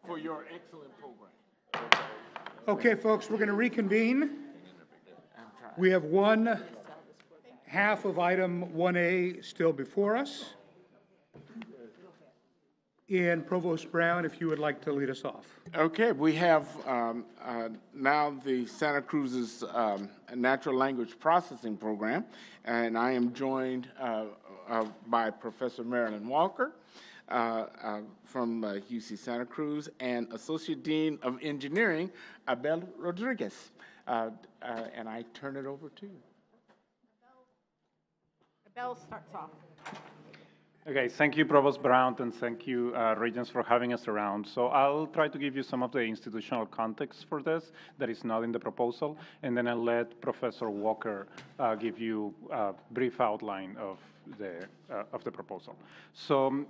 for your excellent program. Okay, folks, we're going to reconvene. We have one half of item 1A still before us. And Provost Brown, if you would like to lead us off. Okay, we have now the Santa Cruz's Natural Language Processing Program, and I am joined by Professor Marilyn Walker from UC Santa Cruz and Associate Dean of Engineering, Abel Rodriguez. And I turn it over to you. Abel starts off. Okay, thank you, Provost Brown, and thank you, Regents, for having us around. So I'll try to give you some of the institutional context for this that is not in the proposal, and then I'll let Professor Walker give you a brief outline of the proposal. So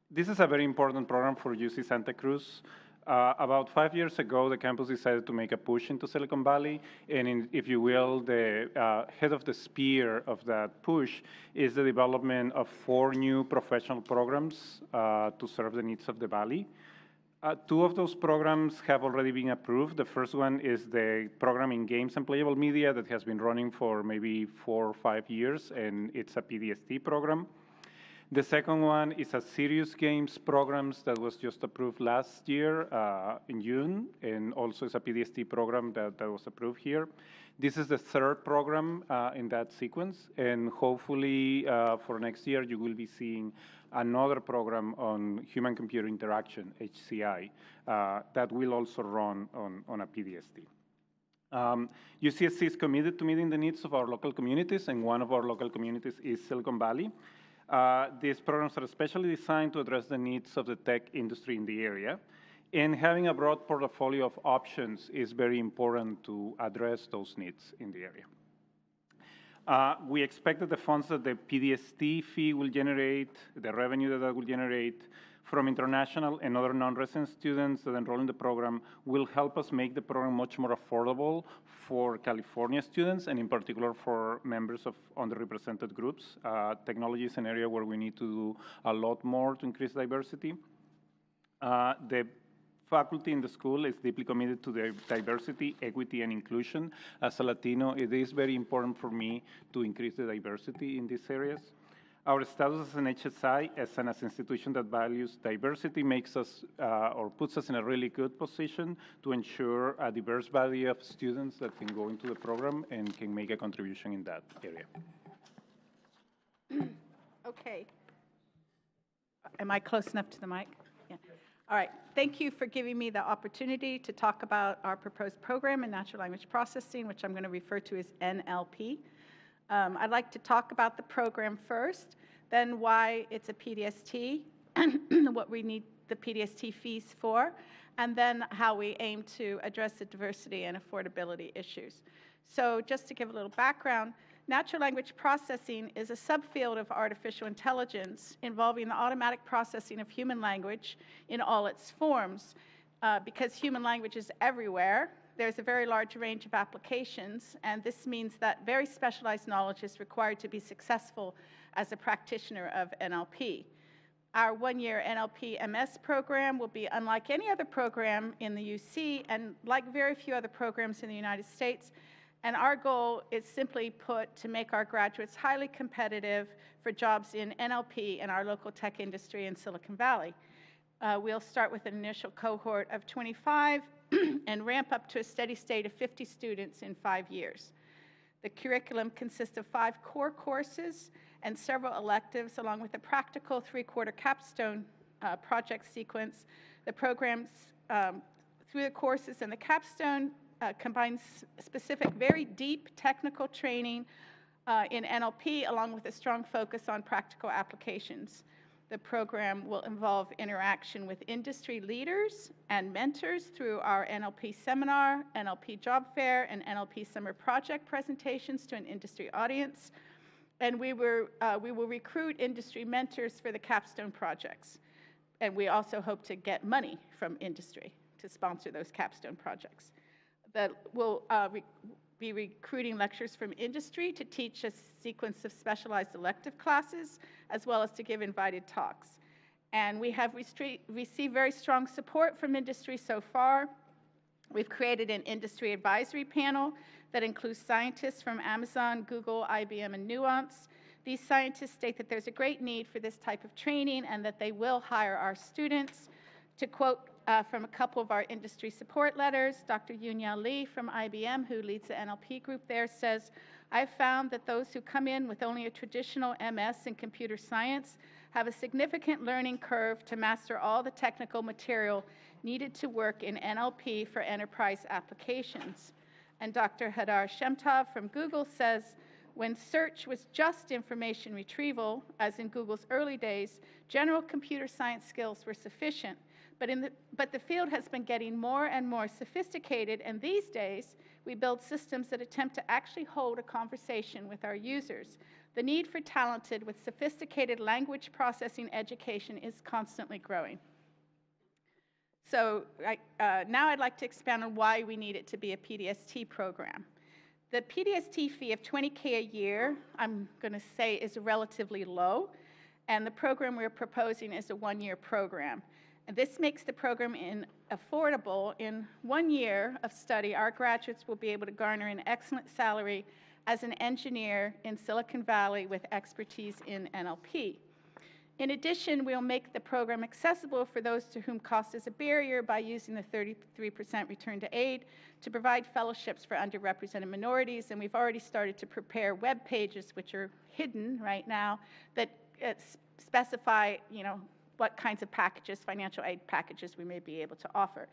this is a very important program for UC Santa Cruz. About 5 years ago, the campus decided to make a push into Silicon Valley, and if you will, the head of the spear of that push is the development of 4 new professional programs to serve the needs of the Valley. 2 of those programs have already been approved. The first one is the program in games and playable media that has been running for maybe 4 or 5 years, and it's a PDST program. The second one is a serious games programs that was just approved last year in June, and also is a PDST program that was approved here. This is the 3rd program in that sequence, and hopefully for next year you will be seeing another program on human-computer interaction, HCI, that will also run on a PDST. UCSC is committed to meeting the needs of our local communities, and one of our local communities is Silicon Valley. These programs are especially designed to address the needs of the tech industry in the area. And having a broad portfolio of options is very important to address those needs in the area. We expect that the funds that the PDST fee will generate, the revenue that will generate from international and other non-resident students that enroll in the program will help us make the program much more affordable for California students, and in particular for members of underrepresented groups. Technology is an area where we need to do a lot more to increase diversity. The faculty in the school is deeply committed to the diversity, equity, and inclusion. As a Latino, it is very important for me to increase the diversity in these areas. Our status as an HSI, as an institution that values diversity, makes us or puts us in a really good position to ensure a diverse body of students that can go into the program and can make a contribution in that area. Okay. Am I close enough to the mic? Yeah. All right. Thank you for giving me the opportunity to talk about our proposed program in natural language processing, which I'm going to refer to as NLP. I'd like to talk about the program first, then why it's a PDST, what we need the PDST fees for, and then how we aim to address the diversity and affordability issues. So just to give a little background, natural language processing is a subfield of artificial intelligence involving the automatic processing of human language in all its forms. Because human language is everywhere, there's a very large range of applications, and this means that very specialized knowledge is required to be successful as a practitioner of NLP. Our one-year NLP MS program will be unlike any other program in the UC and like very few other programs in the United States, and our goal is simply put to make our graduates highly competitive for jobs in NLP in our local tech industry in Silicon Valley. We'll start with an initial cohort of 25 and ramp up to a steady state of 50 students in 5 years. The curriculum consists of 5 core courses and several electives, along with a practical 3-quarter capstone project sequence. The programs, through the courses and the capstone, combines specific, very deep technical training in NLP, along with a strong focus on practical applications. The program will involve interaction with industry leaders and mentors through our NLP seminar, NLP job fair, and NLP summer project presentations to an industry audience. And we will recruit industry mentors for the capstone projects. And we also hope to get money from industry to sponsor those capstone projects. that will be recruiting lecturers from industry to teach a sequence of specialized elective classes, as well as to give invited talks. And we have received very strong support from industry so far. We've created an industry advisory panel that includes scientists from Amazon, Google, IBM, and Nuance. These scientists state that there's a great need for this type of training and that they will hire our students. To quote from a couple of our industry support letters, Dr. Yunyao Lee from IBM, who leads the NLP group there, says, "I've found that those who come in with only a traditional MS in computer science have a significant learning curve to master all the technical material needed to work in NLP for enterprise applications." And Dr. Hadar Shemtov from Google says, "When search was just information retrieval, as in Google's early days, general computer science skills were sufficient. But the field has been getting more and more sophisticated, and these days, we build systems that attempt to actually hold a conversation with our users. The need for talented with sophisticated language processing education is constantly growing." So now I'd like to expand on why we need it to be a PDST program. The PDST fee of $20K a year, I'm going to say, is relatively low, and the program we're proposing is a one-year program. And this makes the program affordable. In 1 year of study, our graduates will be able to garner an excellent salary as an engineer in Silicon Valley with expertise in NLP. In addition, we'll make the program accessible for those to whom cost is a barrier by using the 33% return to aid to provide fellowships for underrepresented minorities. And we've already started to prepare web pages, which are hidden right now, that specify, what kinds of packages, financial aid packages we may be able to offer.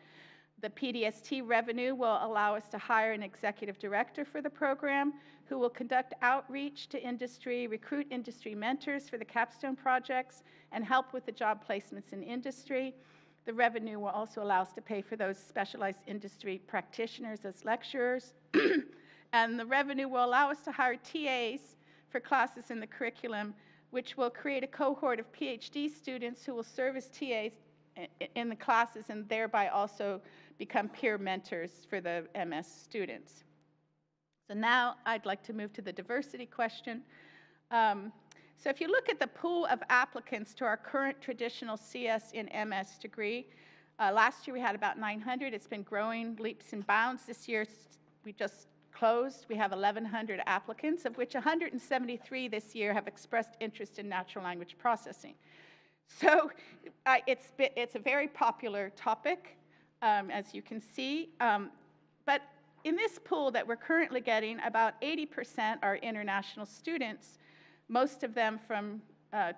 The PDST revenue will allow us to hire an executive director for the program who will conduct outreach to industry, recruit industry mentors for the capstone projects, and help with the job placements in industry. The revenue will also allow us to pay for those specialized industry practitioners as lecturers. And the revenue will allow us to hire TAs for classes in the curriculum, which will create a cohort of PhD students who will serve as TAs in the classes and thereby also become peer mentors for the MS students. So now I'd like to move to the diversity question. So if you look at the pool of applicants to our current traditional CS in MS degree, last year we had about 900. It's been growing leaps and bounds. This year we just closed. We have 1,100 applicants, of which 173 this year have expressed interest in natural language processing. So it's a very popular topic, as you can see. But in this pool that we're currently getting, about 80% are international students, most of them from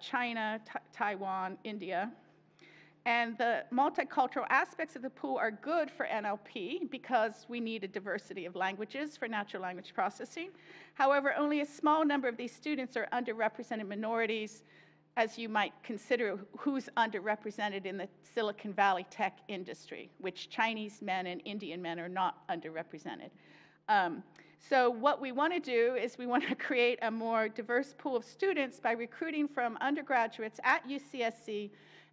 China, Taiwan, India. And the multicultural aspects of the pool are good for NLP because we need a diversity of languages for natural language processing. However, only a small number of these students are underrepresented minorities, as you might consider who's underrepresented in the Silicon Valley tech industry, which Chinese men and Indian men are not underrepresented. So what we want to do is we want to create a more diverse pool of students by recruiting from undergraduates at UCSC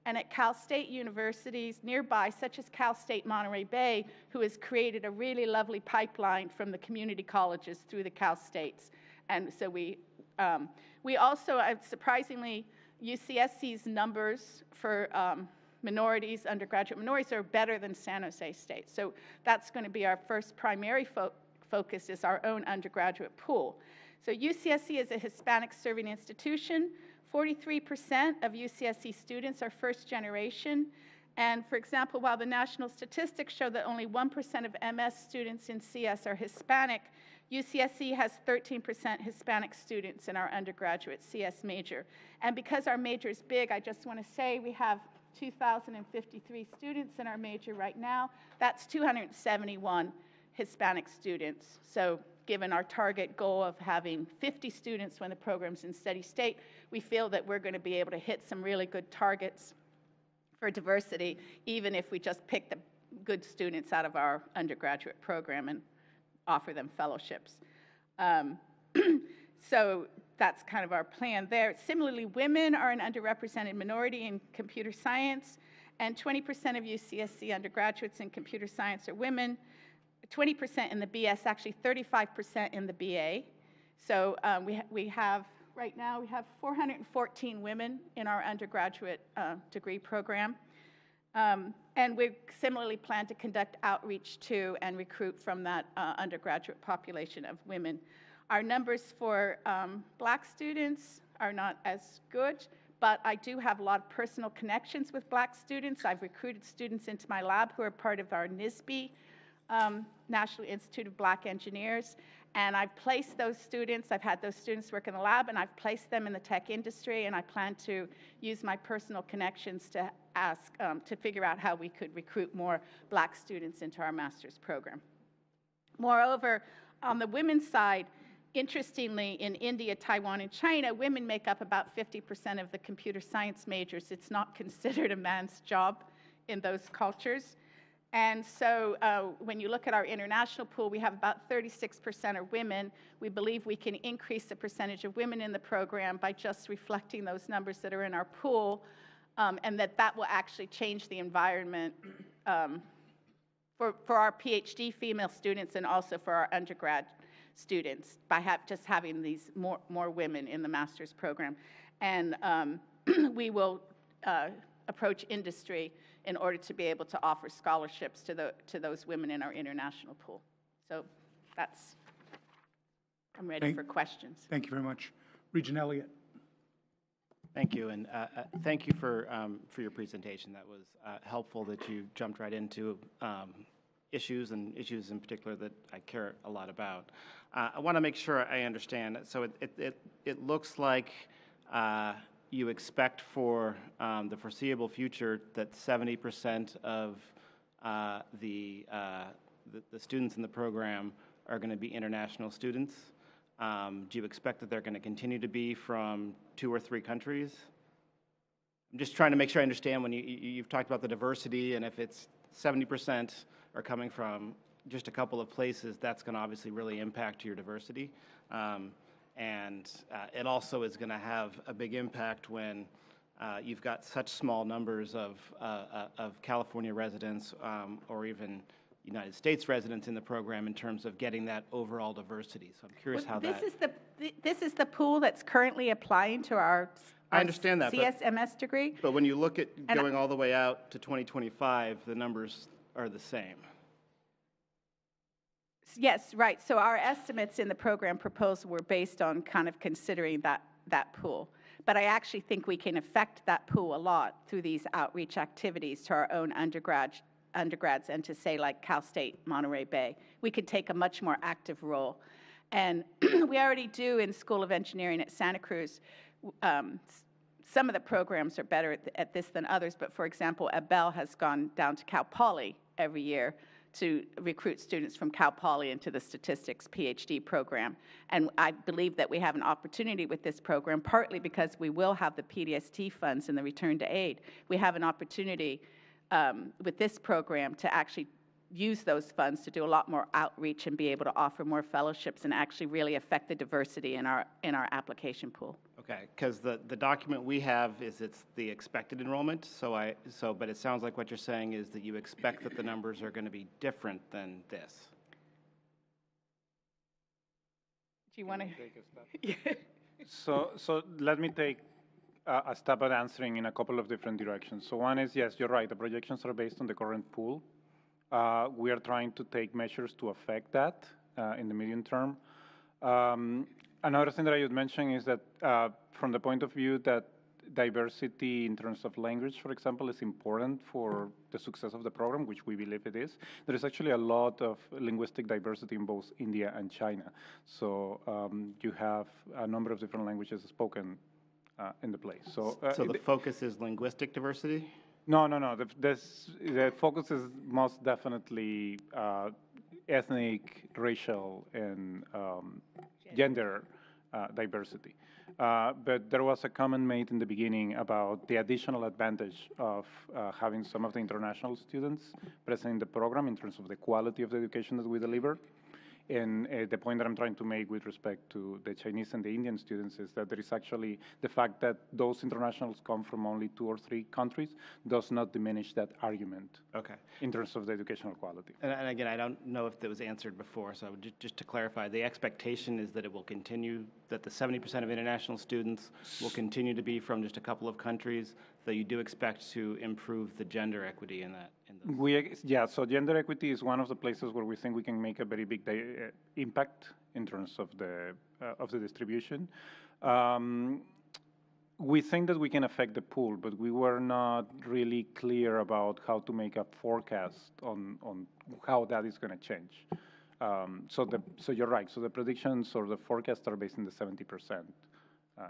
and at Cal State universities nearby, such as Cal State Monterey Bay, who has created a really lovely pipeline from the community colleges through the Cal States. And so we also, surprisingly, UCSC's numbers for minorities, undergraduate minorities, are better than San Jose State. So that's going to be our first primary focus, is our own undergraduate pool. So UCSC is a Hispanic serving institution. 43% of UCSC students are first generation. And for example, while the national statistics show that only 1% of MS students in CS are Hispanic, UCSC has 13% Hispanic students in our undergraduate CS major. And because our major is big, I just want to say we have 2,053 students in our major right now. That's 271 Hispanic students. So given our target goal of having 50 students when the program's in steady state, we feel that we're going to be able to hit some really good targets for diversity, even if we just pick the good students out of our undergraduate program and offer them fellowships. So that's kind of our plan there. Similarly, women are an underrepresented minority in computer science, and 20% of UCSC undergraduates in computer science are women. 20% in the BS, actually 35% in the BA. So we have, right now, we have 414 women in our undergraduate degree program. And we similarly plan to conduct outreach to and recruit from that undergraduate population of women. Our numbers for Black students are not as good, but I do have a lot of personal connections with Black students. I've recruited students into my lab who are part of our NISBE, National Institute of Black Engineers, and I've placed those students. I've had those students work in the lab, and I've placed them in the tech industry, and I plan to use my personal connections to ask, to figure out how we could recruit more Black students into our master's program. Moreover, on the women's side, interestingly, in India, Taiwan, and China, women make up about 50% of the computer science majors. It's not considered a man's job in those cultures. And so when you look at our international pool, we have about 36% are women. We believe we can increase the percentage of women in the program by just reflecting those numbers that are in our pool, and that will actually change the environment for our PhD female students and also for our undergrad students by just having these more women in the master's program. And we will approach industry in order to be able to offer scholarships to those women in our international pool. So I'm ready for questions. Thank you very much. Regent Elliott. Thank you, and thank you for your presentation. That was helpful that you jumped right into issues in particular that I care a lot about. I want to make sure I understand. So it looks like you expect for the foreseeable future that 70% of the students in the program are going to be international students. Do you expect that they're going to continue to be from 2 or 3 countries? I'm just trying to make sure I understand when you've talked about the diversity, and if it's 70% are coming from just a couple of places, that's going to obviously really impact your diversity. And it also is going to have a big impact when you've got such small numbers of California residents or even United States residents in the program in terms of getting that overall diversity. So I'm curious how that... This is the pool that's currently applying to our I understand that, CSMS degree. But when you look at going all the way out to 2025, the numbers are the same. Yes, right. So our estimates in the program proposal were based on kind of considering that pool. But I actually think we can affect that pool a lot through these outreach activities to our own undergrads and to say like Cal State Monterey Bay. We could take a much more active role. And we already do in School of Engineering at Santa Cruz. Some of the programs are better at this than others, but for example, Abel has gone down to Cal Poly every year to recruit students from Cal Poly into the statistics PhD program. And I believe that we have an opportunity with this program, partly because we will have the PDST funds and the return to aid. We have an opportunity with this program to actually use those funds to do a lot more outreach and be able to offer more fellowships and actually really affect the diversity in our application pool. Okay, because the document we have is it's the expected enrollment. But it sounds like what you're saying is that you expect that the numbers are going to be different than this. Do you want to take a step? So let me take a stab at answering in a couple of different directions. So one is, yes, you're right. The projections are based on the current pool. We are trying to take measures to affect that in the medium term. Another thing that I would mention is that from the point of view that diversity in terms of language, for example, is important for the success of the program, which we believe it is. There is actually a lot of linguistic diversity in both India and China. So you have a number of different languages spoken in the place. So the focus is linguistic diversity? No. The focus is most definitely ethnic, racial, and gender diversity. But there was a comment made in the beginning about the additional advantage of having some of the international students present in the program in terms of the quality of the education that we deliver. And the point that I'm trying to make with respect to the Chinese and the Indian students is that there is actually the fact that those internationals come from only 2 or 3 countries does not diminish that argument. Okay. In terms of the educational quality. And again, I don't know if that was answered before, so just to clarify, the expectation is that it will continue, that the 70% of international students will continue to be from just a couple of countries, though you do expect to improve the gender equity in that. So gender equity is one of the places where we think we can make a very big impact in terms of the distribution. We think that we can affect the pool, but we were not really clear about how to make a forecast on how that is going to change. So you're right. So the predictions or the forecasts are based on the 70%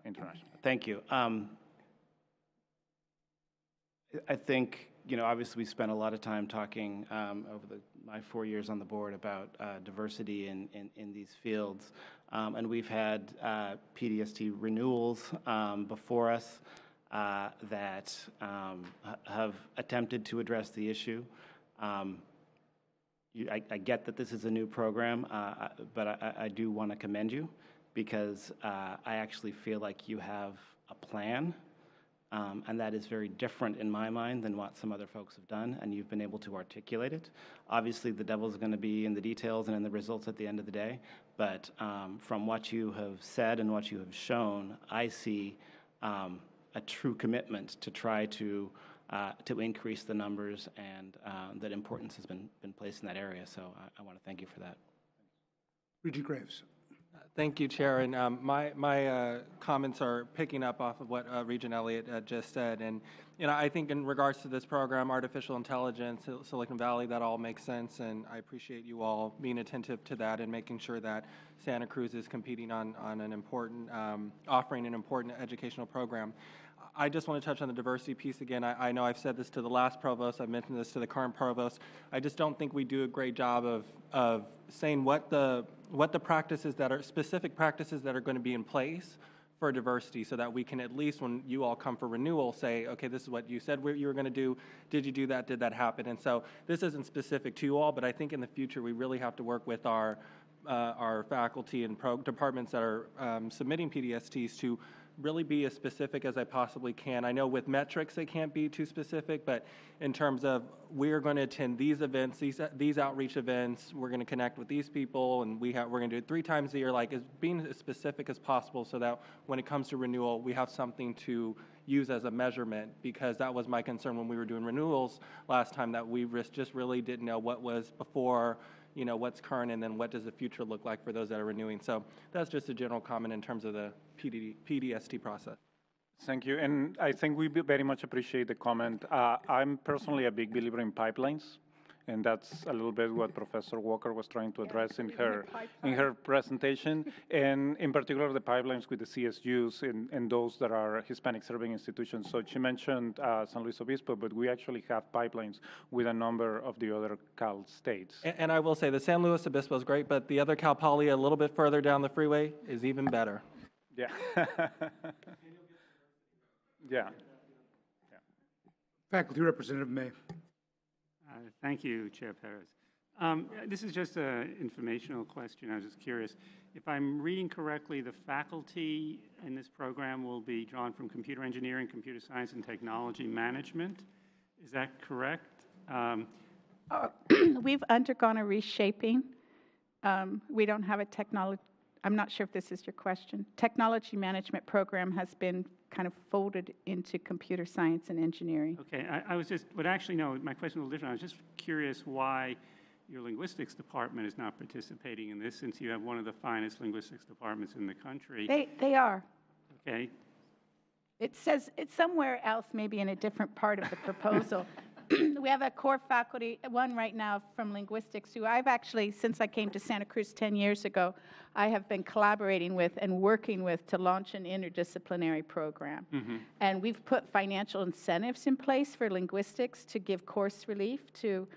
international. Thank you. I think, obviously we spent a lot of time talking over my 4 years on the board about diversity in these fields. And we've had PDST renewals before us that have attempted to address the issue. I get that this is a new program, but I do want to commend you because I actually feel like you have a plan. And that is very different in my mind than what some other folks have done, and you've been able to articulate it. Obviously, the devil's going to be in the details and in the results at the end of the day, but from what you have said and what you have shown, I see a true commitment to try to increase the numbers, and that importance has been placed in that area, so I want to thank you for that. Regent Graves. Thank you, Chair. And my comments are picking up off of what Regent Elliott just said. And, I think in regards to this program, artificial intelligence, Silicon Valley, that all makes sense. And I appreciate you all being attentive to that and making sure that Santa Cruz is competing on an important, offering an important educational program. I just want to touch on the diversity piece again. I know I've said this to the last provost. I've mentioned this to the current provost. I just don't think we do a great job of saying what the practices that are specific practices that are going to be in place for diversity, so that we can at least, when you all come for renewal, say, okay, this is what you said you were going to do. Did you do that? Did that happen? And so this isn't specific to you all, but I think in the future we really have to work with our faculty and departments that are submitting PDSTs to really be as specific as I possibly can. I know with metrics they can't be too specific, but in terms of we're going to attend these events, these outreach events, we're going to connect with these people, and we're going to do it 3 times a year, like as being as specific as possible so that when it comes to renewal, we have something to use as a measurement, because that was my concern when we were doing renewals last time, that we just really didn't know what was before, what's current, and then what does the future look like for those that are renewing. So that's just a general comment in terms of the PDST process. Thank you, and I think we very much appreciate the comment. I'm personally a big believer in pipelines, and that's a little bit what Professor Walker was trying to address in her presentation, and in particular the pipelines with the CSUs and those that are Hispanic serving institutions. So she mentioned San Luis Obispo, but we actually have pipelines with a number of the other Cal states. And I will say the San Luis Obispo is great, but the other Cal Poly a little bit further down the freeway is even better. Yeah. Yeah. Faculty Representative May. Thank you, Chair Perez. This is just an informational question. I was just curious. If I'm reading correctly, the faculty in this program will be drawn from computer engineering, computer science, and technology management. Is that correct? We've undergone a reshaping. We don't have a technology, I'm not sure if this is your question. Technology management program has been kind of folded into computer science and engineering. Okay, I was just, but actually, no, my question was a little different. I was just curious why your linguistics department is not participating in this, since you have one of the finest linguistics departments in the country. They are. Okay. It says it's somewhere else, maybe in a different part of the proposal. We have a core faculty, one right now from linguistics, who I've actually, since I came to Santa Cruz 10 years ago, I have been collaborating with and working with to launch an interdisciplinary program. Mm-hmm. And we've put financial incentives in place for linguistics to give course relief to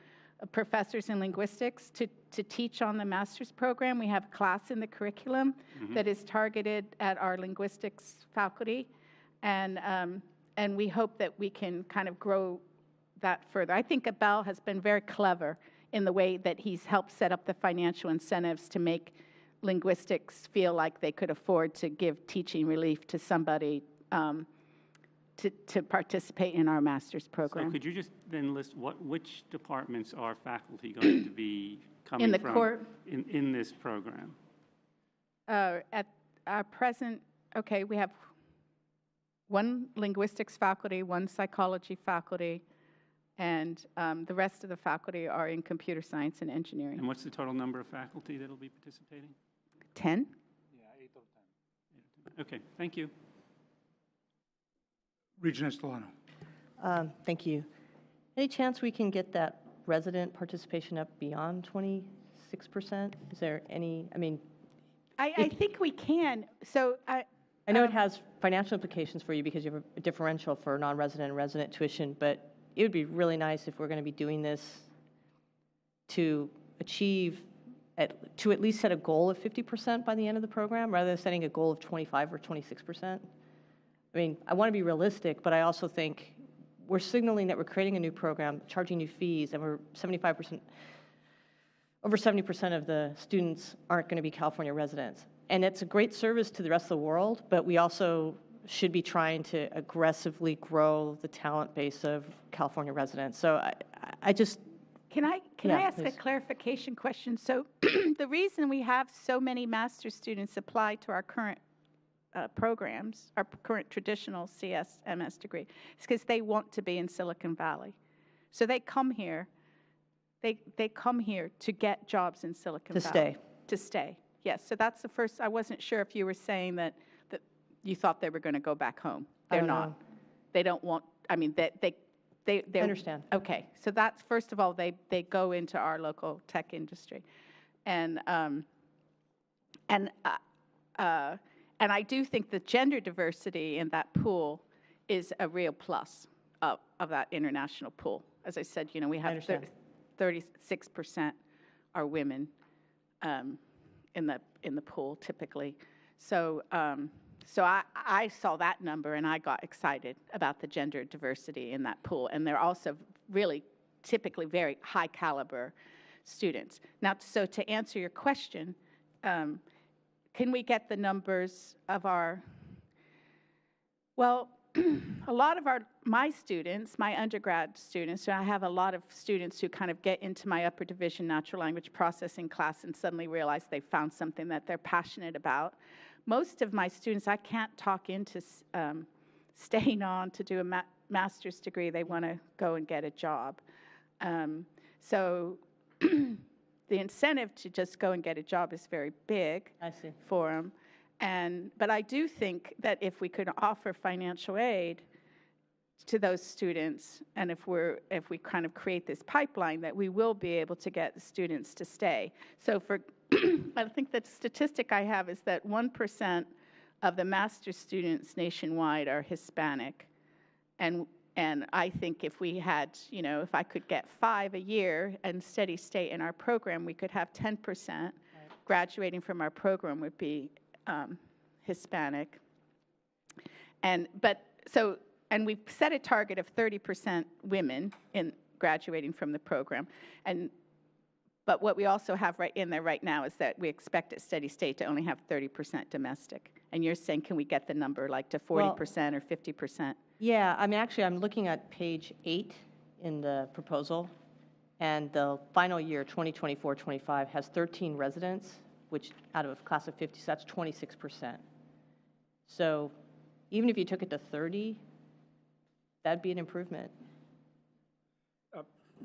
professors in linguistics to teach on the master's program. We have a class in the curriculum that is targeted at our linguistics faculty. And we hope that we can kind of grow that further. I think Abel has been very clever in the way that he's helped set up the financial incentives to make linguistics feel like they could afford to give teaching relief to somebody to participate in our master's So program. could you just then list which departments are faculty going to be coming the from core- in this program? At our present, okay, we have one linguistics faculty, one psychology faculty, and the rest of the faculty are in computer science and engineering. And what's the total number of faculty that will be participating? 10? Yeah, 8 or 10. Okay, thank you. Regent Estolano. Thank you. Any chance we can get that resident participation up beyond 26%? Is there any, I mean, I think we can. So I know it has financial implications for you because you have a differential for non-resident and resident tuition, but it would be really nice if we're going to be doing this to achieve, to at least set a goal of 50% by the end of the program, rather than setting a goal of 25 or 26%. I mean, I want to be realistic, but I also think we're signaling that we're creating a new program, charging new fees, and we're 75%, over 70% of the students aren't going to be California residents. And it's a great service to the rest of the world, but we also should be trying to aggressively grow the talent base of California residents. So I just... Can I ask please. a clarification question? So the reason we have so many master's students apply to our current programs, our current traditional CS, MS degree, is because they want to be in Silicon Valley. So they come here, they come here to get jobs in Silicon To Valley. stay. To stay, yes. So that's the first, I wasn't sure if you were saying that you thought they were going to go back home. They're don't not. know. They don't want, I mean, they understand. Okay, so that's, first of all, they go into our local tech industry. And I do think the gender diversity in that pool is a real plus of that international pool. As I said, you know, we have 36% are women in the pool typically. So so I saw that number and I got excited about the gender diversity in that pool. And they're also really typically very high caliber students. Now, so to answer your question, can we get the numbers of our, well, a lot of my students, my undergrad students, so I have a lot of students who kind of get into my upper division natural language processing class and suddenly realize they found something that they're passionate about. Most of my students, I can't talk into staying on to do a master's degree. They want to go and get a job. So the incentive to just go and get a job is very big for them. But I do think that if we could offer financial aid to those students, and if we kind of create this pipeline, that we will be able to get the students to stay. So I think the statistic I have is that 1% of the master's students nationwide are Hispanic. And I think if we had, you know, if I could get 5 a year and steady state in our program, we could have 10% graduating from our program would be Hispanic. And we've set a target of 30% women in graduating from the program. But what we also have right in there right now is that we expect at steady state to only have 30% domestic. And you're saying, can we get the number like to 40% or 50%? Yeah, I mean, actually, I'm looking at page 8 in the proposal, and the final year, 2024-25, has 13 residents, which out of a class of 50, so that's 26%. So even if you took it to 30, that'd be an improvement.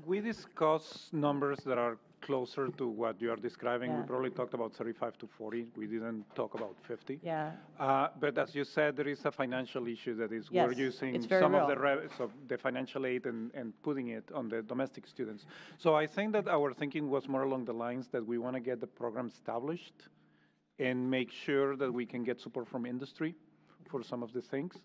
We discussed numbers that are closer to what you are describing. Yeah. We probably talked about 35 to 40. We didn't talk about 50. Yeah. But as you said, there is a financial issue that is Yes, we're using it's very some real. of the financial aid and putting it on the domestic students. So I think that our thinking was more along the lines that we want to get the program established and make sure that we can get support from industry for some of the things.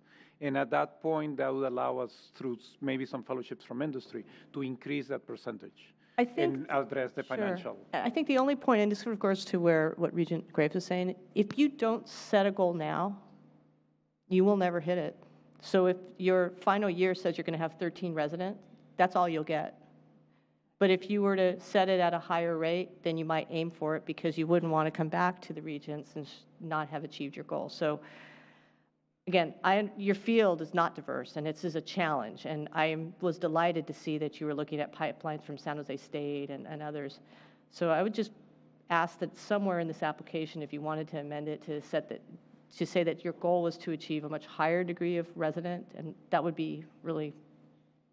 And at that point, that would allow us, through maybe some fellowships from industry, to increase that percentage I think, and address the financial. I think the only point, and this sort of goes to what Regent Graves was saying, if you don't set a goal now, you will never hit it. So if your final year says you're going to have 13 residents, that's all you'll get. But if you were to set it at a higher rate, then you might aim for it because you wouldn't want to come back to the regents and not have achieved your goal. So again, your field is not diverse, and this is a challenge. And was delighted to see that you were looking at pipelines from San Jose State and others. So I would just ask that somewhere in this application, if you wanted to amend it to say that your goal was to achieve a much higher degree of resident, and that would be really,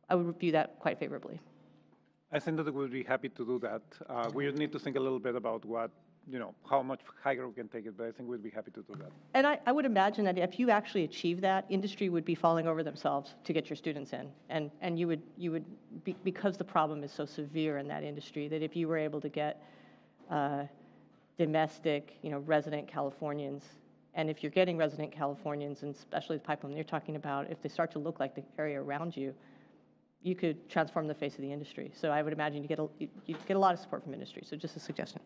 I would view that quite favorably. I think that we'll be happy to do that. We need to think a little bit about what, how much higher we can take it, but I think we'd be happy to do that. And I would imagine that if you actually achieve that, industry would be falling over themselves to get your students in. And you would because the problem is so severe in that industry, that if you were able to get domestic, resident Californians, and if you're getting resident Californians, and especially the pipeline you're talking about, if they start to look like the area around you, you could transform the face of the industry. So I would imagine you get a lot of support from industry. So just a suggestion.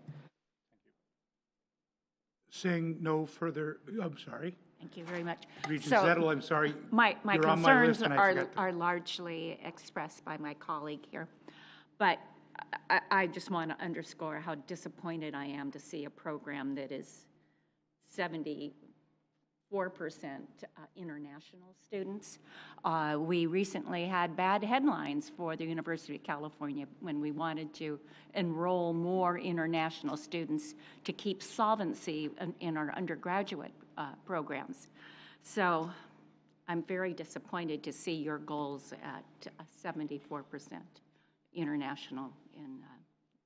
Seeing no further, I'm sorry. Thank you very much. Regent So, Zettel, I'm sorry. My You're on my concerns list and I forgot to- are largely expressed by my colleague here. But I just want to underscore how disappointed I am to see a program that is 74% international students. We recently had bad headlines for the University of California when we wanted to enroll more international students to keep solvency in our undergraduate programs. So I'm very disappointed to see your goals at 74% international in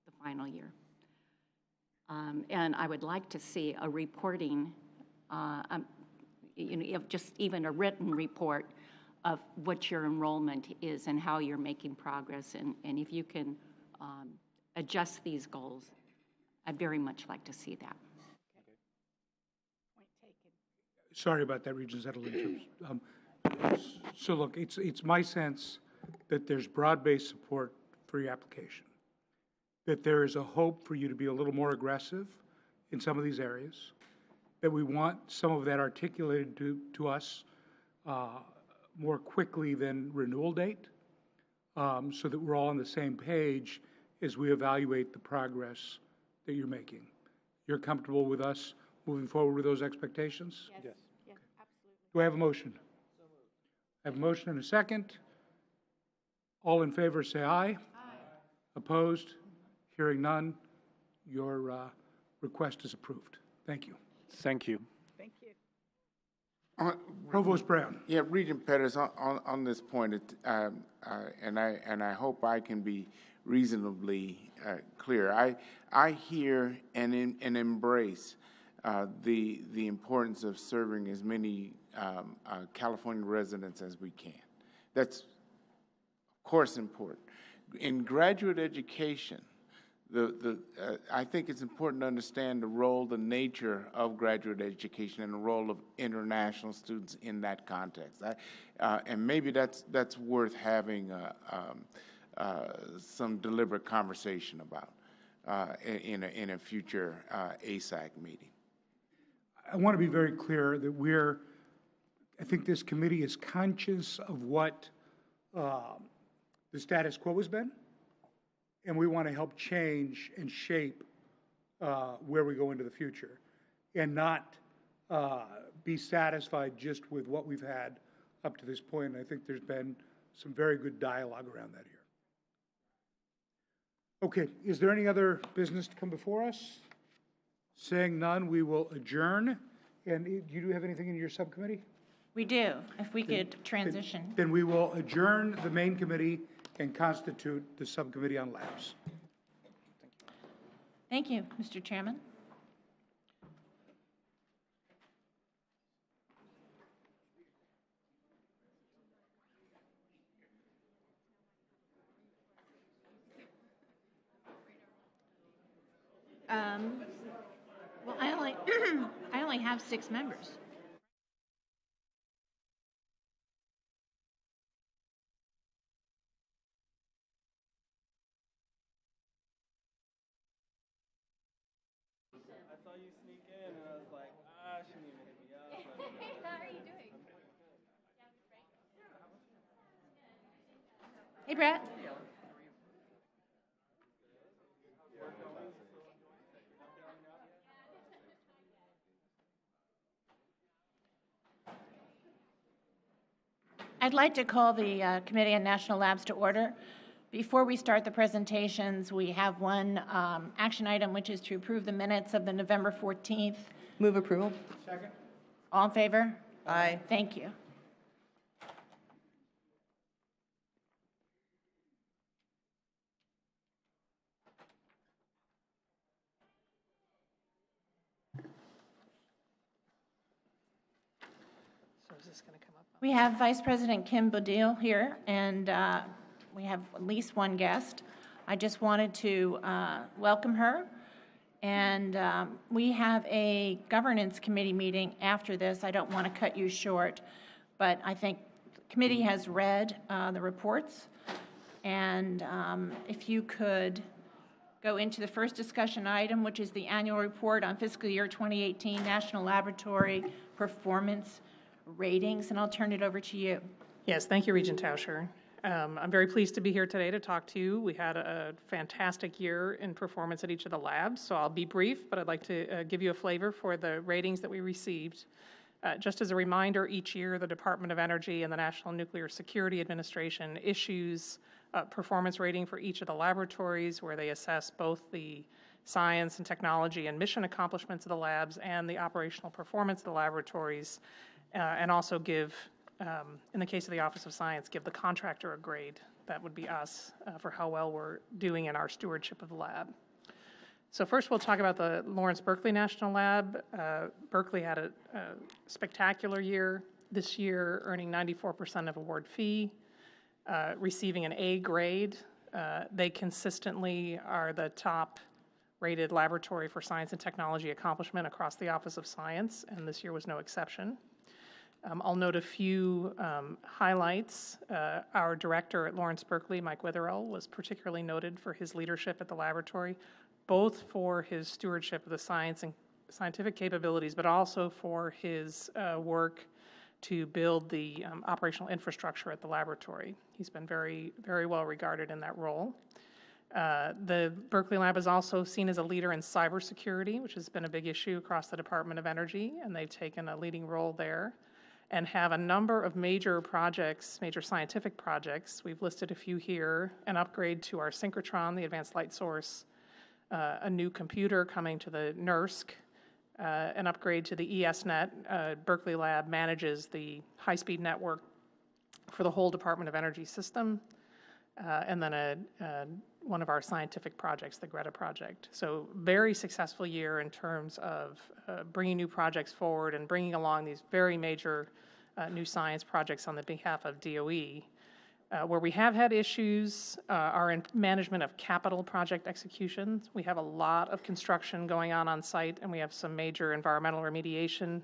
the final year. And I would like to see a reporting, just even a written report of what your enrollment is and how you're making progress. And if you can adjust these goals, I'd very much like to see that. Sorry about that, Regent Zettel. So look, it's my sense that there's broad-based support for your application, that there is a hope for you to be a little more aggressive in some of these areas, that we want some of that articulated to us more quickly than renewal date, so that we're all on the same page as we evaluate the progress that you're making. You're comfortable with us moving forward with those expectations? Yes. Yes, absolutely. Do I have a motion? I have a motion and a second. All in favor say aye. Aye. Opposed? Hearing none, your request is approved. Thank you. Thank you. Thank you. Provost Brown. Yeah, Regent Pettis, on this point, and I hope I can be reasonably clear. I hear and embrace the importance of serving as many California residents as we can. That's, of course, important. In graduate education, I think it's important to understand the role, the nature of graduate education and the role of international students in that context. And maybe that's worth having some deliberate conversation about in a future ASAC meeting. I want to be very clear that I think this committee is conscious of what the status quo has been, and we want to help change and shape where we go into the future, and not be satisfied just with what we've had up to this point. And I think there's been some very good dialogue around that here. Okay, is there any other business to come before us? Saying none, we will adjourn. And do you have anything in your subcommittee? We do, if we could transition. Then we will adjourn the main committee and constitute the subcommittee on labs. Thank you, Mr. Chairman. Well, I only have 6 members. I saw you sneak in, and I was like, she didn't even hit me up. How are you doing? Hey, Brett. I'd like to call the Committee on National Labs to order. Before we start the presentations, we have one action item, which is to approve the minutes of the November 14th. Move approval. Second. All in favor? Aye. Thank you. So is this going to come up? We have Vice President Kim Bodil here, and we have at least one guest. I just wanted to welcome her. And we have a governance committee meeting after this. I don't want to cut you short, but I think the committee has read the reports. And if you could go into the first discussion item, which is the annual report on fiscal year 2018 National Laboratory Performance Ratings, and I'll turn it over to you. Yes, thank you, Regent Tauscher. I'm very pleased to be here today to talk to you. We had a fantastic year in performance at each of the labs, so I'll be brief, but I'd like to give you a flavor for the ratings that we received. Just as a reminder, each year the Department of Energy and the National Nuclear Security Administration issues a performance rating for each of the laboratories, where they assess both the science and technology and mission accomplishments of the labs and the operational performance of the laboratories, and also give, in the case of the Office of Science, give the contractor a grade. That would be us, for how well we're doing in our stewardship of the lab. So first we'll talk about the Lawrence Berkeley National Lab. Berkeley had a spectacular year this year, earning 94% of award fee, receiving an A grade. They consistently are the top rated laboratory for science and technology accomplishment across the Office of Science, and this year was no exception. I'll note a few highlights. Our director at Lawrence Berkeley, Mike Witherell, was particularly noted for his leadership at the laboratory, both for his stewardship of the science and scientific capabilities, but also for his work to build the operational infrastructure at the laboratory. He's been very, very well regarded in that role. The Berkeley Lab is also seen as a leader in cybersecurity, which has been a big issue across the Department of Energy, and they've taken a leading role there, and have a number of major projects, major scientific projects. We've listed a few here: an upgrade to our synchrotron, the Advanced Light Source, a new computer coming to the NERSC, an upgrade to the ESNet. Berkeley Lab manages the high-speed network for the whole Department of Energy system, and then one of our scientific projects, the Greta project. So very successful year in terms of bringing new projects forward and bringing along these very major new science projects on the behalf of DOE. Where we have had issues are in management of capital project execution. We have a lot of construction going on site, and we have some major environmental remediation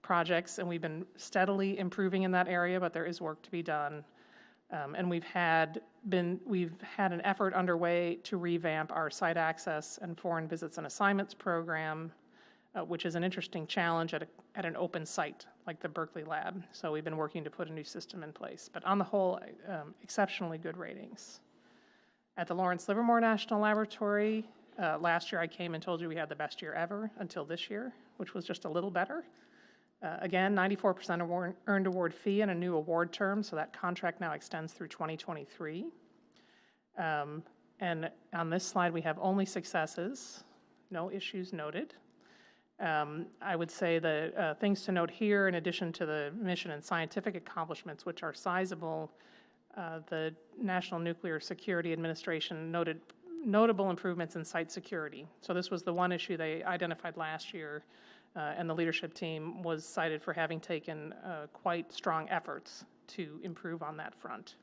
projects, and we've been steadily improving in that area, but there is work to be done. And we've had an effort underway to revamp our site access and foreign visits and assignments program, which is an interesting challenge at an open site like the Berkeley Lab. So we've been working to put a new system in place. But on the whole, exceptionally good ratings. At the Lawrence Livermore National Laboratory, last year I came and told you we had the best year ever until this year, which was just a little better. Again, 94% earned award fee and a new award term, so that contract now extends through 2023. And on this slide, we have only successes, no issues noted. I would say the things to note here, in addition to the mission and scientific accomplishments, which are sizable, the National Nuclear Security Administration noted notable improvements in site security. So this was the one issue they identified last year, and the leadership team was cited for having taken quite strong efforts to improve on that front.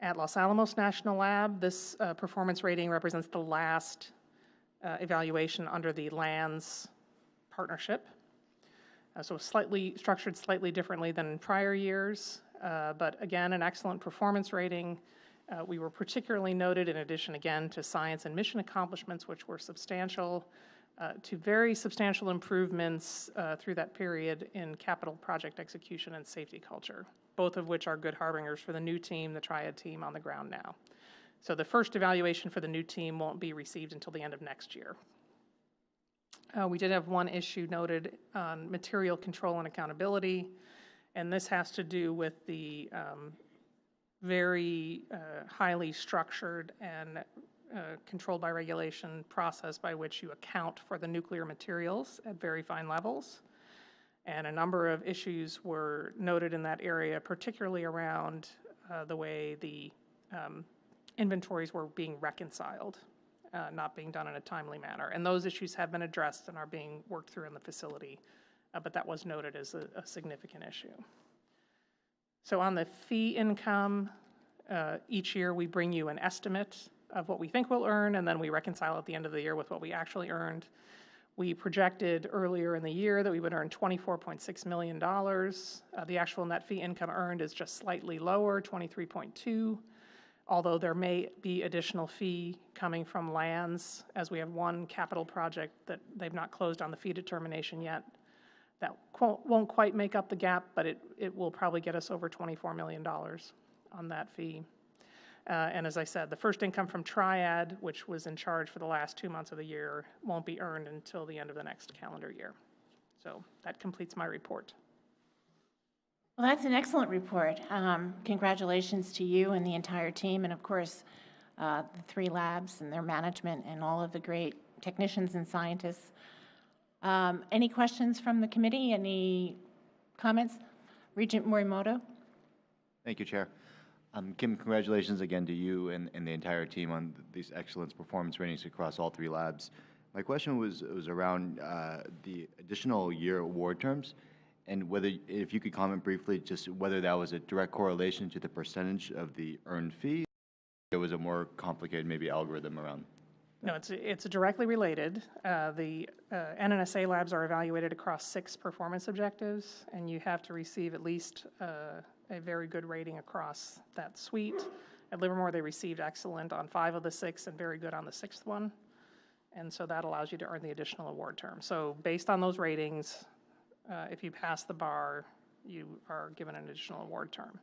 At Los Alamos National Lab, this performance rating represents the last evaluation under the LANS partnership. So structured slightly differently than in prior years, but again, an excellent performance rating. We were particularly noted, in addition again to science and mission accomplishments, which were substantial, to very substantial improvements through that period in capital project execution and safety culture, both of which are good harbingers for the new team, the Triad team on the ground now. So the first evaluation for the new team won't be received until the end of next year. We did have one issue noted on material control and accountability, And this has to do with the very highly structured and controlled by regulation process by which you account for the nuclear materials at very fine levels. And a number of issues were noted in that area, particularly around the way the inventories were being reconciled, not being done in a timely manner. And those issues have been addressed and are being worked through in the facility, but that was noted as a significant issue. So on the fee income, each year we bring you an estimate of what we think we'll earn, and then we reconcile at the end of the year with what we actually earned. We projected earlier in the year that we would earn $24.6 million. The actual net fee income earned is just slightly lower, 23.2, although there may be additional fee coming from lands, as we have one capital project that they've not closed on the fee determination yet. That won't quite make up the gap, but it will probably get us over $24 million on that fee. And as I said, the first income from Triad, which was in charge for the last 2 months of the year, won't be earned until the end of the next calendar year. So that completes my report. Well, that's an excellent report. Congratulations to you and the entire team, and of course, the 3 labs and their management and all of the great technicians and scientists. Any questions from the committee? Any comments? Regent Morimoto? Thank you, Chair. Kim, congratulations again to you and the entire team on these excellence performance ratings across all 3 labs. My question was around the additional year award terms, and whether, if you could comment briefly, just whether that was a direct correlation to the percentage of the earned fee, or there was a more complicated maybe algorithm around. No, it's directly related. The NNSA labs are evaluated across 6 performance objectives, and you have to receive at least a very good rating across that suite. At Livermore, they received excellent on 5 of the 6 and very good on the 6th one. And so that allows you to earn the additional award term. So based on those ratings, if you pass the bar, you are given an additional award term.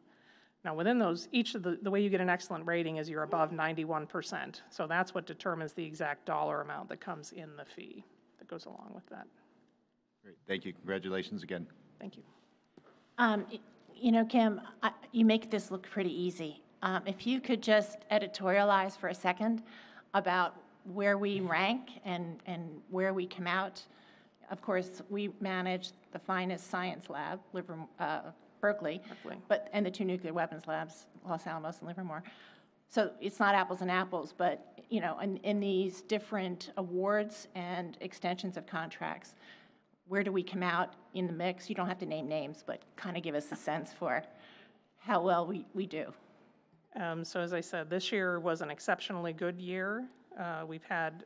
Now within those, each of the way you get an excellent rating is you're above 91%. So that's what determines the exact dollar amount that comes in the fee that goes along with that. Great, thank you. Congratulations again. Thank you. You know, Kim, you make this look pretty easy. If you could just editorialize for a second about where we rank and where we come out. Of course, we manage the finest science lab, Berkeley, and the 2 nuclear weapons labs, Los Alamos and Livermore. So it's not apples and apples, but you know, in these different awards and extensions of contracts, where do we come out in the mix? You don't have to name names, but kind of give us a sense for how well we do. So as I said, this year was an exceptionally good year. We've had,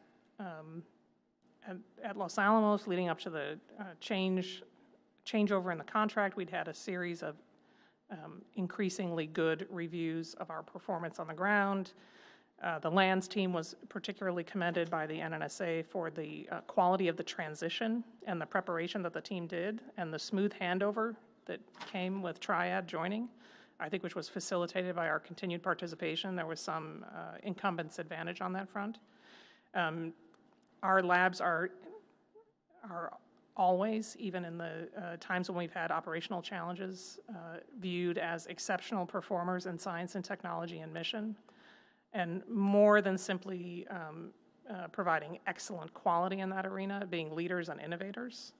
at Los Alamos, leading up to the changeover in the contract, we'd had a series of increasingly good reviews of our performance on the ground. The lands team was particularly commended by the NNSA for the quality of the transition and the preparation that the team did, and the smooth handover that came with Triad joining, I think, which was facilitated by our continued participation. There was some incumbent's advantage on that front. Our labs are always, even in the times when we've had operational challenges, viewed as exceptional performers in science and technology and mission. And more than simply providing excellent quality in that arena, being leaders and innovators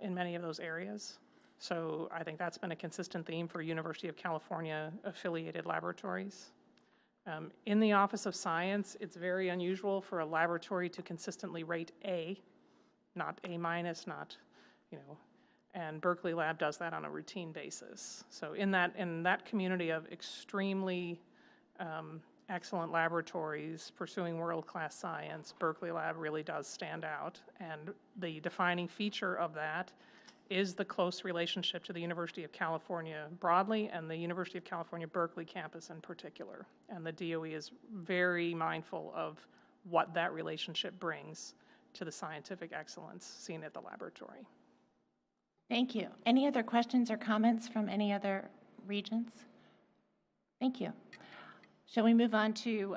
in many of those areas. So I think that's been a consistent theme for University of California affiliated laboratories. In the Office of Science, it's very unusual for a laboratory to consistently rate A, not A-, not, you know, and Berkeley Lab does that on a routine basis. So in that community of extremely excellent laboratories pursuing world-class science, Berkeley Lab really does stand out. And the defining feature of that is the close relationship to the University of California broadly and the University of California Berkeley campus in particular. And the DOE is very mindful of what that relationship brings to the scientific excellence seen at the laboratory. Thank you. Any other questions or comments from any other regions? Thank you. Shall we move on to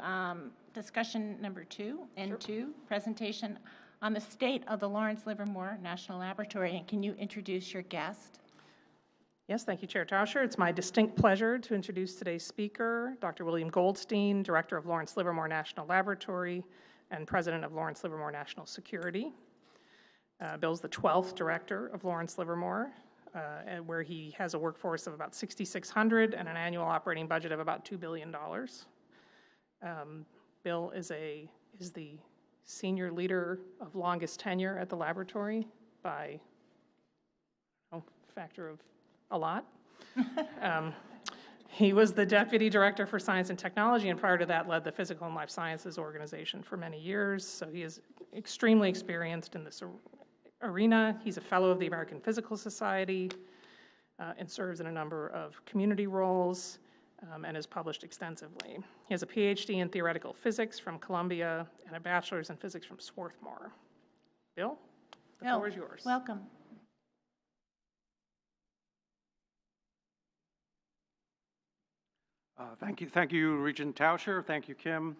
discussion number 2, N2, presentation on the state of the Lawrence Livermore National Laboratory? And can you introduce your guest? Yes, thank you, Chair Tauscher. It's my distinct pleasure to introduce today's speaker, Dr. William Goldstein, Director of Lawrence Livermore National Laboratory and President of Lawrence Livermore National Security. Bill's the 12th Director of Lawrence Livermore, where he has a workforce of about 6,600 and an annual operating budget of about $2 billion. Bill is the senior leader of longest tenure at the laboratory by a factor of a lot. He was the Deputy Director for Science and Technology, and prior to that led the Physical and Life Sciences organization for many years, so he is extremely experienced in this arena. He's a Fellow of the American Physical Society and serves in a number of community roles and has published extensively. He has a PhD in theoretical physics from Columbia and a bachelor's in physics from Swarthmore. Bill, the floor is yours. Welcome. Thank you, Regent Tauscher. Thank you, Kim.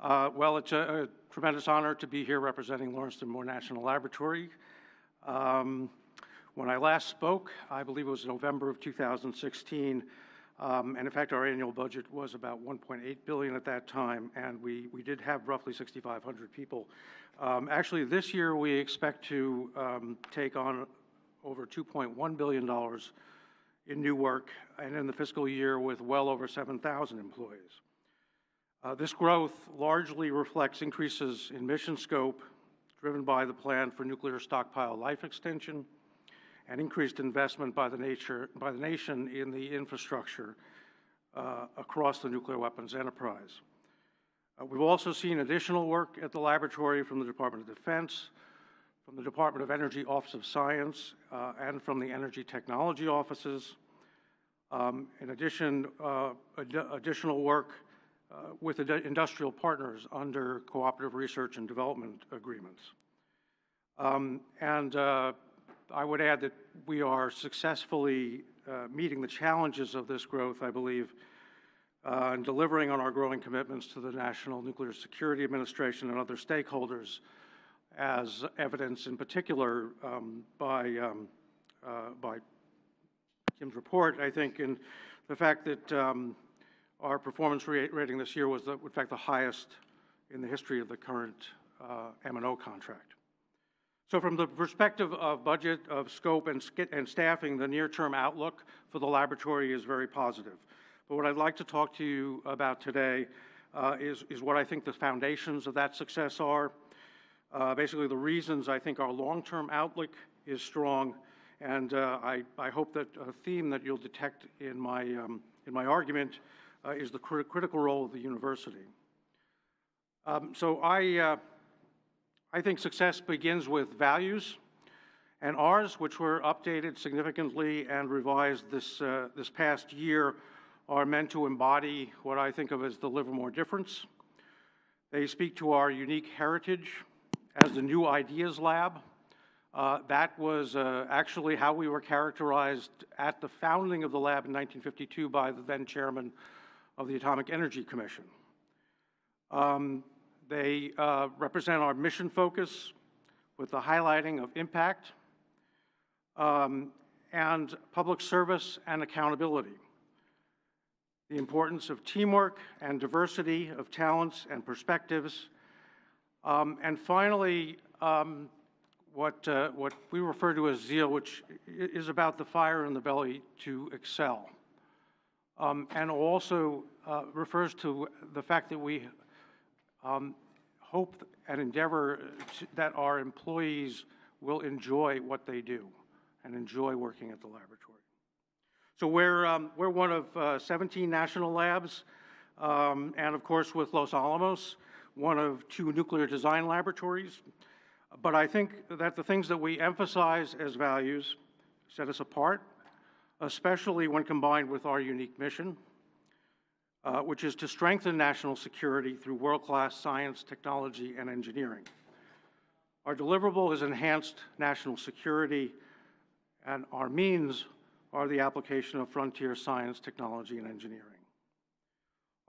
Well, it's a tremendous honor to be here representing Lawrence Livermore National Laboratory. When I last spoke, I believe it was November of 2016, and in fact, our annual budget was about $1.8 billion at that time, and we did have roughly 6,500 people. Actually, this year we expect to take on over $2.1 billion in new work, and in the fiscal year with well over 7,000 employees. This growth largely reflects increases in mission scope driven by the plan for nuclear stockpile life extension and increased investment by the nation in the infrastructure across the nuclear weapons enterprise. We've also seen additional work at the laboratory from the Department of Defense, from the Department of Energy Office of Science, and from the Energy Technology offices. In addition, additional work with industrial partners under cooperative research and development agreements. I would add that we are successfully meeting the challenges of this growth, I believe, and delivering on our growing commitments to the National Nuclear Security Administration and other stakeholders, as evidenced in particular by Kim's report, I think, in the fact that our performance rating this year was, in fact, the highest in the history of the current M&O contract. So from the perspective of budget, of scope, and staffing, the near-term outlook for the laboratory is very positive. But what I'd like to talk to you about today is what I think the foundations of that success are, basically the reasons I think our long-term outlook is strong, and I hope that a theme that you'll detect in my argument is the critical role of the university. So I think success begins with values, and ours, which were updated significantly and revised this past year, are meant to embody what I think of as the Livermore difference. They speak to our unique heritage as the New Ideas Lab. That was actually how we were characterized at the founding of the lab in 1952 by the then chairman of the Atomic Energy Commission. They represent our mission focus with the highlighting of impact and public service and accountability, the importance of teamwork and diversity of talents and perspectives, and finally, what we refer to as zeal, which is about the fire in the belly to excel, and also refers to the fact that we hope and endeavor that our employees will enjoy what they do and enjoy working at the laboratory. So we're one of 17 national labs, and of course with Los Alamos, one of 2 nuclear design laboratories. But I think that the things that we emphasize as values set us apart, especially when combined with our unique mission, which is to strengthen national security through world-class science, technology, and engineering. Our deliverable is enhanced national security, and our means are the application of frontier science, technology, and engineering.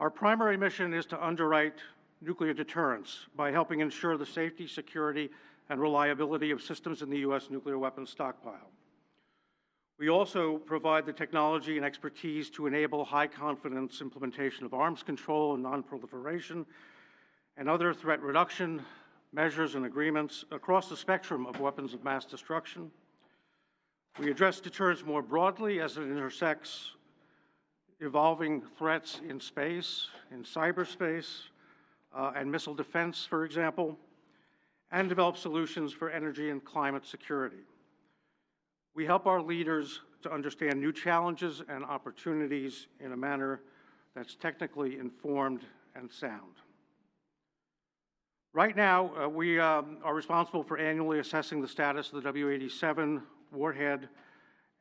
Our primary mission is to underwrite nuclear deterrence by helping ensure the safety, security, and reliability of systems in the U.S. nuclear weapons stockpile. We also provide the technology and expertise to enable high-confidence implementation of arms control and nonproliferation and other threat reduction measures and agreements across the spectrum of weapons of mass destruction. We address deterrence more broadly as it intersects evolving threats in space, in cyberspace, and missile defense, for example, and develop solutions for energy and climate security. We help our leaders to understand new challenges and opportunities in a manner that's technically informed and sound. Right now, we are responsible for annually assessing the status of the W-87 warhead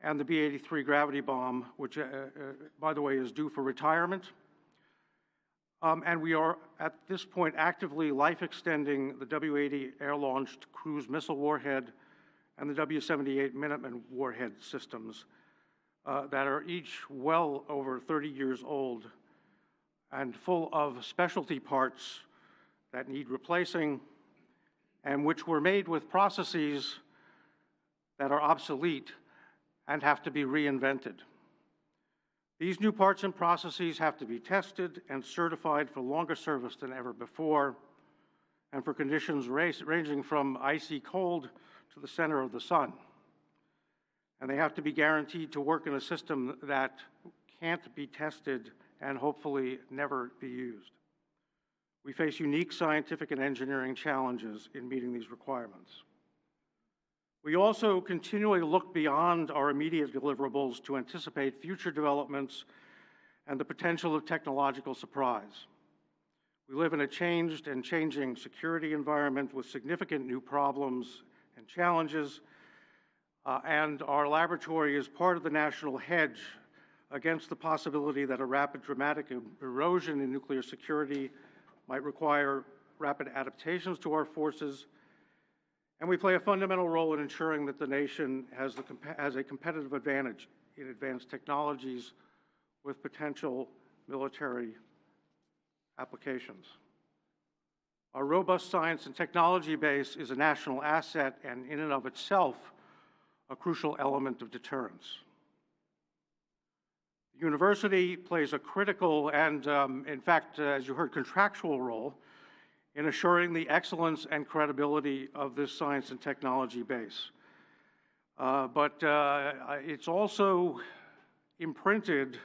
and the B-83 gravity bomb, which, by the way, is due for retirement. And we are, at this point, actively life-extending the W-80 air-launched cruise missile warhead and the W-78 Minuteman warhead systems that are each well over 30 years old and full of specialty parts that need replacing and which were made with processes that are obsolete and have to be reinvented. These new parts and processes have to be tested and certified for longer service than ever before and for conditions ranging from icy cold to the center of the sun. And they have to be guaranteed to work in a system that can't be tested and hopefully never be used. We face unique scientific and engineering challenges in meeting these requirements. We also continually look beyond our immediate deliverables to anticipate future developments and the potential of technological surprise. We live in a changed and changing security environment with significant new problems and challenges, and our laboratory is part of the national hedge against the possibility that a rapid, dramatic erosion in nuclear security might require rapid adaptations to our forces, and we play a fundamental role in ensuring that the nation has a competitive advantage in advanced technologies with potential military applications. Our robust science and technology base is a national asset and in and of itself a crucial element of deterrence. The university plays a critical and, in fact, as you heard, contractual role in assuring the excellence and credibility of this science and technology base. But it's also imprinted,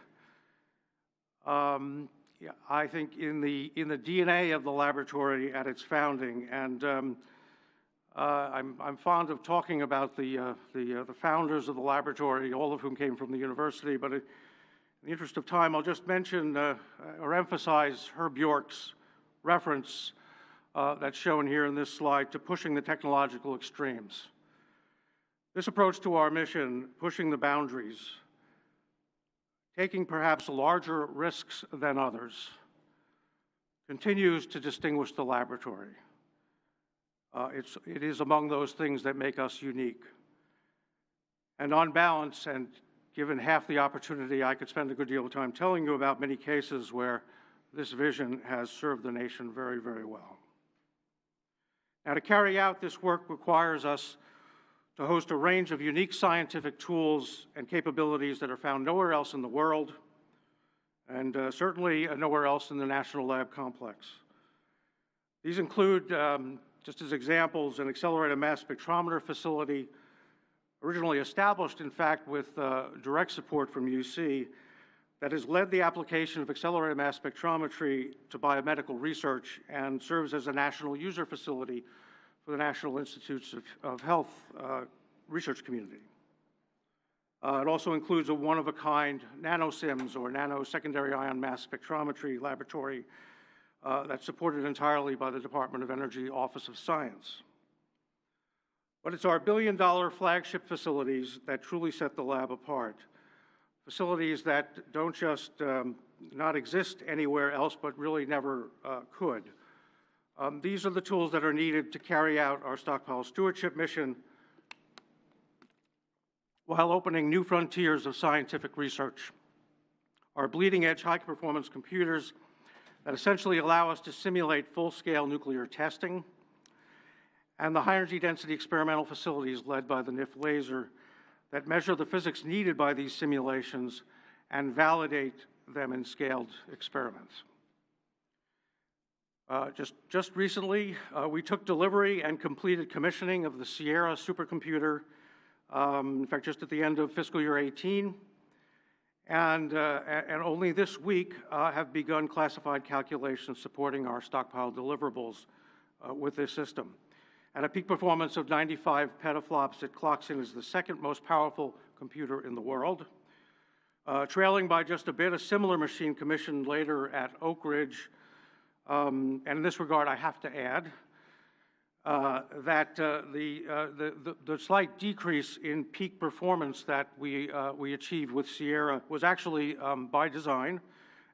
I think, in the DNA of the laboratory at its founding. And I'm fond of talking about the founders of the laboratory, all of whom came from the university. But in the interest of time, I'll just mention or emphasize Herb York's reference that's shown here in this slide to pushing the technological extremes. This approach to our mission, pushing the boundaries, taking perhaps larger risks than others, continues to distinguish the laboratory. It is among those things that make us unique. And on balance, and given half the opportunity, I could spend a good deal of time telling you about many cases where this vision has served the nation very, very well. Now, to carry out this work requires us to host a range of unique scientific tools and capabilities that are found nowhere else in the world, and certainly nowhere else in the National Lab Complex. These include, just as examples, an accelerated mass spectrometer facility, originally established, in fact, with direct support from UC, that has led the application of accelerated mass spectrometry to biomedical research and serves as a national user facility for the National Institutes of Health research community. It also includes a one-of-a-kind NanoSIMS, or nano secondary ion mass spectrometry laboratory that's supported entirely by the Department of Energy Office of Science. But it's our billion-dollar flagship facilities that truly set the lab apart. Facilities that don't just not exist anywhere else, but really never could. These are the tools that are needed to carry out our stockpile stewardship mission while opening new frontiers of scientific research. Our bleeding-edge high-performance computers that essentially allow us to simulate full-scale nuclear testing, and the high-energy density experimental facilities led by the NIF laser that measure the physics needed by these simulations and validate them in scaled experiments. Just recently, we took delivery and completed commissioning of the Sierra supercomputer, in fact, just at the end of fiscal year 18, and only this week have begun classified calculations supporting our stockpile deliverables with this system. At a peak performance of 95 petaflops, it clocks in as the second most powerful computer in the world, trailing by just a bit a similar machine commissioned later at Oak Ridge. And in this regard, I have to add that the slight decrease in peak performance that we achieved with Sierra was actually by design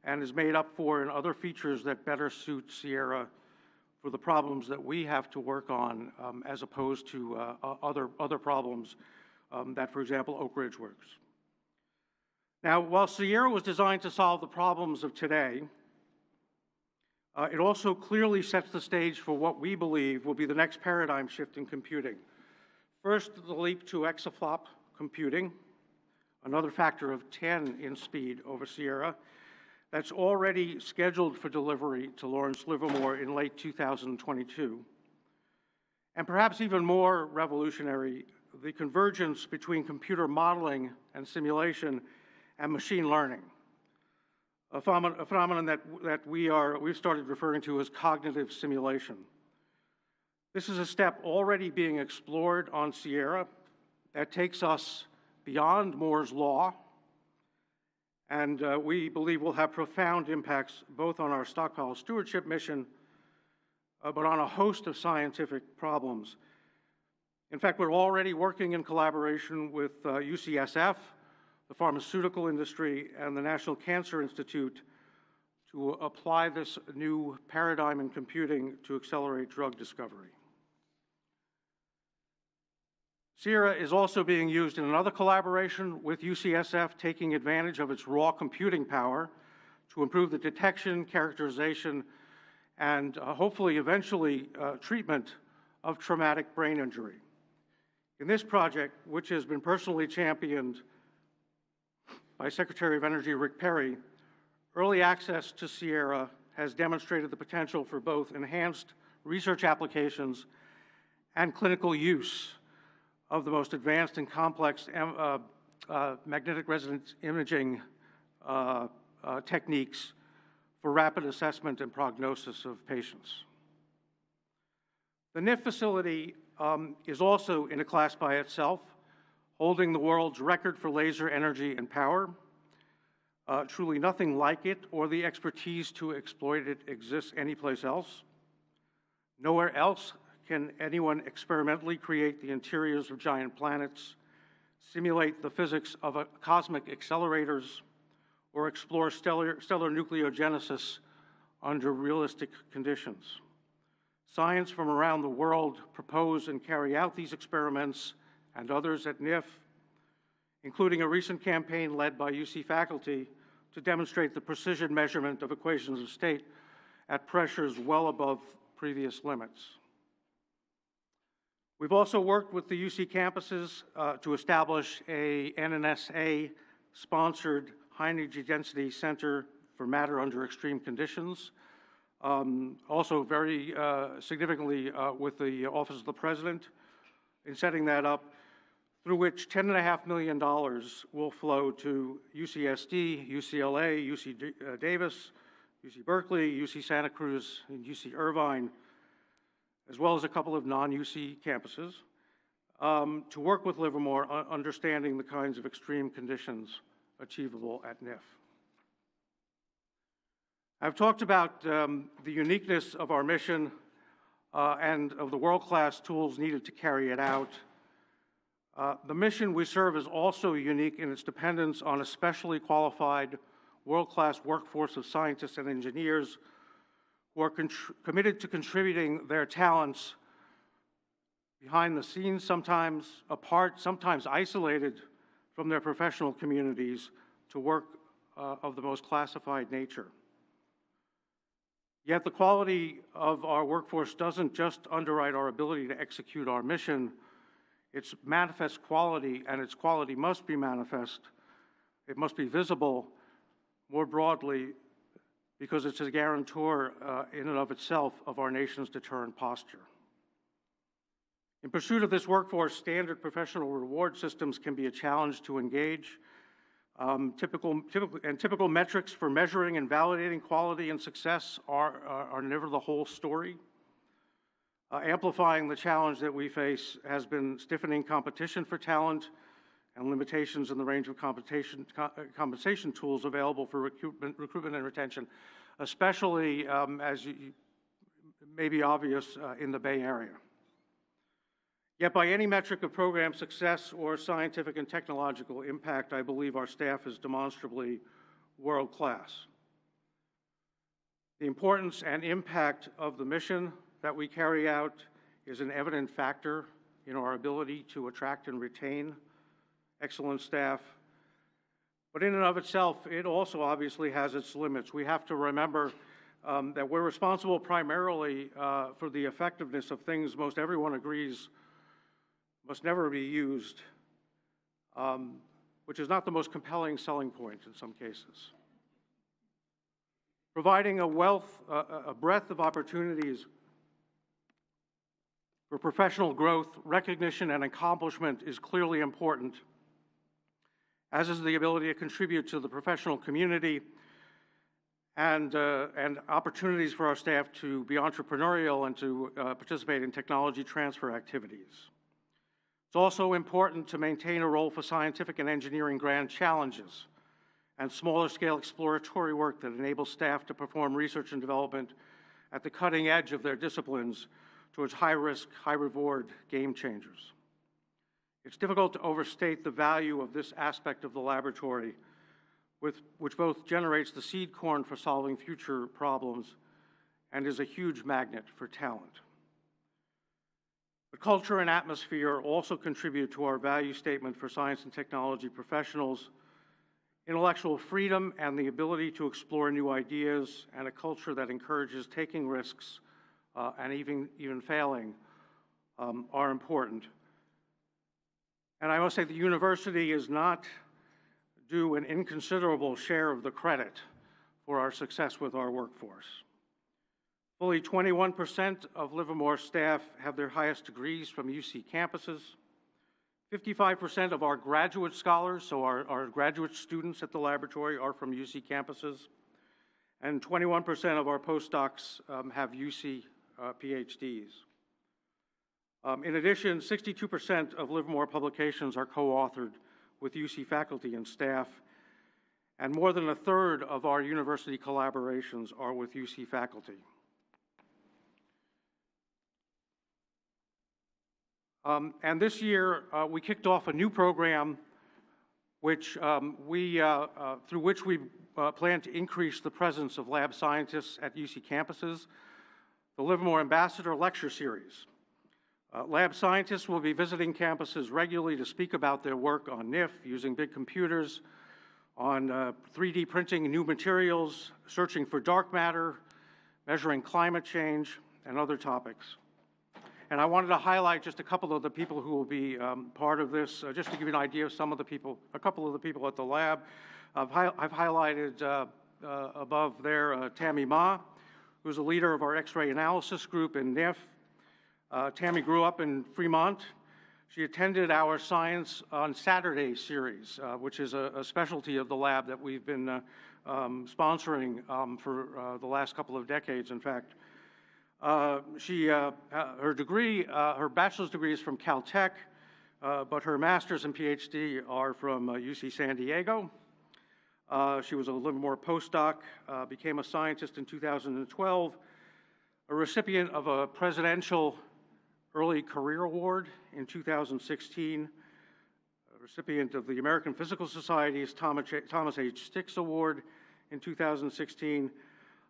and is made up for in other features that better suit Sierra for the problems that we have to work on, as opposed to other problems that, for example, Oak Ridge works. Now, while Sierra was designed to solve the problems of today, it also clearly sets the stage for what we believe will be the next paradigm shift in computing. First, the leap to exaflop computing, another factor of 10 in speed over Sierra, that's already scheduled for delivery to Lawrence Livermore in late 2022. And perhaps even more revolutionary, the convergence between computer modeling and simulation and machine learning, a phenomenon that we've started referring to as cognitive simulation. This is a step already being explored on Sierra that takes us beyond Moore's Law, and we believe will have profound impacts both on our stockpile stewardship mission, but on a host of scientific problems. In fact, we're already working in collaboration with UCSF, the pharmaceutical industry, and the National Cancer Institute to apply this new paradigm in computing to accelerate drug discovery. Sierra is also being used in another collaboration with UCSF, taking advantage of its raw computing power to improve the detection, characterization, and hopefully eventually treatment of traumatic brain injury. In this project, which has been personally championed by Secretary of Energy Rick Perry, early access to Sierra has demonstrated the potential for both enhanced research applications and clinical use of the most advanced and complex magnetic resonance imaging techniques for rapid assessment and prognosis of patients. The NIF facility is also in a class by itself, holding the world's record for laser energy and power. Truly nothing like it or the expertise to exploit it exists anyplace else. Nowhere else can anyone experimentally create the interiors of giant planets, simulate the physics of cosmic accelerators, or explore stellar nucleogenesis under realistic conditions. Science from around the world propose and carry out these experiments and others at NIF, including a recent campaign led by UC faculty to demonstrate the precision measurement of equations of state at pressures well above previous limits. We've also worked with the UC campuses to establish a NNSA-sponsored high-energy density center for matter under extreme conditions. Also very significantly with the Office of the President in setting that up, through which $10.5 million will flow to UCSD, UCLA, UC Davis, UC Berkeley, UC Santa Cruz, and UC Irvine, as well as a couple of non-UC campuses, to work with Livermore on understanding the kinds of extreme conditions achievable at NIF. I've talked about the uniqueness of our mission and of the world-class tools needed to carry it out. The mission we serve is also unique in its dependence on a specially qualified, world-class workforce of scientists and engineers who are committed to contributing their talents behind the scenes, sometimes apart, sometimes isolated from their professional communities, to work of the most classified nature. Yet the quality of our workforce doesn't just underwrite our ability to execute our mission, its manifest quality, and its quality must be manifest. It must be visible more broadly because it's a guarantor in and of itself of our nation's deterrent posture. In pursuit of this workforce, standard professional reward systems can be a challenge to engage. Typical metrics for measuring and validating quality and success are never the whole story. Amplifying the challenge that we face has been stiffening competition for talent and limitations in the range of compensation tools available for recruitment and retention, especially, as may be obvious, in the Bay Area. Yet by any metric of program success or scientific and technological impact, I believe our staff is demonstrably world-class. The importance and impact of the mission that we carry out is an evident factor in our ability to attract and retain excellent staff. But in and of itself, it also obviously has its limits. We have to remember that we're responsible primarily for the effectiveness of things most everyone agrees must never be used, which is not the most compelling selling point in some cases. Providing a breadth of opportunities for professional growth, recognition, and accomplishment is clearly important, as is the ability to contribute to the professional community and opportunities for our staff to be entrepreneurial and to participate in technology transfer activities. It's also important to maintain a role for scientific and engineering grand challenges and smaller scale exploratory work that enables staff to perform research and development at the cutting edge of their disciplines towards high-risk, high-reward game changers. It's difficult to overstate the value of this aspect of the laboratory, which both generates the seed corn for solving future problems and is a huge magnet for talent. But culture and atmosphere also contribute to our value statement for science and technology professionals. Intellectual freedom and the ability to explore new ideas and a culture that encourages taking risks and even failing are important. And I must say the university is not due an inconsiderable share of the credit for our success with our workforce. Fully 21% of Livermore staff have their highest degrees from UC campuses. 55% of our graduate scholars, so our graduate students at the laboratory, are from UC campuses. And 21% of our postdocs have UC PhDs. In addition, 62% of Livermore publications are co-authored with UC faculty and staff, and more than a third of our university collaborations are with UC faculty. And this year, we kicked off a new program through which we plan to increase the presence of lab scientists at UC campuses, the Livermore Ambassador Lecture Series. Lab scientists will be visiting campuses regularly to speak about their work on NIF, using big computers, on 3D printing new materials, searching for dark matter, measuring climate change, and other topics. And I wanted to highlight just a couple of the people who will be part of this, just to give you an idea of some of the people, a couple of the people at the lab. I've highlighted above there Tammy Ma, who's a leader of our X-ray analysis group in NIF. Tammy grew up in Fremont. She attended our Science on Saturday series, which is a specialty of the lab that we've been sponsoring for the last couple of decades, in fact. Her bachelor's degree is from Caltech, but her master's and PhD are from UC San Diego. She was a Livermore postdoc, became a scientist in 2012, a recipient of a Presidential Early Career Award in 2016, a recipient of the American Physical Society's Thomas H. Stix Award in 2016,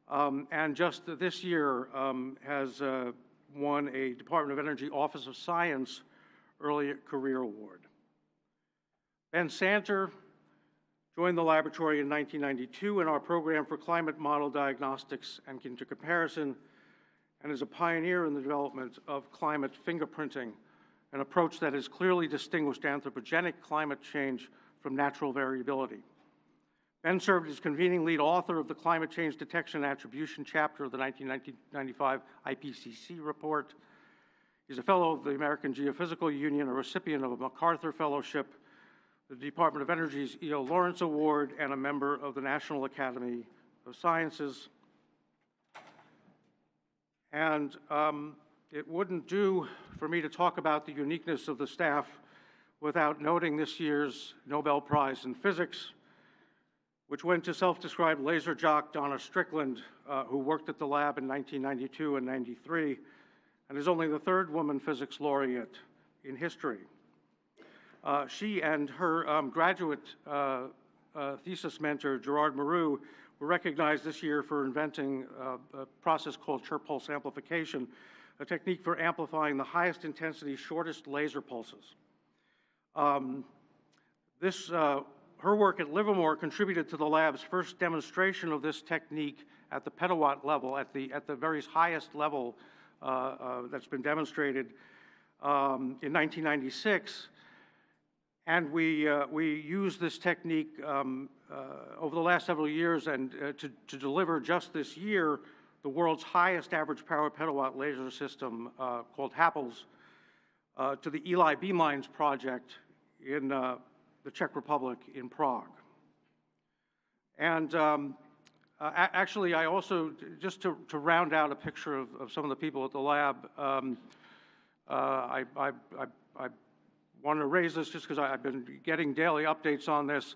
and just this year has won a Department of Energy Office of Science Early Career Award. Ben Santer joined the laboratory in 1992 in our program for climate model diagnostics and comparison, and is a pioneer in the development of climate fingerprinting an approach that has clearly distinguished anthropogenic climate change from natural variability. Ben served as convening lead author of the Climate Change Detection and Attribution chapter of the 1995 IPCC report. He's a fellow of the American Geophysical Union, a recipient of a MacArthur Fellowship, the Department of Energy's E.O. Lawrence Award, and a member of the National Academy of Sciences. And it wouldn't do for me to talk about the uniqueness of the staff without noting this year's Nobel Prize in Physics, which went to self-described laser jock Donna Strickland, who worked at the lab in 1992 and 93, and is only the third woman physics laureate in history. She and her graduate thesis mentor, Gerard Mourou, were recognized this year for inventing a process called chirp pulse amplification, a technique for amplifying the highest intensity, shortest laser pulses. Her work at Livermore contributed to the lab's first demonstration of this technique at the petawatt level, at the very highest level that's been demonstrated in 1996. And we used this technique over the last several years and to deliver just this year the world's highest average power petawatt laser system called HAPLS to the Eli Beamlines project in the Czech Republic in Prague. And actually, I also, just to round out a picture of some of the people at the lab, I want to raise this just because I've been getting daily updates on this.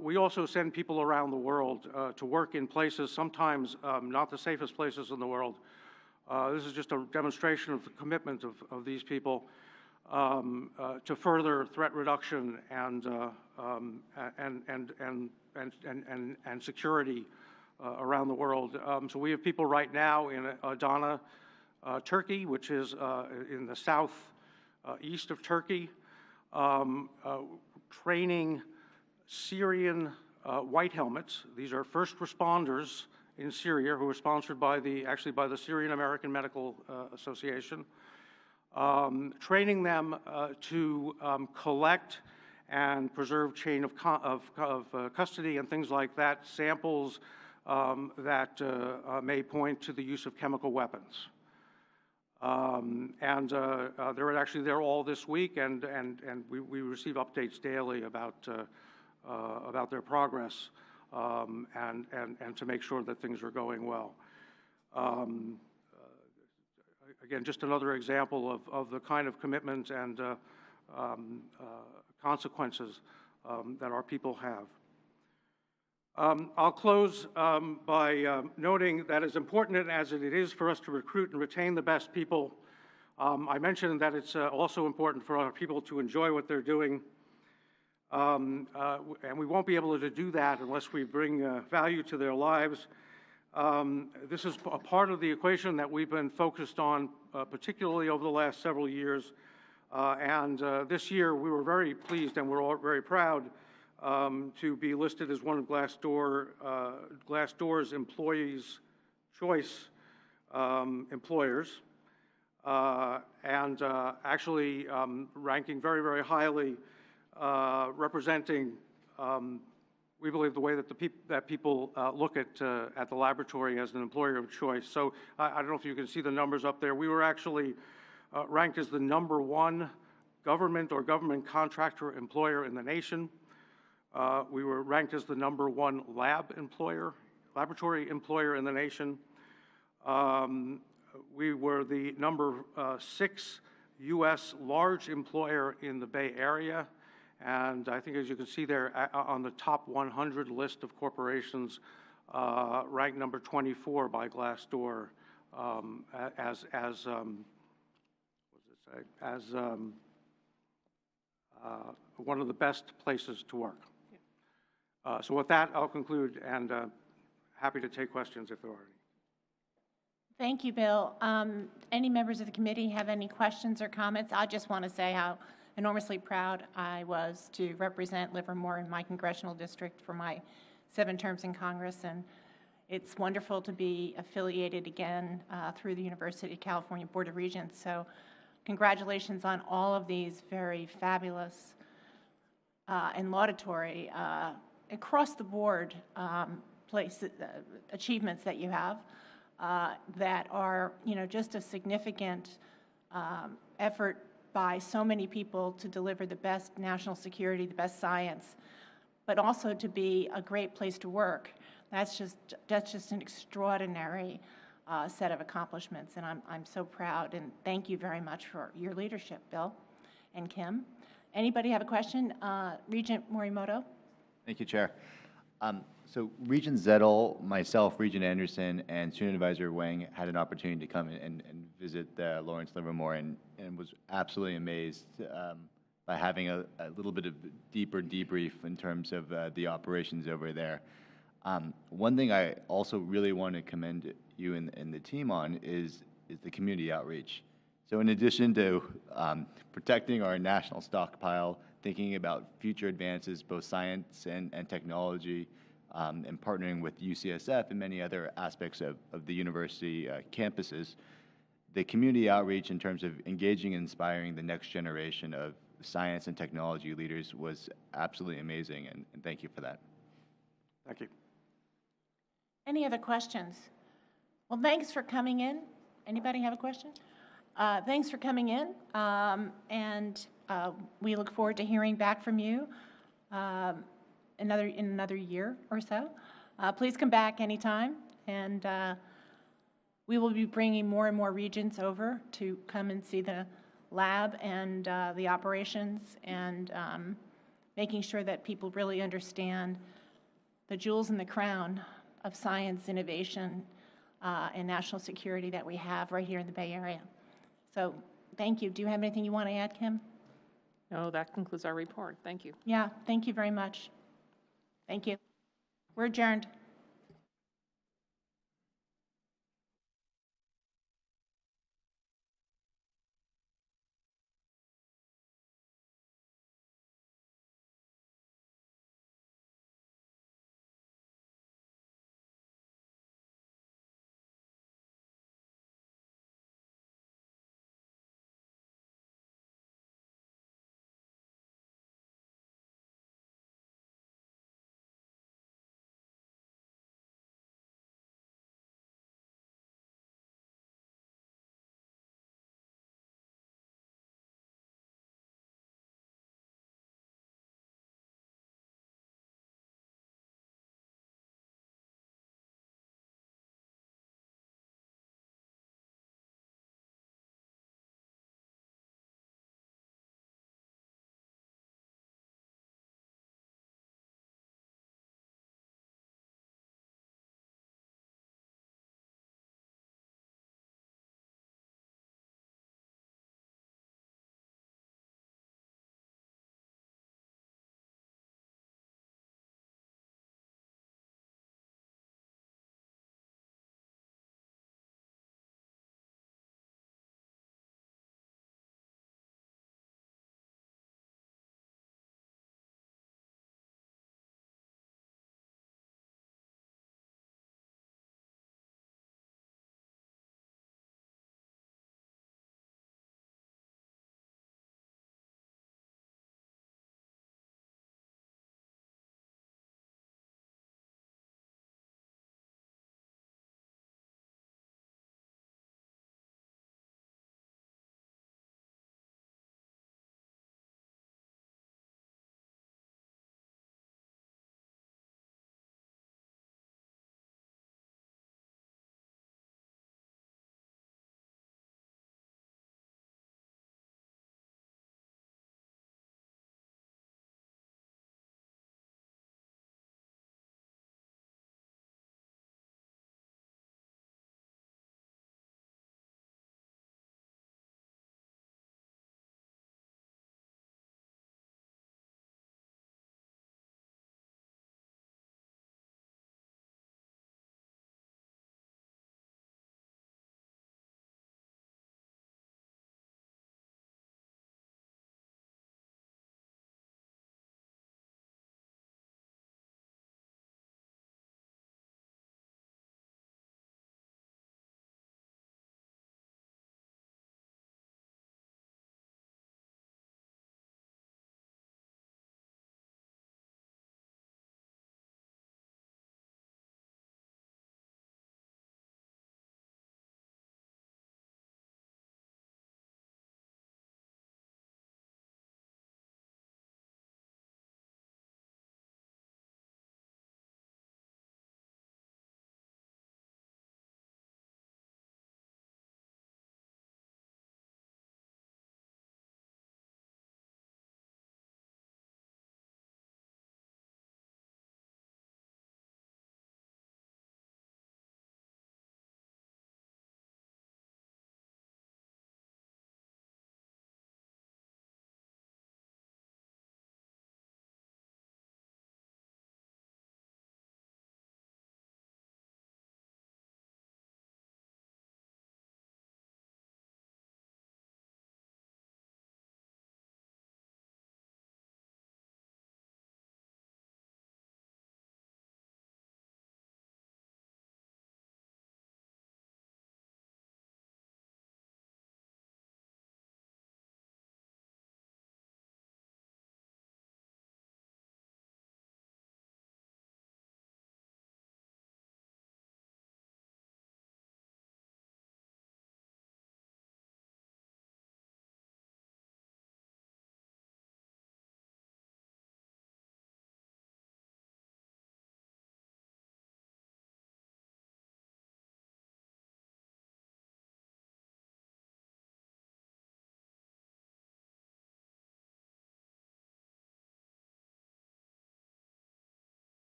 We also send people around the world to work in places, sometimes not the safest places in the world. This is just a demonstration of the commitment of these people to further threat reduction and security around the world. So we have people right now in Adana, Turkey, which is in the south east of Turkey, training Syrian white helmets. These are first responders in Syria who are sponsored by the Syrian American Medical Association, training them to collect and preserve chain of custody and things like that, samples that may point to the use of chemical weapons. They're actually there all this week, and we receive updates daily about their progress and to make sure that things are going well. Again, just another example of the kind of commitment and consequences that our people have. I'll close by noting that as important as it is for us to recruit and retain the best people, I mentioned that it's also important for our people to enjoy what they're doing. And we won't be able to do that unless we bring value to their lives. This is a part of the equation that we've been focused on, particularly over the last several years. This year, we were very pleased and we're all very proud to be listed as one of Glassdoor's Employees' Choice employers, and actually ranking very, very highly, representing, we believe, the way that people look at the laboratory as an employer of choice. So I don't know if you can see the numbers up there. We were actually ranked as the #1 government or government contractor employer in the nation. We were ranked as the #1 laboratory employer in the nation. We were the #6 U.S. large employer in the Bay Area. And I think, as you can see there, on the top 100 list of corporations, ranked number 24 by Glassdoor as one of the best places to work. So with that, I'll conclude, and happy to take questions if there are any. Thank you, Bill. Any members of the committee have any questions or comments? I just want to say how enormously proud I was to represent Livermore in my congressional district for my 7 terms in Congress, and it's wonderful to be affiliated again through the University of California Board of Regents. So congratulations on all of these very fabulous and laudatory, across the board achievements that you have that are, just a significant effort by so many people to deliver the best national security, the best science, but also to be a great place to work. That's just an extraordinary set of accomplishments, and I'm so proud, and thank you very much for your leadership, Bill and Kim. Anybody have a question? Regent Morimoto? Thank you, Chair. So Regent Zettel, myself, Regent Anderson, and Student Advisor Wang had an opportunity to come and visit Lawrence Livermore and was absolutely amazed by having a little bit of deeper debrief in terms of the operations over there. One thing I also really want to commend you and the team on is the community outreach. So in addition to protecting our national stockpile, thinking about future advances, both science and technology, and partnering with UCSF and many other aspects of the university campuses, the community outreach in terms of engaging and inspiring the next generation of science and technology leaders was absolutely amazing, and thank you for that. Thank you. Any other questions? Well, thanks for coming in. Anybody have a question? Thanks for coming in, and we look forward to hearing back from you in another year or so. Please come back anytime, and we will be bringing more and more regions over to come and see the lab and the operations, and making sure that people really understand the jewels in the crown of science, innovation, and national security that we have right here in the Bay Area. So thank you. Do you have anything you want to add, Kim? No, that concludes our report. Thank you. Yeah, thank you very much. Thank you. We're adjourned.